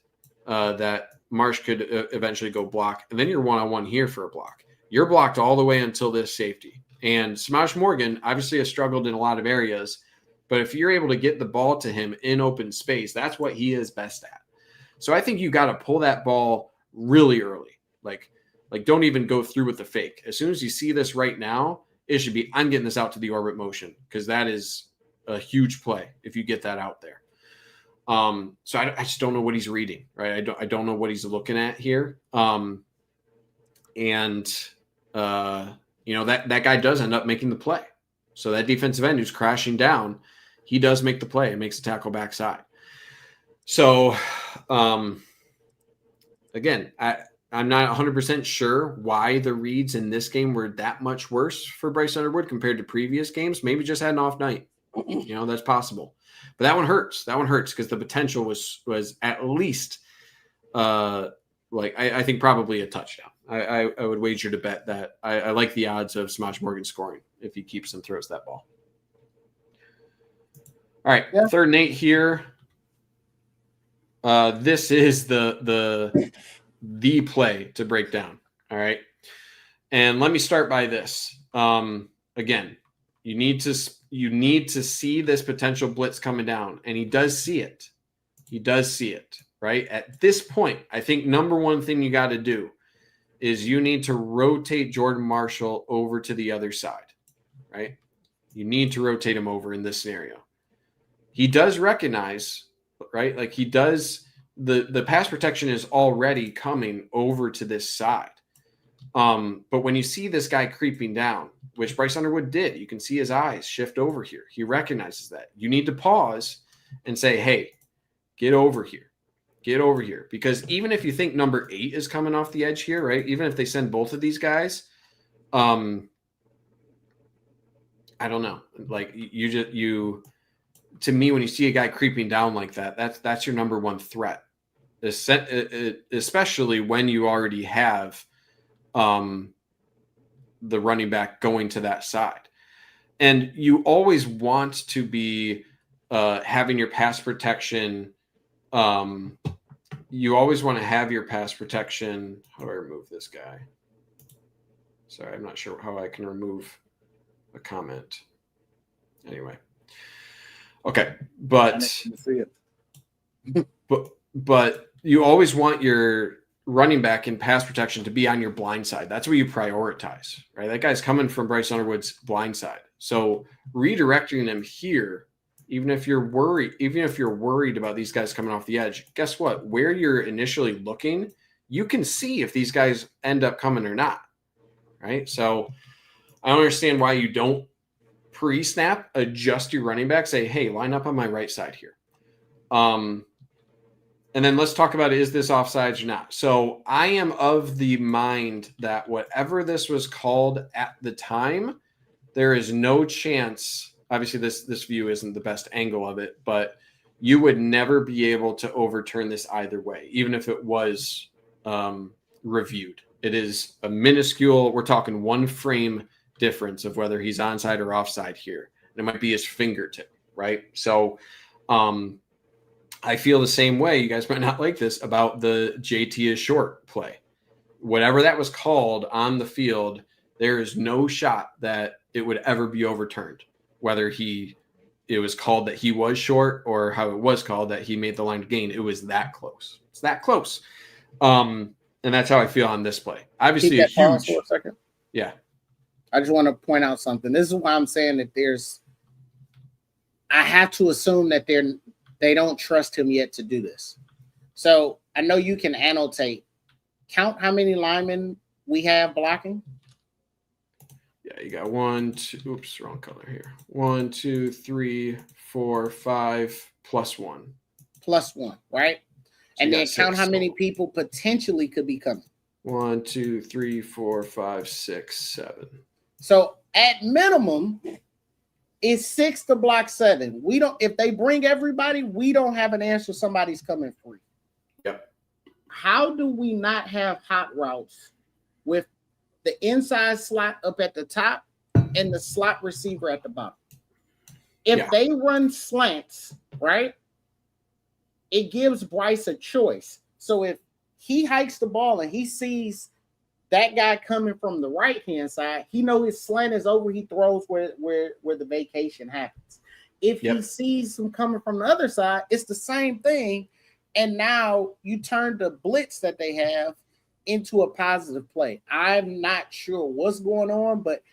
that Marsh could eventually go block, and then you're one-on-one here for a block. You're blocked all the way until this safety. And Samaj Morgan obviously has struggled in a lot of areas, but if you're able to get the ball to him in open space, that's what he is best at. So I think you got to pull that ball really early. Like don't even go through with the fake. As soon as you see this right now, it should be, I'm getting this out to the orbit motion, because that is a huge play if you get that out there. So I just don't know what he's reading, right? I don't know what he's looking at here. That guy does end up making the play. So that defensive end who's crashing down, he does make the play and makes the tackle backside. So, again, I'm not 100% sure why the reads in this game were that much worse for Bryce Underwood compared to previous games. Maybe just had an off night. That's possible. But that one hurts. That one hurts because the potential was at least, I think probably a touchdown. I would wager to bet that I like the odds of Samaj Morgan scoring if he keeps and throws that ball. All right, yeah. 3rd and 8 here. This is the play to break down. All right, and let me start by this. Again, you need to see this potential blitz coming down, and he does see it. He does see it, right? At this point, I think number one thing you got to do is you need to rotate Jordan Marshall over to the other side, right? You need to rotate him over in this scenario. He does recognize, right? Like he does, the pass protection is already coming over to this side. But when you see this guy creeping down, which Bryce Underwood did, you can see his eyes shift over here. He recognizes that. You need to pause and say, hey, get over here. Get over here. Because even if you think number 8 is coming off the edge here, right? Even if they send both of these guys, I don't know. Like to me, when you see a guy creeping down like that, that's your number one threat, especially when you already have the running back going to that side. And you always want to be having your pass protection. You always want to have your pass protection. How do I remove this guy? Sorry, I'm not sure how I can remove a comment. Anyway. Okay, but you always want your running back in pass protection to be on your blind side. That's where you prioritize, right? That guy's coming from Bryce Underwood's blind side. So redirecting them here, even if you're worried about these guys coming off the edge, guess what? Where you're initially looking, you can see if these guys end up coming or not, right? So I don't understand why you don't pre-snap adjust your running back, say, hey, line up on my right side here. And then let's talk about, is this offsides or not? So I am of the mind that whatever this was called at the time, there is no chance. Obviously, this view isn't the best angle of it, but you would never be able to overturn this either way, even if it was reviewed. It is a minuscule, we're talking one frame difference of whether he's onside or offside here. And it might be his fingertip, right? So I feel the same way. You guys might not like this about the JT is short play. Whatever that was called on the field, there is no shot that it would ever be overturned, whether it was called that he was short or how it was called that he made the line to gain. It was that close. It's that close. And that's how I feel on this play. Keep Obviously, a that pause huge. for a second. Yeah. I just want to point out something. This is why I'm saying that I have to assume that they don't trust him yet to do this. So I know you can annotate. Count how many linemen we have blocking. Yeah, you got 1, 2. Oops, wrong color here. 1, 2, 3, 4, 5 plus 1. Plus 1, right? So and then count how many total. people potentially could be coming. 1, 2, 3, 4, 5, 6, 7. So at minimum, it's 6 to block 7. We don't. If they bring everybody, we don't have an answer. Somebody's coming free. Yep. How do we not have hot routes with the inside slot up at the top and the slot receiver at the bottom? If they run slants, right, it gives Bryce a choice. So if he hikes the ball and he sees that guy coming from the right-hand side, he knows his slant is over, he throws where the vacation happens. If he sees him coming from the other side, it's the same thing. And now you turn the blitz that they have into a positive play. I'm not sure what's going on, but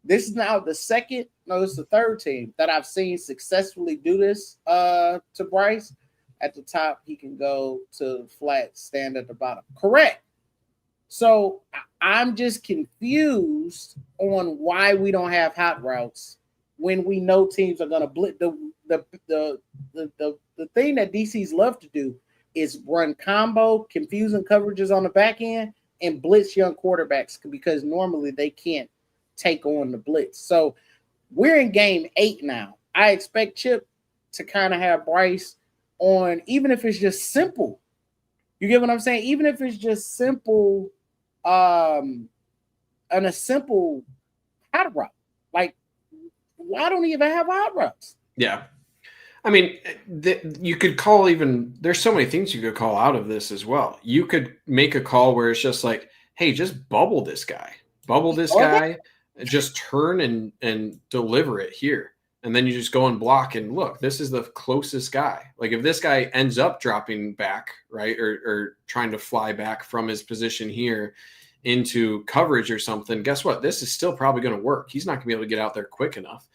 this is now it's the third team that I've seen successfully do this to Bryce. At the top, he can go to flat, stand at the bottom. Correct. So I'm just confused on why we don't have hot routes when we know teams are going to blitz. The thing that DCs love to do is run combo, confusing coverages on the back end, and blitz young quarterbacks because normally they can't take on the blitz. So we're in game 8 now. I expect Chip to kind of have Bryce on, even if it's just simple. You get what I'm saying? Even if it's just simple, on a simple hot route. Like, why don't he even have hot routes? Yeah. I mean, you could call there's so many things you could call out of this as well. You could make a call where it's just like, hey, just bubble this guy, just turn and deliver it here. And then you just go and block and look, this is the closest guy. Like if this guy ends up dropping back, right, or trying to fly back from his position here into coverage or something, guess what? This is still probably going to work. He's not going to be able to get out there quick enough.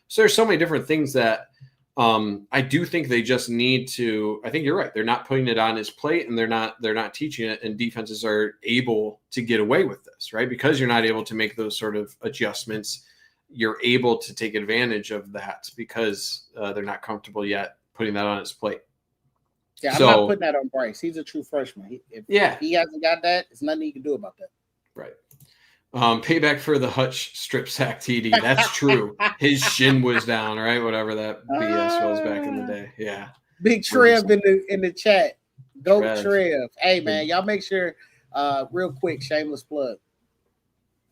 So there's so many different things that I do think they just need to. I think you're right. They're not putting it on his plate, and they're not teaching it. And defenses are able to get away with this, right? Because you're not able to make those sort of adjustments. You're able to take advantage of that because they're not comfortable yet putting that on his plate. Yeah, I'm not putting that on Bryce. He's a true freshman. If he hasn't got that, there's nothing he can do about that. Right. Payback for the Hutch strip sack TD. That's true. His shin was down, right? Whatever that BS was back in the day. Yeah. Big Trev in the chat. Go Trev. Hey man, y'all make sure real quick, shameless plug.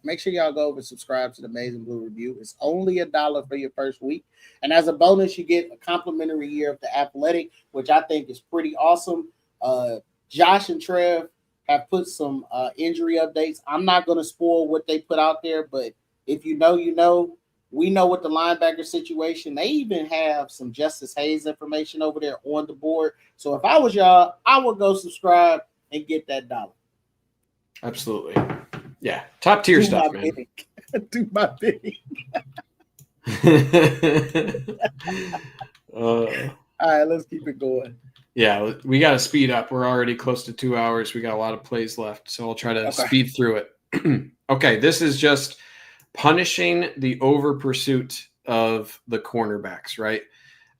Make sure y'all go over and subscribe to the Amazing Blue Review. It's only $1 for your first week. And as a bonus, you get a complimentary year of The Athletic, which I think is pretty awesome. Josh and Trev have put some injury updates. I'm not going to spoil what they put out there, but if you know, you know. We know what the linebacker situation. They even have some Justice Hayes information over there on the board. So if I was y'all, I would go subscribe and get that $1. Absolutely. Yeah. Top tier stuff, man. Do my bidding. All right, let's keep it going. Yeah, we got to speed up. We're already close to 2 hours. We got a lot of plays left, so I'll try to speed through it. Okay, this is just punishing the over pursuit of the cornerbacks, right?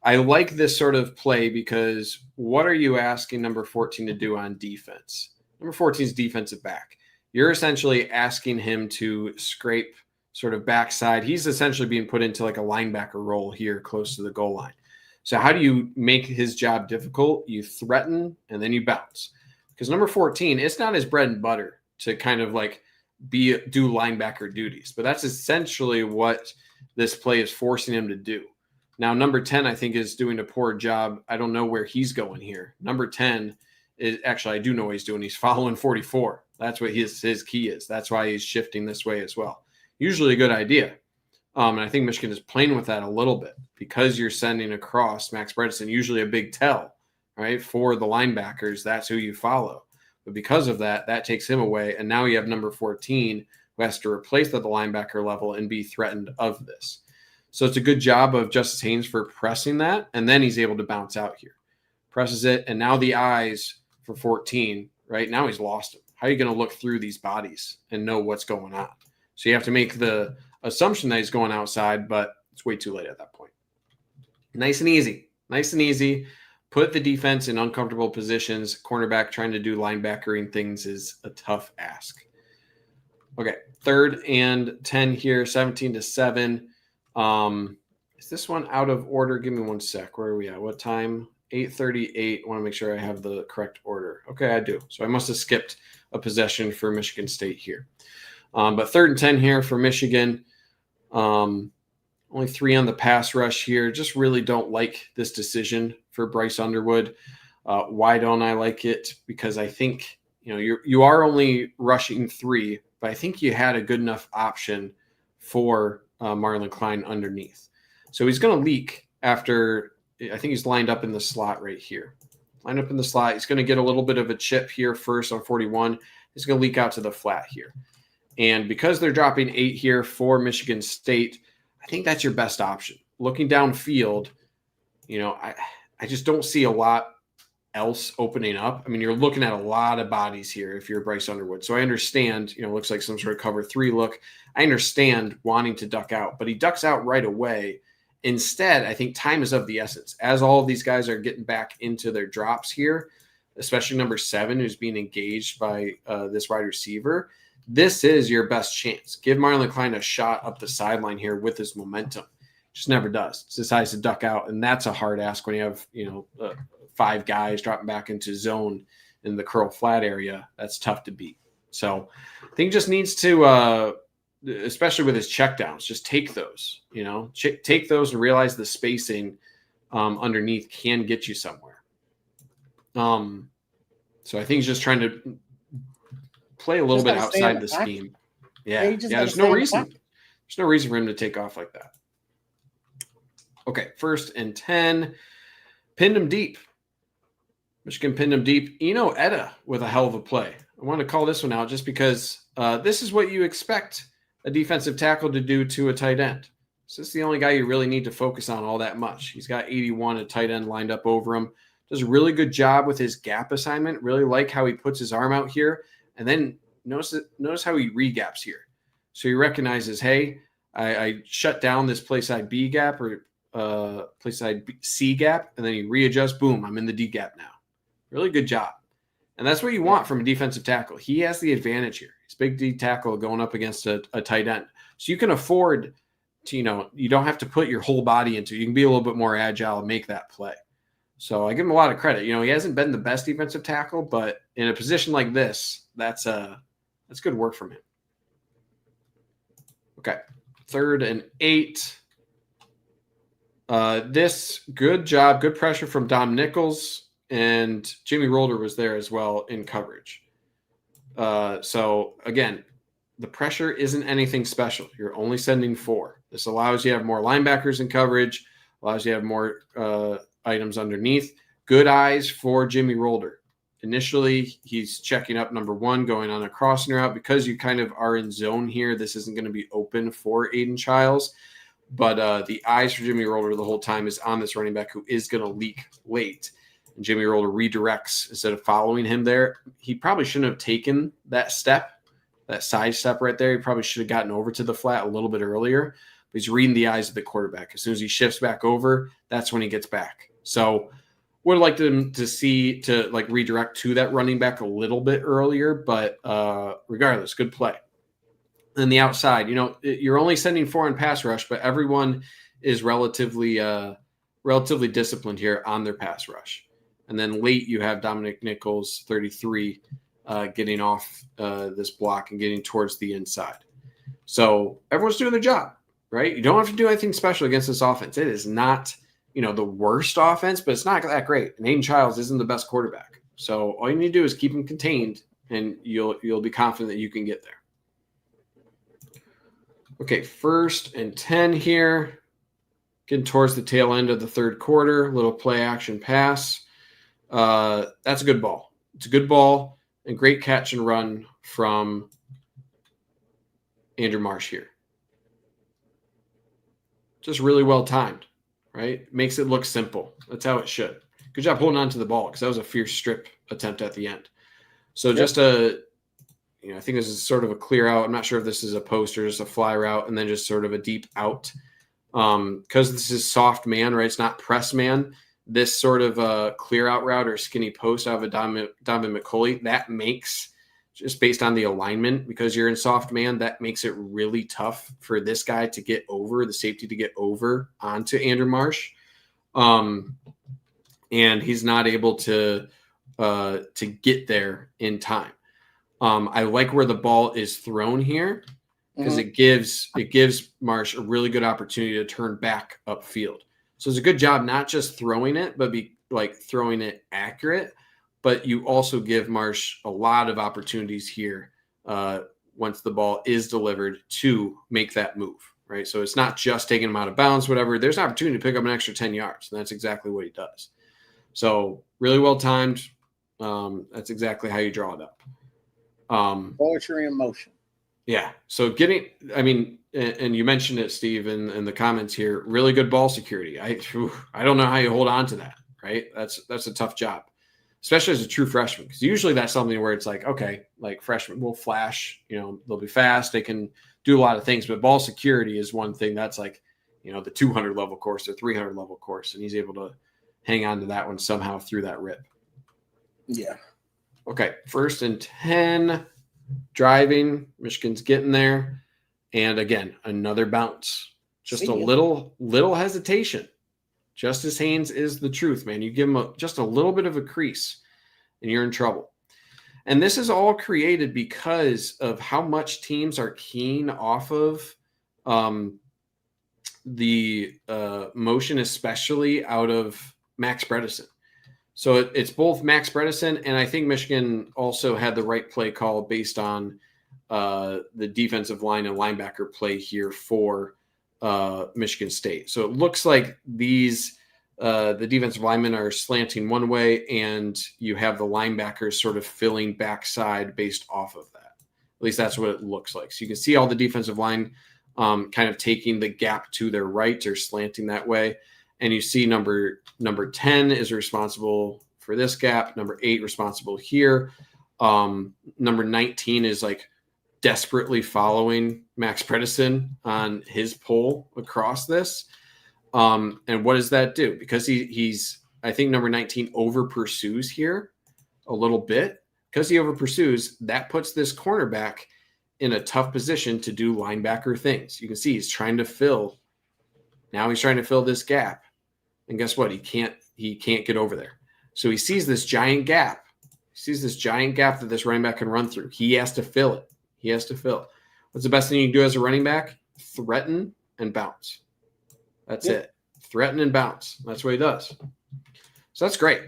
I like this sort of play because what are you asking number 14 to do on defense? Number 14 is defensive back. You're essentially asking him to scrape sort of backside. He's essentially being put into like a linebacker role here close to the goal line. So how do you make his job difficult? You threaten and then you bounce. Because number 14, it's not his bread and butter to kind of like do linebacker duties. But that's essentially what this play is forcing him to do. Now, number 10, I think, is doing a poor job. I don't know where he's going here. Number 10 is actually, I do know what he's doing. He's following 44. That's what his key is. That's why he's shifting this way as well. Usually a good idea. And I think Michigan is playing with that a little bit because you're sending across Max Bredesen, usually a big tell, right? For the linebackers, that's who you follow. But because of that, that takes him away. And now you have number 14 who has to replace the linebacker level and be threatened of this. So it's a good job of Justice Haynes for pressing that. And then he's able to bounce out here. Presses it. And now the eyes for 14, right? Now he's lost him. How are you going to look through these bodies and know what's going on? So you have to make the assumption that he's going outside, but it's way too late at that point. Nice and easy. Nice and easy. Put the defense in uncomfortable positions. Cornerback trying to do linebackering things is a tough ask. Okay, 3rd and 10 here, 17-7. Is this one out of order? Give me one sec. Where are we at? What time? 8:38. I want to make sure I have the correct order. Okay, I do. So I must have skipped a possession for Michigan State here. But 3rd and 10 here for Michigan. Only 3 on the pass rush here. Just really don't like this decision for Bryce Underwood. Why don't I like it? Because I think you are only rushing 3, but I think you had a good enough option for Marlon Klein underneath. So he's going to leak after. I think he's lined up in the slot right here. Lined up in the slot. He's going to get a little bit of a chip here first on 41. He's going to leak out to the flat here. And because they're dropping 8 here for Michigan State, I think that's your best option. Looking downfield, I just don't see a lot else opening up. I mean, you're looking at a lot of bodies here if you're Bryce Underwood. So I understand, looks like some sort of cover 3 look. I understand wanting to duck out, but he ducks out right away. Instead, I think time is of the essence. As all of these guys are getting back into their drops here, especially number 7, who's being engaged by this wide receiver, this is your best chance. Give Marlon Klein a shot up the sideline here with his momentum. Just never does. Decides to duck out, and that's a hard ask when you have 5 guys dropping back into zone in the curl flat area. That's tough to beat. So I think he just needs to, especially with his checkdowns, just take those. Take those and realize the spacing underneath can get you somewhere. So I think he's just trying to play a little bit outside the scheme. Yeah. There's no reason. There's no reason for him to take off like that. Okay, 1st and 10. Pinned him deep. Michigan pinned him deep. Etta with a hell of a play. I want to call this one out just because this is what you expect a defensive tackle to do to a tight end. So this is the only guy you really need to focus on all that much. He's got 81, a tight end lined up over him. Does a really good job with his gap assignment. Really like how he puts his arm out here. And then notice how he regaps here. So he recognizes, hey, I shut down this play side B gap or play side C gap, and then he readjusts. Boom, I'm in the D gap now. Really good job. And that's what you want from a defensive tackle. He has the advantage here. He's big D tackle going up against a tight end. So you can afford to, you don't have to put your whole body into it. You can be a little bit more agile and make that play. So I give him a lot of credit. He hasn't been the best defensive tackle, but in a position like this, that's good work from him. Okay, 3rd and 8. This good job, good pressure from Dom Nichols, and Jimmy Rolder was there as well in coverage. So again, the pressure isn't anything special. You're only sending 4. This allows you to have more linebackers in coverage, allows you to have more items underneath. Good eyes for Jimmy Rolder. Initially, he's checking up number 1, going on a crossing route. Because you kind of are in zone here, this isn't going to be open for Aiden Childs. But the eyes for Jimmy Rolder the whole time is on this running back who is going to leak late. And Jimmy Rolder redirects instead of following him there. He probably shouldn't have taken that step, that side step right there. He probably should have gotten over to the flat a little bit earlier. But he's reading the eyes of the quarterback. As soon as he shifts back over, that's when he gets back. So would like them to redirect to that running back a little bit earlier. But regardless, good play. And the outside, you're only sending 4 in pass rush, but everyone is relatively disciplined here on their pass rush. And then late, you have Dominic Nichols, 33, getting off this block and getting towards the inside. So everyone's doing their job, right? You don't have to do anything special against this offense. It is not, the worst offense, but it's not that great. And Aiden Childs isn't the best quarterback. So all you need to do is keep him contained, and you'll be confident that you can get there. Okay, 1st and 10 here. Getting towards the tail end of the 3rd quarter. Little play action pass. That's a good ball. It's a good ball. and great catch and run from Andrew Marsh here. Just really well timed, right? Makes it look simple. That's how it should. Good job holding on to the ball because that was a fierce strip attempt at the end. So just I think this is sort of a clear out. I'm not sure if this is a post or just a fly route, and then just sort of a deep out. Because this is soft man, right? It's not press man. This sort of a clear out route or skinny post out of a Donovan McCulley, that makes, just based on the alignment, because you're in soft man, that makes it really tough for this guy to get over, the safety to get over onto Andrew Marsh. And he's not able to get there in time. I like where the ball is thrown here because it gives Marsh a really good opportunity to turn back upfield. So it's a good job not just throwing it, but throwing it accurate. But you also give Marsh a lot of opportunities here once the ball is delivered to make that move, right? So it's not just taking him out of bounds, whatever. There's an opportunity to pick up an extra 10 yards, and that's exactly what he does. So really well timed. That's exactly how you draw it up. Poetry in motion. Yeah. So and you mentioned it, Steve, in the comments here, really good ball security. I don't know how you hold on to that, right? That's a tough job, especially as a true freshman, because usually that's something where it's like, okay, like freshmen will flash, they'll be fast, they can do a lot of things, but ball security is one thing that's like, the 200 level course or 300 level course, and he's able to hang on to that one somehow through that rip. Yeah. Okay, 1st and 10, driving. Michigan's getting there. And again, another bounce. Just a little hesitation. Justice Haynes is the truth, man. You give him just a little bit of a crease, and you're in trouble. And this is all created because of how much teams are keen off of the motion, especially out of Max Bredesen. So it's both Max Bredesen, and I think Michigan also had the right play call based on the defensive line and linebacker play here for Michigan State. So it looks like the defensive linemen are slanting one way, and you have the linebackers sort of filling backside based off of that. At least that's what it looks like. So you can see all the defensive line kind of taking the gap to their right or slanting that way. And you see number 10 is responsible for this gap. Number 8 responsible here. Number 19 is like desperately following Max Bredesen on his pull across this. And what does that do? Because he's I think number 19 over pursues here a little bit. Because he over pursues, that puts this cornerback in a tough position to do linebacker things. You can see he's trying to fill this gap. And guess what? He can't get over there. So he sees this giant gap. That this running back can run through. He has to fill it. What's the best thing you can do as a running back? Threaten and bounce. That's it. Threaten and bounce. That's what he does. So that's great.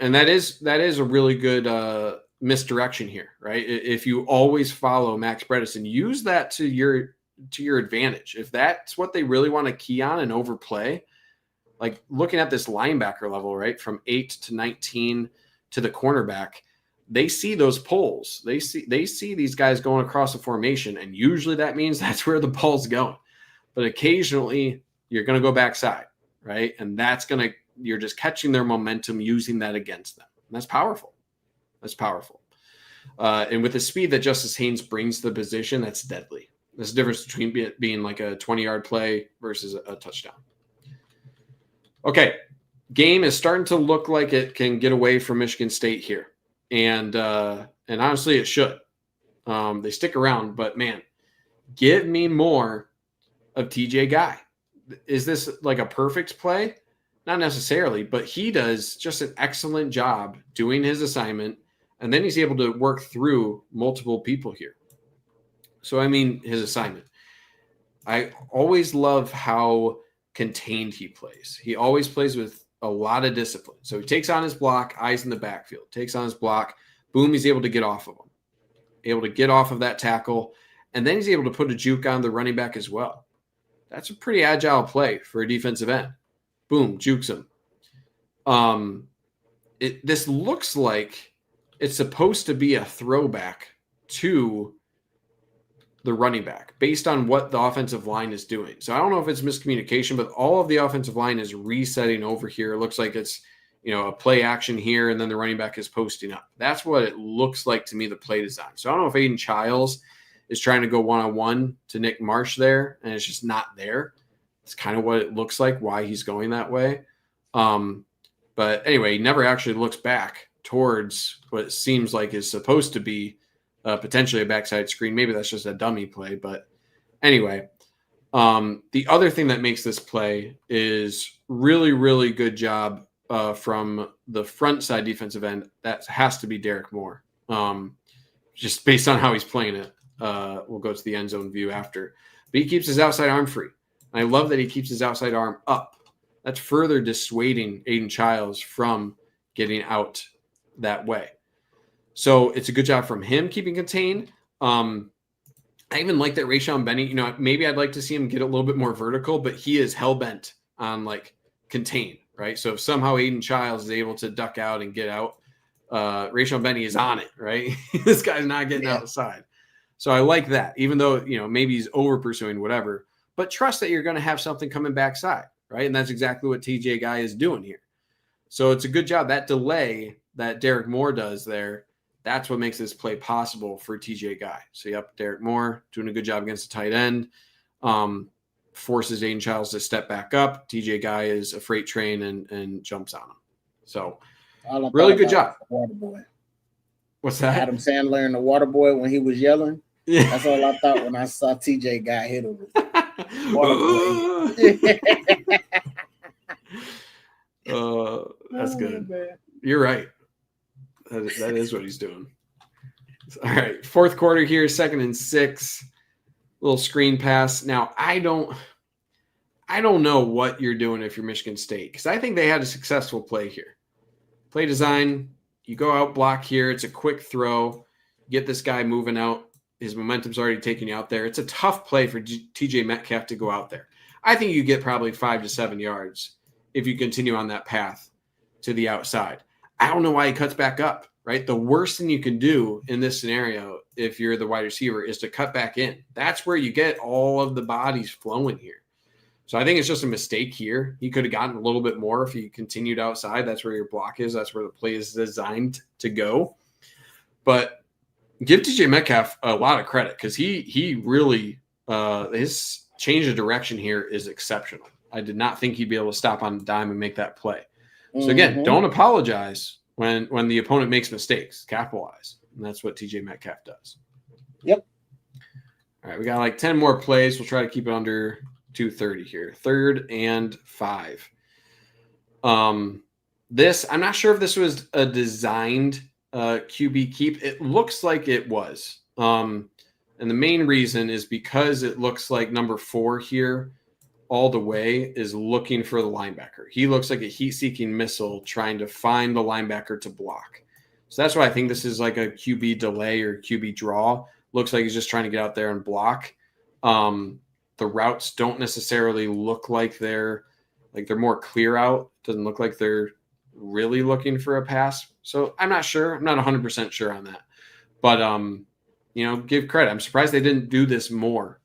And that is a really good misdirection here, right? If you always follow Max Bredesen, use that to your advantage. If that's what they really want to key on and overplay, like looking at this linebacker level, right, from 8 to 19 to the cornerback, they see those pulls. They see these guys going across the formation, and usually that means that's where the ball's going. But occasionally you're going to go backside, right? And you're just catching their momentum, using that against them. And that's powerful. And with the speed that Justice Haynes brings to the position, that's deadly. There's a difference between being like a 20-yard play versus a touchdown. Okay, game is starting to look like it can get away from Michigan State here. And honestly, it should. They stick around, but man, give me more of TJ Guy. Is this like a perfect play? Not necessarily, but he does just an excellent job doing his assignment, and then he's able to work through multiple people here. So, his assignment. I always love how contained he plays. He always plays with a lot of discipline. So he takes on his block, eyes in the backfield, takes on his block, boom, he's able to get off of him, able to get off of that tackle, and then he's able to put a juke on the running back as well. That's a pretty agile play for a defensive end. Boom, jukes him. This looks like it's supposed to be a throwback to the running back based on what the offensive line is doing. So I don't know if it's miscommunication, but all of the offensive line is resetting over here. It looks like it's, a play action here, and then the running back is posting up. That's what it looks like to me, the play design. So I don't know if Aiden Childs is trying to go one-on-one to Nick Marsh there, and it's just not there. It's kind of what it looks like, why he's going that way. But anyway, he never actually looks back towards what it seems like is supposed to be potentially a backside screen. Maybe that's just a dummy play. But anyway, the other thing that makes this play is really, really good job from the front side defensive end. That has to be Derek Moore. Just based on how he's playing it. We'll go to the end zone view after. But he keeps his outside arm free. And I love that he keeps his outside arm up. That's further dissuading Aiden Childs from getting out that way. So it's a good job from him keeping contained. I even like that Rayshon Benny, maybe I'd like to see him get a little bit more vertical, but he is hell-bent on contain, right? So if somehow Aiden Childs is able to duck out and get out, Rayshon Benny is on it, right? This guy's not getting outside. So I like that, even though, maybe he's over pursuing whatever, but trust that you're going to have something coming backside, right? And that's exactly what TJ Guy is doing here. So it's a good job. That delay that Derek Moore does there, that's what makes this play possible for TJ Guy. So yep, Derek Moore doing a good job against the tight end, forces Aiden Childs to step back up. TJ Guy is a freight train and jumps on him. So really good job. Waterboy. What's that? Adam Sandler and the Waterboy when he was yelling. Yeah. That's all I thought when I saw TJ Guy hit him. That's good. Man. You're right. That is what he's doing. All right. Fourth quarter here, 2nd and 6. Little screen pass. Now, I don't know what you're doing if you're Michigan State, because I think they had a successful play here. Play design, you go out block here. It's a quick throw. Get this guy moving out. His momentum's already taken you out there. It's a tough play for TJ Metcalf to go out there. I think you get probably 5 to 7 yards if you continue on that path to the outside. I don't know why he cuts back up, right? The worst thing you can do in this scenario, if you're the wide receiver, is to cut back in. That's where you get all of the bodies flowing here. So I think it's just a mistake here. He could have gotten a little bit more if he continued outside. That's where your block is. That's where the play is designed to go. But give TJ Metcalf a lot of credit, because he really his change of direction here is exceptional. I did not think he'd be able to stop on a dime and make that play. So again, don't apologize when the opponent makes mistakes. Capitalize. And that's what TJ Metcalf does. Yep. All right, we got 10 more plays. We'll try to keep it under 2:30 here. 3rd and 5. This, I'm not sure if this was a designed QB keep. It looks like it was. And the main reason is because it looks like number 4 here all the way is looking for the linebacker. He looks like a heat-seeking missile trying to find the linebacker to block. So that's why I think this is like a QB delay or QB draw. Looks like he's just trying to get out there and block. The routes don't necessarily look like they're more clear out. Doesn't look like they're really looking for a pass. So I'm not sure. I'm not 100% sure on that. But, give credit. I'm surprised they didn't do this more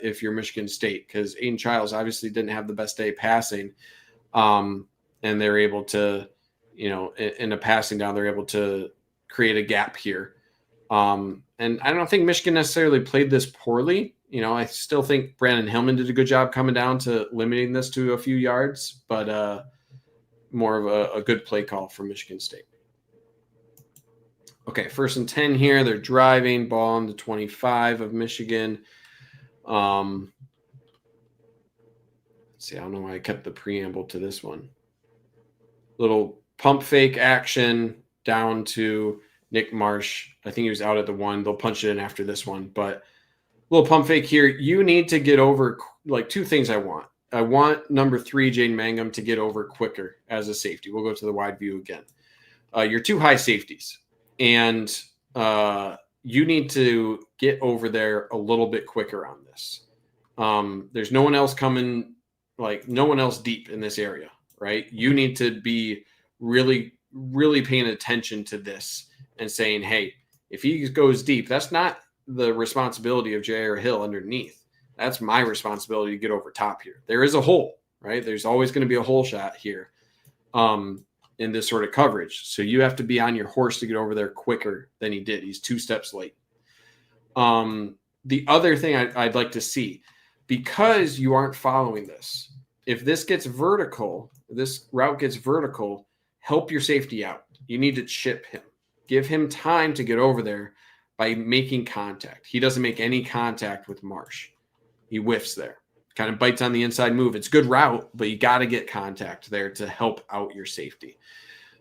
if you're Michigan State, because Aiden Childs obviously didn't have the best day passing. And they're able to, in a passing down, they're able to create a gap here. And I don't think Michigan necessarily played this poorly. I still think Brandon Hillman did a good job coming down to limiting this to a few yards, but more of a good play call from Michigan State. Okay, 1st and 10 here. They're driving, ball on the 25 of Michigan. Let's see, I don't know why I kept the preamble to this one. Little pump fake action down to Nick Marsh. I think he was out at the 1. They'll punch it in after this one, but little pump fake here. You need to get over 2 things I want. I want number 3, Jaden Mangum, to get over quicker as a safety. We'll go to the wide view again. You're 2 high safeties, and you need to get over there a little bit quicker on this. There's no one else coming, no one else deep in this area, right? You need to be really, really paying attention to this and saying, hey, if he goes deep, that's not the responsibility of Jair Hill underneath. That's my responsibility to get over top here. There is a hole, right? There's always going to be a hole shot here in this sort of coverage. So you have to be on your horse to get over there quicker than he did. He's 2 steps late. The other thing I'd like to see, because you aren't following this, if this gets vertical, this route gets vertical, help your safety out. You need to chip him. Give him time to get over there by making contact. He doesn't make any contact with Marsh. He whiffs there. Kind of bites on the inside move. It's good route, but you got to get contact there to help out your safety.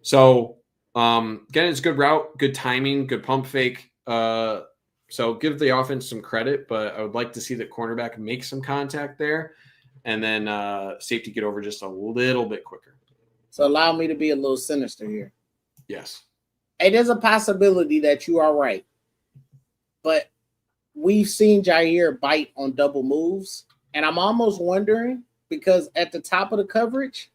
So, again, it's good route, good timing, good pump fake. So give the offense some credit, but I would like to see the cornerback make some contact there and then safety get over just a little bit quicker. So allow me to be a little sinister here. Yes. Hey, there's a possibility that you are right. But we've seen Jair bite on double moves. And I'm almost wondering, because at the top of the coverage,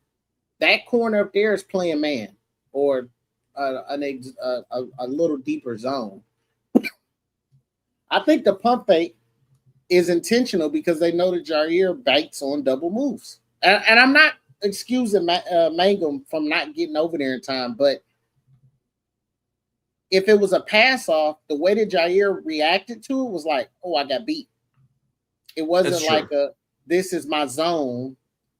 that corner up there is playing man or a little deeper zone. I think the pump fake is intentional because they know that Jair bites on double moves. And I'm not excusing Mangum from not getting over there in time, but if it was a pass off, the way that Jair reacted to it was like, oh, I got beat. It wasn't like this is my zone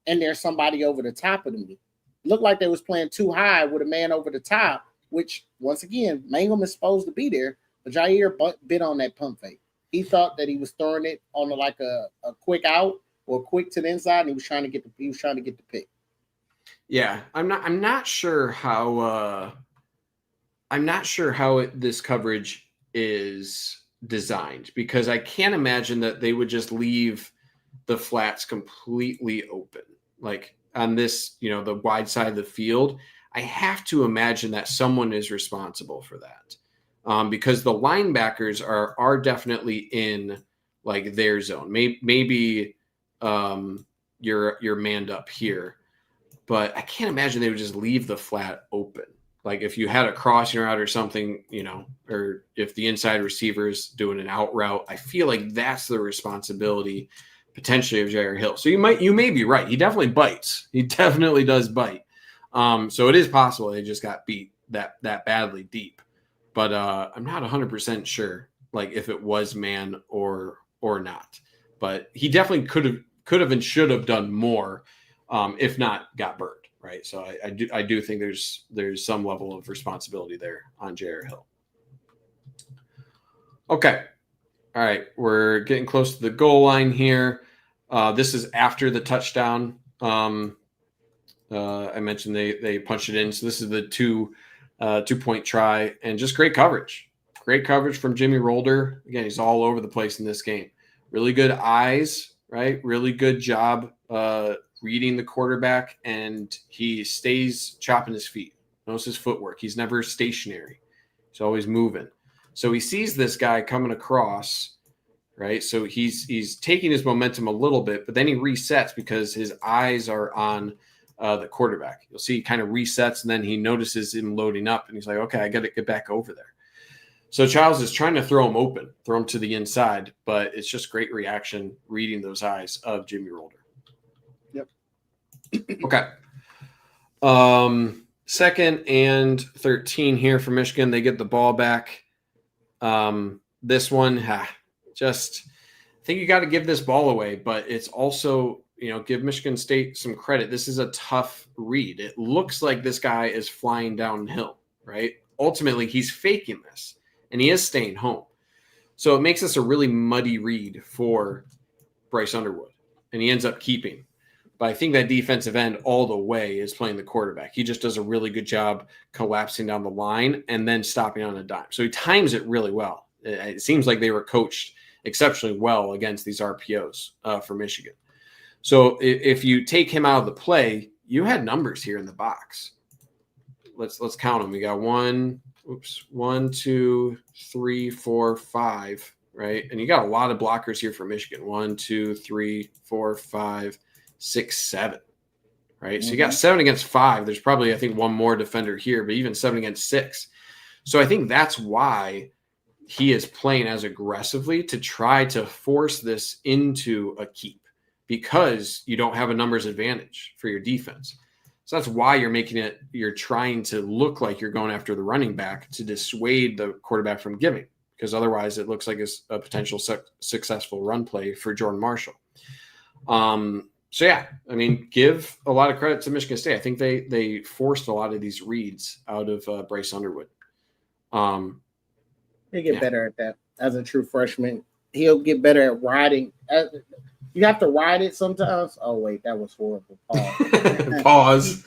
and there's somebody over the top of me. It looked like they was playing too high with a man over the top, which, once again, Mangum is supposed to be there, but Jair bit on that pump fake. He thought that he was throwing it on like a quick out or quick to the inside, and he was trying to get the pick. Yeah, I'm not sure how this coverage is designed, because I can't imagine that they would just leave the flats completely open. Like on this, the wide side of the field, I have to imagine that someone is responsible for that. Because the linebackers are definitely in like their zone. Maybe you're manned up here, but I can't imagine they would just leave the flat open. Like if you had a crossing route or something, or if the inside receiver is doing an out route, I feel like that's the responsibility potentially of Jair Hill. So you may be right. He definitely bites. He definitely does bite. So it is possible they just got beat that badly deep. But I'm not 100% sure, like if it was man or not. But he definitely could have and should have done more, if not got burned, right? So I do think there's some level of responsibility there on Jair Hill. Okay, all right, we're getting close to the goal line here. This is after the touchdown. I mentioned they punched it in, so this is the 2-point try, and just great coverage. Great coverage from Jimmy Rolder. Again, he's all over the place in this game. Really good eyes, right? Really good job reading the quarterback, and he stays chopping his feet. Knows his footwork. He's never stationary. He's always moving. So he sees this guy coming across, right? So he's taking his momentum a little bit, but then he resets because his eyes are on the quarterback. You'll see he kind of resets, and then he notices him loading up, and he's like, okay, I got to get back over there. So Childs is trying to throw him open, throw him to the inside, but it's just great reaction reading those eyes of Jimmy Rolder. Yep. Okay. 2nd and 13 here for Michigan. They get the ball back. This one, I think you got to give this ball away, but it's also, give Michigan State some credit. This is a tough read. It looks like this guy is flying downhill, right? Ultimately, he's faking this, and he is staying home. So it makes this a really muddy read for Bryce Underwood, and he ends up keeping. But I think that defensive end all the way is playing the quarterback. He just does a really good job collapsing down the line and then stopping on a dime. So he times it really well. It seems like they were coached exceptionally well against these RPOs for Michigan. So if you take him out of the play, you had numbers here in the box. Let's count them. We got 1, 2, 3, 4, 5, right? And you got a lot of blockers here for Michigan. 1, 2, 3, 4, 5, 6, 7, right? Mm-hmm. So you got 7 against 5. There's probably, I think, one more defender here, but even 7 against 6. So I think that's why he is playing as aggressively to try to force this into a keep, because you don't have a numbers advantage for your defense. So that's why you're trying to look like you're going after the running back to dissuade the quarterback from giving, because otherwise it looks like it's a potential successful run play for Jordan Marshall. So yeah, I mean, give a lot of credit to Michigan State. I think they forced a lot of these reads out of Bryce Underwood. He'll get better at that as a true freshman. He'll get better at riding. You have to ride it sometimes. Oh wait, that was horrible. Pause.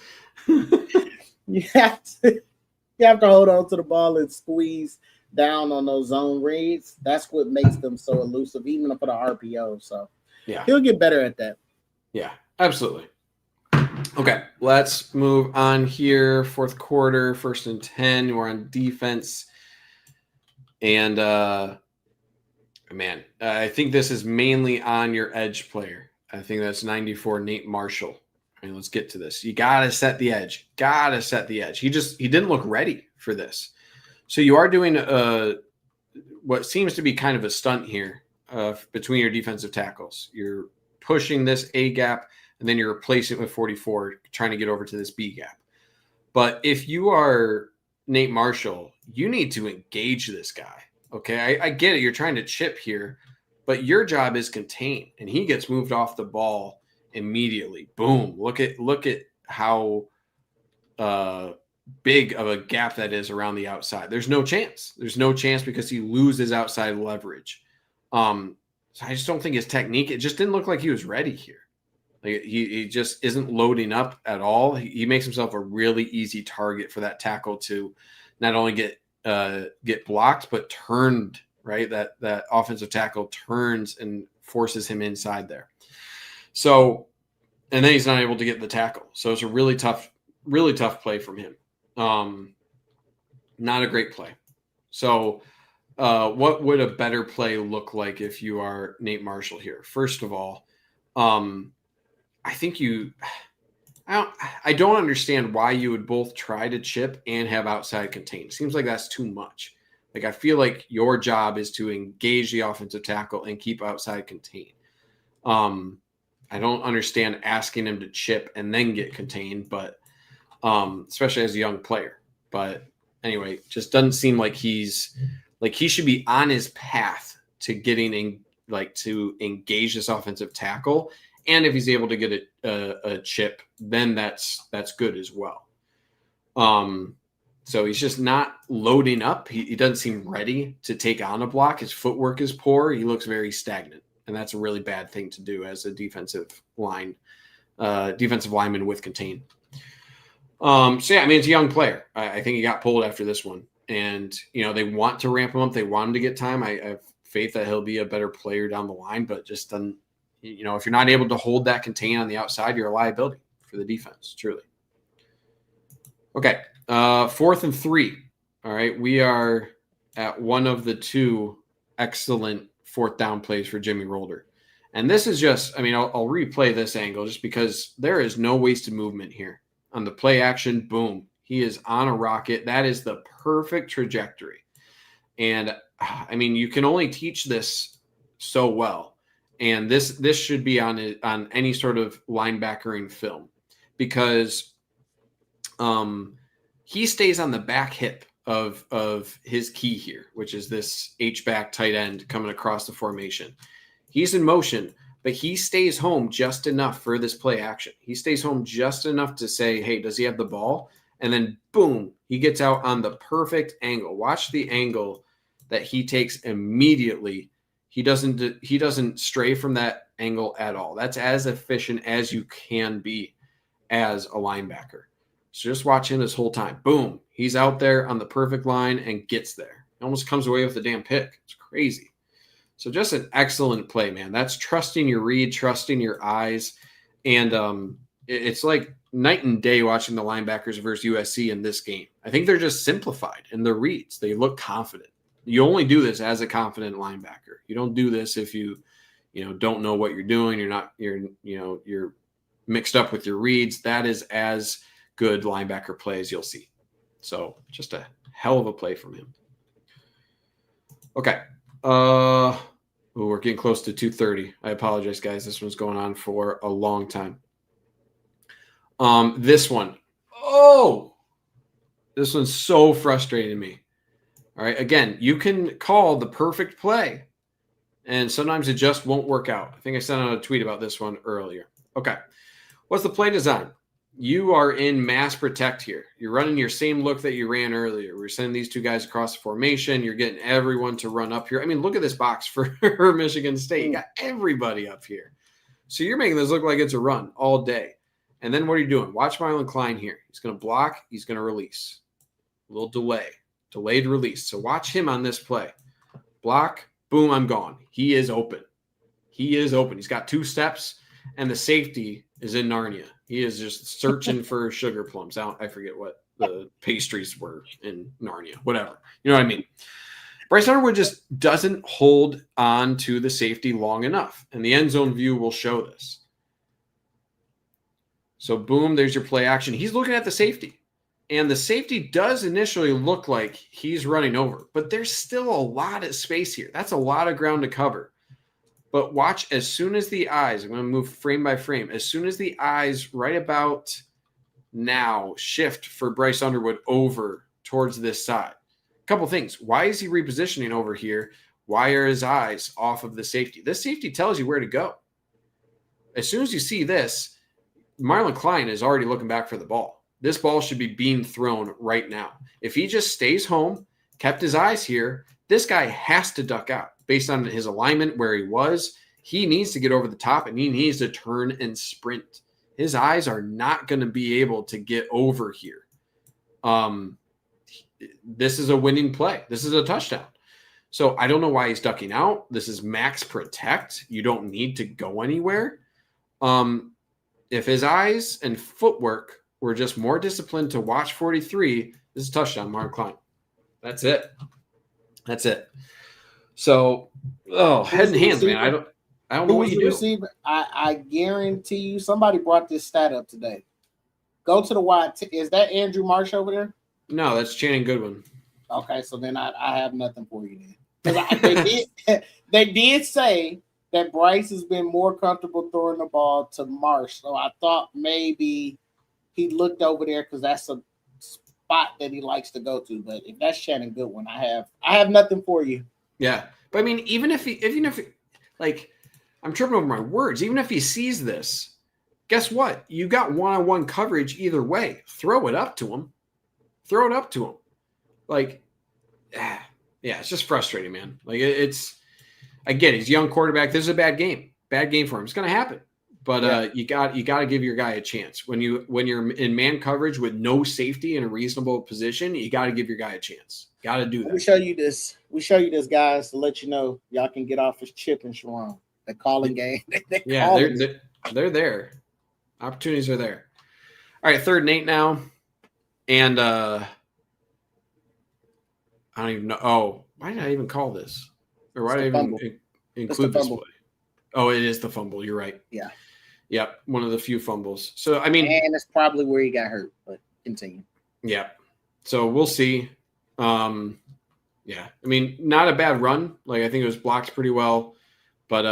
You have to hold on to the ball and squeeze down on those zone reads. That's what makes them so elusive, even for the RPO. So yeah, he'll get better at that. Yeah, absolutely. Okay, let's move on here. Fourth quarter, 1st and 10. We're on defense. And I think this is mainly on your edge player. I think that's 94, Nate Marshall. I mean, let's get to this. You got to set the edge. He didn't look ready for this. So you are doing what seems to be kind of a stunt here between your defensive tackles. You're pushing this A gap, and then you're replacing it with 44, trying to get over to this B gap. But if you are Nate Marshall, you need to engage this guy. Okay, I get it. You're trying to chip here, but your job is contain, and he gets moved off the ball immediately. Boom! Look at how big of a gap that is around the outside. There's no chance. Because he loses outside leverage. So I just don't think his technique. It just didn't look like he was ready here. Like he just isn't loading up at all. He makes himself a really easy target for that tackle to not only get blocked but turned. Right, that offensive tackle turns and forces him inside there. So, and then he's not able to get the tackle. So it's a really tough play from him. Not a great play. So, what would a better play look like if you are Nate Marshall here? First of all, I think I don't understand why you would both try to chip and have outside contain. Seems like that's too much. Like, I feel like your job is to engage the offensive tackle and keep outside contain. I don't understand asking him to chip and then get contained, but especially as a young player. But anyway, just doesn't seem like he should be on his path to getting to engage this offensive tackle. And if he's able to get a chip, then that's good as well. So he's just not loading up. He doesn't seem ready to take on a block. His footwork is poor. He looks very stagnant, and that's a really bad thing to do as a defensive lineman with contain. So yeah, I mean, it's a young player. I think he got pulled after this one, and they want to ramp him up. They want him to get time. I have faith that he'll be a better player down the line, but just doesn't. If you're not able to hold that contain on the outside, you're a liability for the defense, truly. Okay, 4th and 3. All right, we are at one of the two excellent 4th down plays for Jimmy Rolder. And this is just, I'll replay this angle just because there is no wasted movement here. On the play action, boom, he is on a rocket. That is the perfect trajectory. And, you can only teach this so well. And this should be on any sort of linebackering film, because he stays on the back hip of his key here, which is this H-back tight end coming across the formation. He's in motion, but he stays home just enough for this play action. He stays home just enough to say, hey, does he have the ball? And then boom, he gets out on the perfect angle. Watch the angle that he takes immediately. He doesn't stray from that angle at all. That's as efficient as you can be as a linebacker. So just watch him this whole time. Boom. He's out there on the perfect line and gets there. He almost comes away with the damn pick. It's crazy. So just an excellent play, man. That's trusting your read, trusting your eyes. And it's like night and day watching the linebackers versus USC in this game. I think they're just simplified in their reads. They look confident. You only do this as a confident linebacker. You don't do this if you don't know what you're doing. You're mixed up with your reads. That is as good linebacker play as you'll see. So just a Hell of a play from him. Okay. We're getting close to 2:30. I apologize, guys. This one's going on for a long time. This one. Oh, this one's so frustrating to me. All right. Again, you can call the perfect play, and sometimes it just won't work out. I think I sent out a tweet about this one earlier. Okay. What's the play design? You are in mass protect here. You're running your same look that you ran earlier. We're sending these two guys across the formation. You're getting everyone to run up here. I mean, look at this box for Michigan State. You got everybody up here. So you're making this look like it's a run all day. And then what are you doing? Watch Marlon Klein here. He's going to block. He's going to release. A little delay. Delayed release. So watch him on this play. Block. Boom, I'm gone. He is open. He is open. He's got 2 steps, and the safety is in Narnia. He is just searching for sugar plums. I forget what the pastries were in Narnia. Whatever. You know what I mean? Bryce Underwood just doesn't hold on to the safety long enough, and the end zone view will show this. So, boom, there's your play action. He's looking at the safety, and the safety does initially look like he's running over, but there's still a lot of space here. That's a lot of ground to cover. But watch, as soon as the eyes, I'm going to move frame by frame, as soon as the eyes right about now shift for Bryce Underwood over towards this side. A couple things. Why is he repositioning over here? Why are his eyes off of the safety? This safety tells you where to go. As soon as you see this, Marlon Klein is already looking back for the ball. This ball should be being thrown right now. If he just stays home, kept his eyes here, this guy has to duck out based on his alignment where he was. He needs to get over the top, and he needs to turn and sprint. His eyes are not going to be able to get over here. This is a winning play. This is a touchdown. So I don't know why he's ducking out. This is max protect. You don't need to go anywhere. If his eyes and footwork were just more disciplined to watch 43, this is a touchdown, Marlon Klein. That's it. That's it. So, head and hands, man. I don't know what you do. I guarantee you, somebody brought this stat up today. Go to the wide. Is that Andrew Marsh over there? No, that's Channing Goodwin. Okay, so then I have nothing for you then. They did say that Bryce has been more comfortable throwing the ball to Marsh. So I thought maybe he looked over there because that's a spot that he likes to go to. But if that's Channing Goodwin, I have nothing for you. Yeah, but I mean, even if like, I'm tripping over my words. Even if he sees this, guess what? You got one-on-one coverage either way. Throw it up to him. Like, yeah, it's just frustrating, man. Like, it's. I get it. He's a young quarterback. This is a bad game. Bad game for him. It's going to happen. But you got to give your guy a chance. When you're in man coverage with no safety in a reasonable position, you got to give your guy a chance. Got to do that. We show you this, guys, to let you know y'all can get off his chip and Sharon. The calling game. They're there. Opportunities are there. All right, 3rd and 8 now, and I don't even know. Oh, why did I even call this? Or why did I even include this play? Oh, it is the fumble. You're right. Yeah. Yep. One of the few fumbles. So, I mean. And that's probably where he got hurt, but continue. Yeah. So, we'll see. Yeah. I mean, not a bad run. Like, I think it was blocked pretty well. But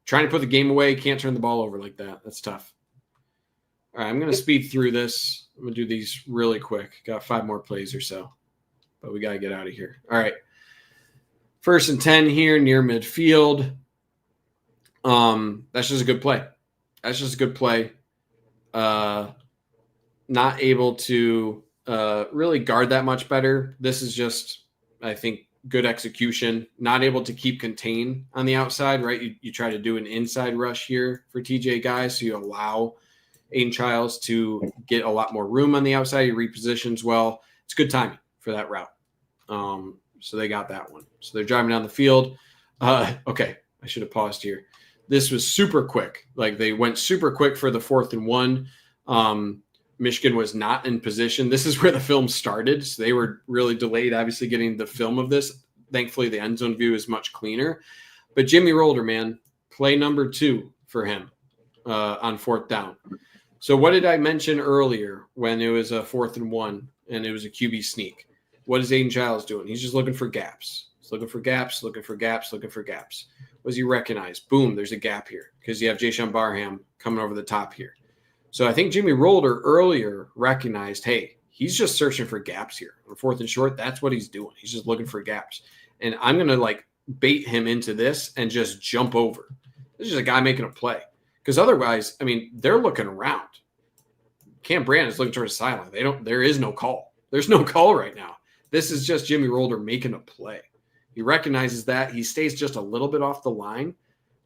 trying to put the game away, can't turn the ball over like that. That's tough. All right, I'm going to speed through this. I'm going to do these really quick. Got 5 more plays or so. But we got to get out of here. All right. 1st and 10 here near midfield. That's just a good play. Not able to really guard that much better. This is just, I think, good execution. Not able to keep contained on the outside, right? You try to do an inside rush here for TJ guys, so you allow Aiden Childs to get a lot more room on the outside. He repositions well. It's good timing for that route. So they got that one. So they're driving down the field. Okay, I should have paused here. This was super quick. Like, they went super quick for the 4th and 1. Michigan was not in position. This is where the film started. So they were really delayed, obviously, getting the film of this. Thankfully, the end zone view is much cleaner. But Jimmy Rolder, man, play number 2 for him on 4th down. So what did I mention earlier when it was a 4th and 1 and it was a QB sneak? What is Aiden Childs doing? He's just looking for gaps. He's looking for gaps. What does he recognize? Boom, there's a gap here because you have Jayshawn Barham coming over the top here. So I think Jimmy Rolder earlier recognized, hey, he's just searching for gaps here. On 4th and short, that's what he's doing. He's just looking for gaps. And I'm going to bait him into this and just jump over. This is just a guy making a play. Because otherwise, they're looking around. Cam Brand is looking towards the sideline. There is no call. There's no call right now. This is just Jimmy Rolder making a play. He recognizes that. He stays just a little bit off the line,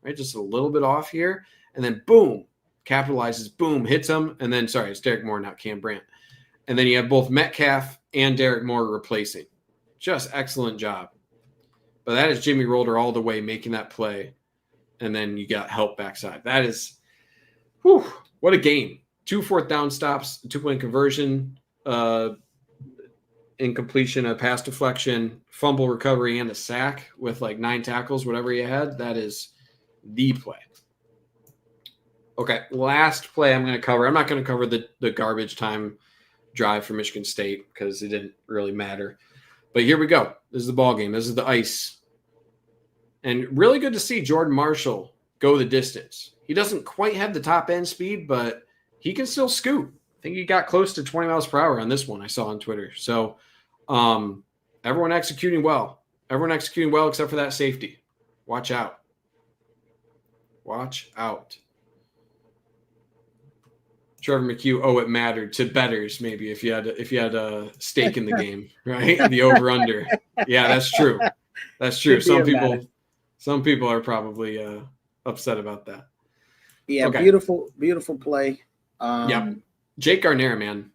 right? Just a little bit off here. And then boom, capitalizes, boom, hits him. And then, sorry, it's Derek Moore, not Cam Brandt. And then you have both Metcalf and Derek Moore replacing. Just excellent job. But that is Jimmy Rolder all the way making that play. And then you got help backside. That is, what a game. 2 4th down stops, 2-point conversion, incompletion, a pass deflection, fumble recovery, and a sack with 9 tackles, whatever he had. That is the play. Okay, last play I'm going to cover. I'm not going to cover the garbage time drive for Michigan State because it didn't really matter. But here we go. This is the ball game. This is the ice. And really good to see Jordan Marshall go the distance. He doesn't quite have the top end speed, but he can still scoot. I think he got close to 20 miles per hour on this one I saw on Twitter. So everyone executing well. Everyone executing well except for that safety. Watch out. Watch out. Trevor McHugh, it mattered to bettors maybe if you had a stake in the game, right? The over-under. Yeah, that's true. That's true. Some people are probably upset about that. Yeah, okay. Beautiful play. Yeah, Jake Garnera, man.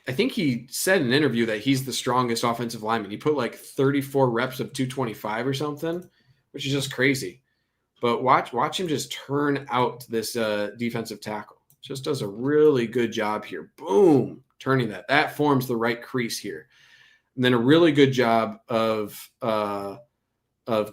I think he said in an interview that he's the strongest offensive lineman. He put 34 reps of 225 or something, which is just crazy. But watch him just turn out this defensive tackle. Just does a really good job here. Boom, turning that. That forms the right crease here. And then a really good job of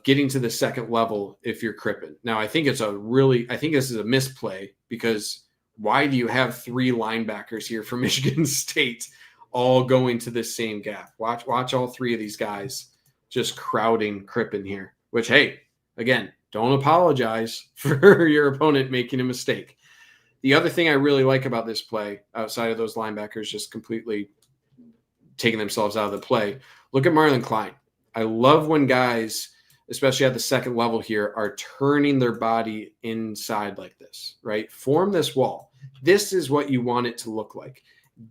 getting to the second level if you're cripping. Now, I think this is a misplay because why do you have 3 linebackers here for Michigan State all going to this same gap? Watch all 3 of these guys just crowding Crippen here, which, hey, again, don't apologize for your opponent making a mistake. The other thing I really like about this play, outside of those linebackers just completely taking themselves out of the play, look at Marlon Klein. I love when guys, especially at the second level here, are turning their body inside like this, right? Form this wall. This is what you want it to look like.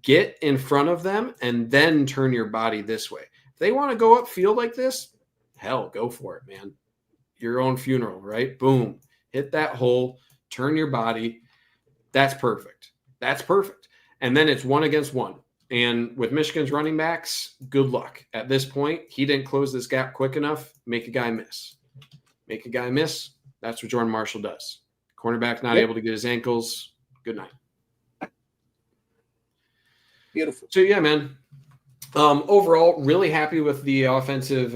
Get in front of them and then turn your body this way. If they want to go upfield like this, hell, go for it, man. Your own funeral, right? Boom. Hit that hole, turn your body. That's perfect. And then it's 1 against 1. And with Michigan's running backs, good luck. At this point, he didn't close this gap quick enough. Make a guy miss. That's what Jordan Marshall does. Cornerback not able to get his ankles. Good night. Beautiful. So, yeah, man. Overall, really happy with the offensive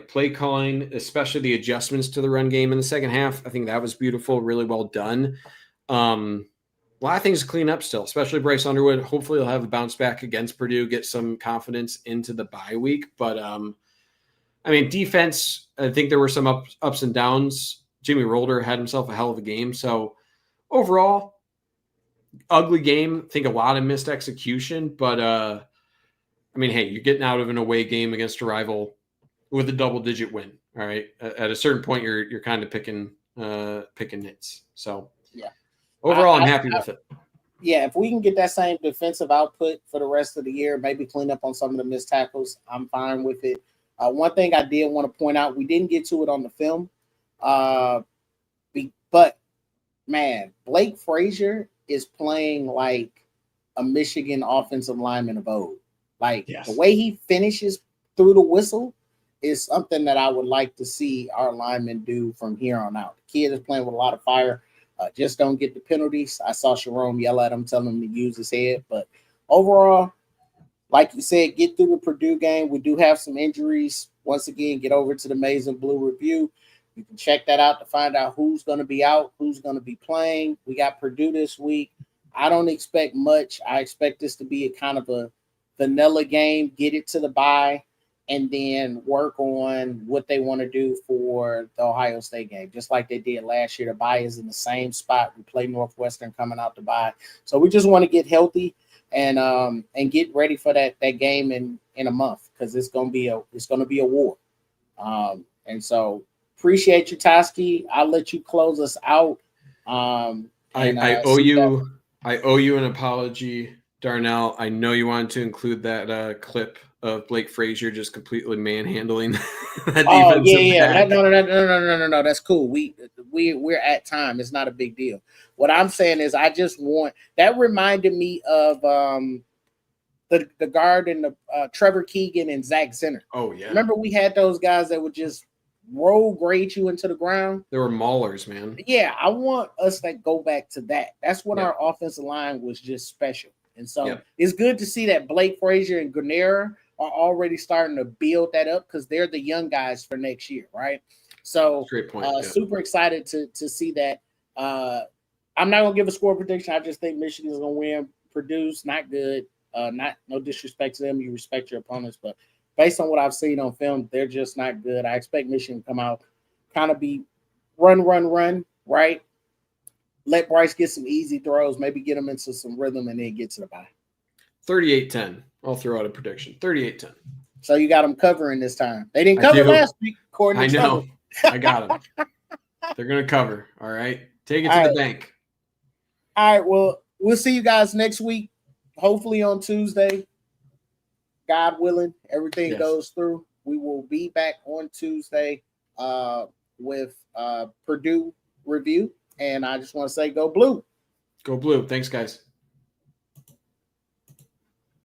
play calling, especially the adjustments to the run game in the second half. I think that was beautiful, really well done. A lot of things to clean up still, especially Bryce Underwood. Hopefully he'll have a bounce back against Purdue, get some confidence into the bye week. But, defense, I think there were some ups and downs. Jimmy Rolder had himself a hell of a game. So, overall, ugly game. I think a lot of missed execution. But, hey, you're getting out of an away game against a rival with a double-digit win, all right? At a certain point, you're kind of picking nits. So, yeah. Overall, I'm happy with it. Yeah, if we can get that same defensive output for the rest of the year, maybe clean up on some of the missed tackles, I'm fine with it. One thing I did want to point out, we didn't get to it on the film, but, man, Blake Frazier is playing like a Michigan offensive lineman of old. The way he finishes through the whistle is something that I would like to see our linemen do from here on out. The kid is playing with a lot of fire. Just don't get the penalties. I saw Sharon yell at him, telling him to use his head. But overall, like you said, get through the Purdue game. We do have some injuries. Once again, get over to the Maize and Blue review. You can check that out to find out who's going to be out, who's going to be playing. We got Purdue this week. I don't expect much. I expect this to be a kind of a vanilla game, get it to the bye, and then work on what they want to do for the Ohio State game, just like they did last year. The bye is in the same spot. We play Northwestern coming out the bye, so we just want to get healthy and get ready for that game in a month, because it's gonna be a war. And so appreciate you, Toski. I'll let you close us out. I owe you an apology, Darnell. I know you wanted to include that clip of Blake Frazier just completely manhandling that defensive back. No. That's cool. We're at time. It's not a big deal. What I'm saying is, I just want that reminded me of the guard and the Trevor Keegan and Zach Zinner. Oh yeah. Remember we had those guys that would just roll grade you into the ground. They were maulers, man. Yeah, I want us to go back to that. That's when our offensive line was just special. And so it's good to see that Blake Frazier and Guerrero are already starting to build that up, because they're the young guys for next year, right? So great point. Super excited to see that. I'm not gonna give a score prediction. I just think Michigan is gonna win. Purdue's not good. No disrespect to them. You respect your opponents, but based on what I've seen on film, they're just not good. I expect Michigan to come out, kind of be run, right? Let Bryce get some easy throws, maybe get him into some rhythm, and then get to the bye. 38-10. I'll throw out a prediction. 38-10. So you got them covering this time. They didn't cover last week, according to know. I got them. They're going to cover. All right. Take it to the bank. All right. Well, we'll see you guys next week, hopefully on Tuesday. God willing, everything goes through. We will be back on Tuesday with Purdue review. And I just want to say, go Blue. Go Blue. Thanks, guys.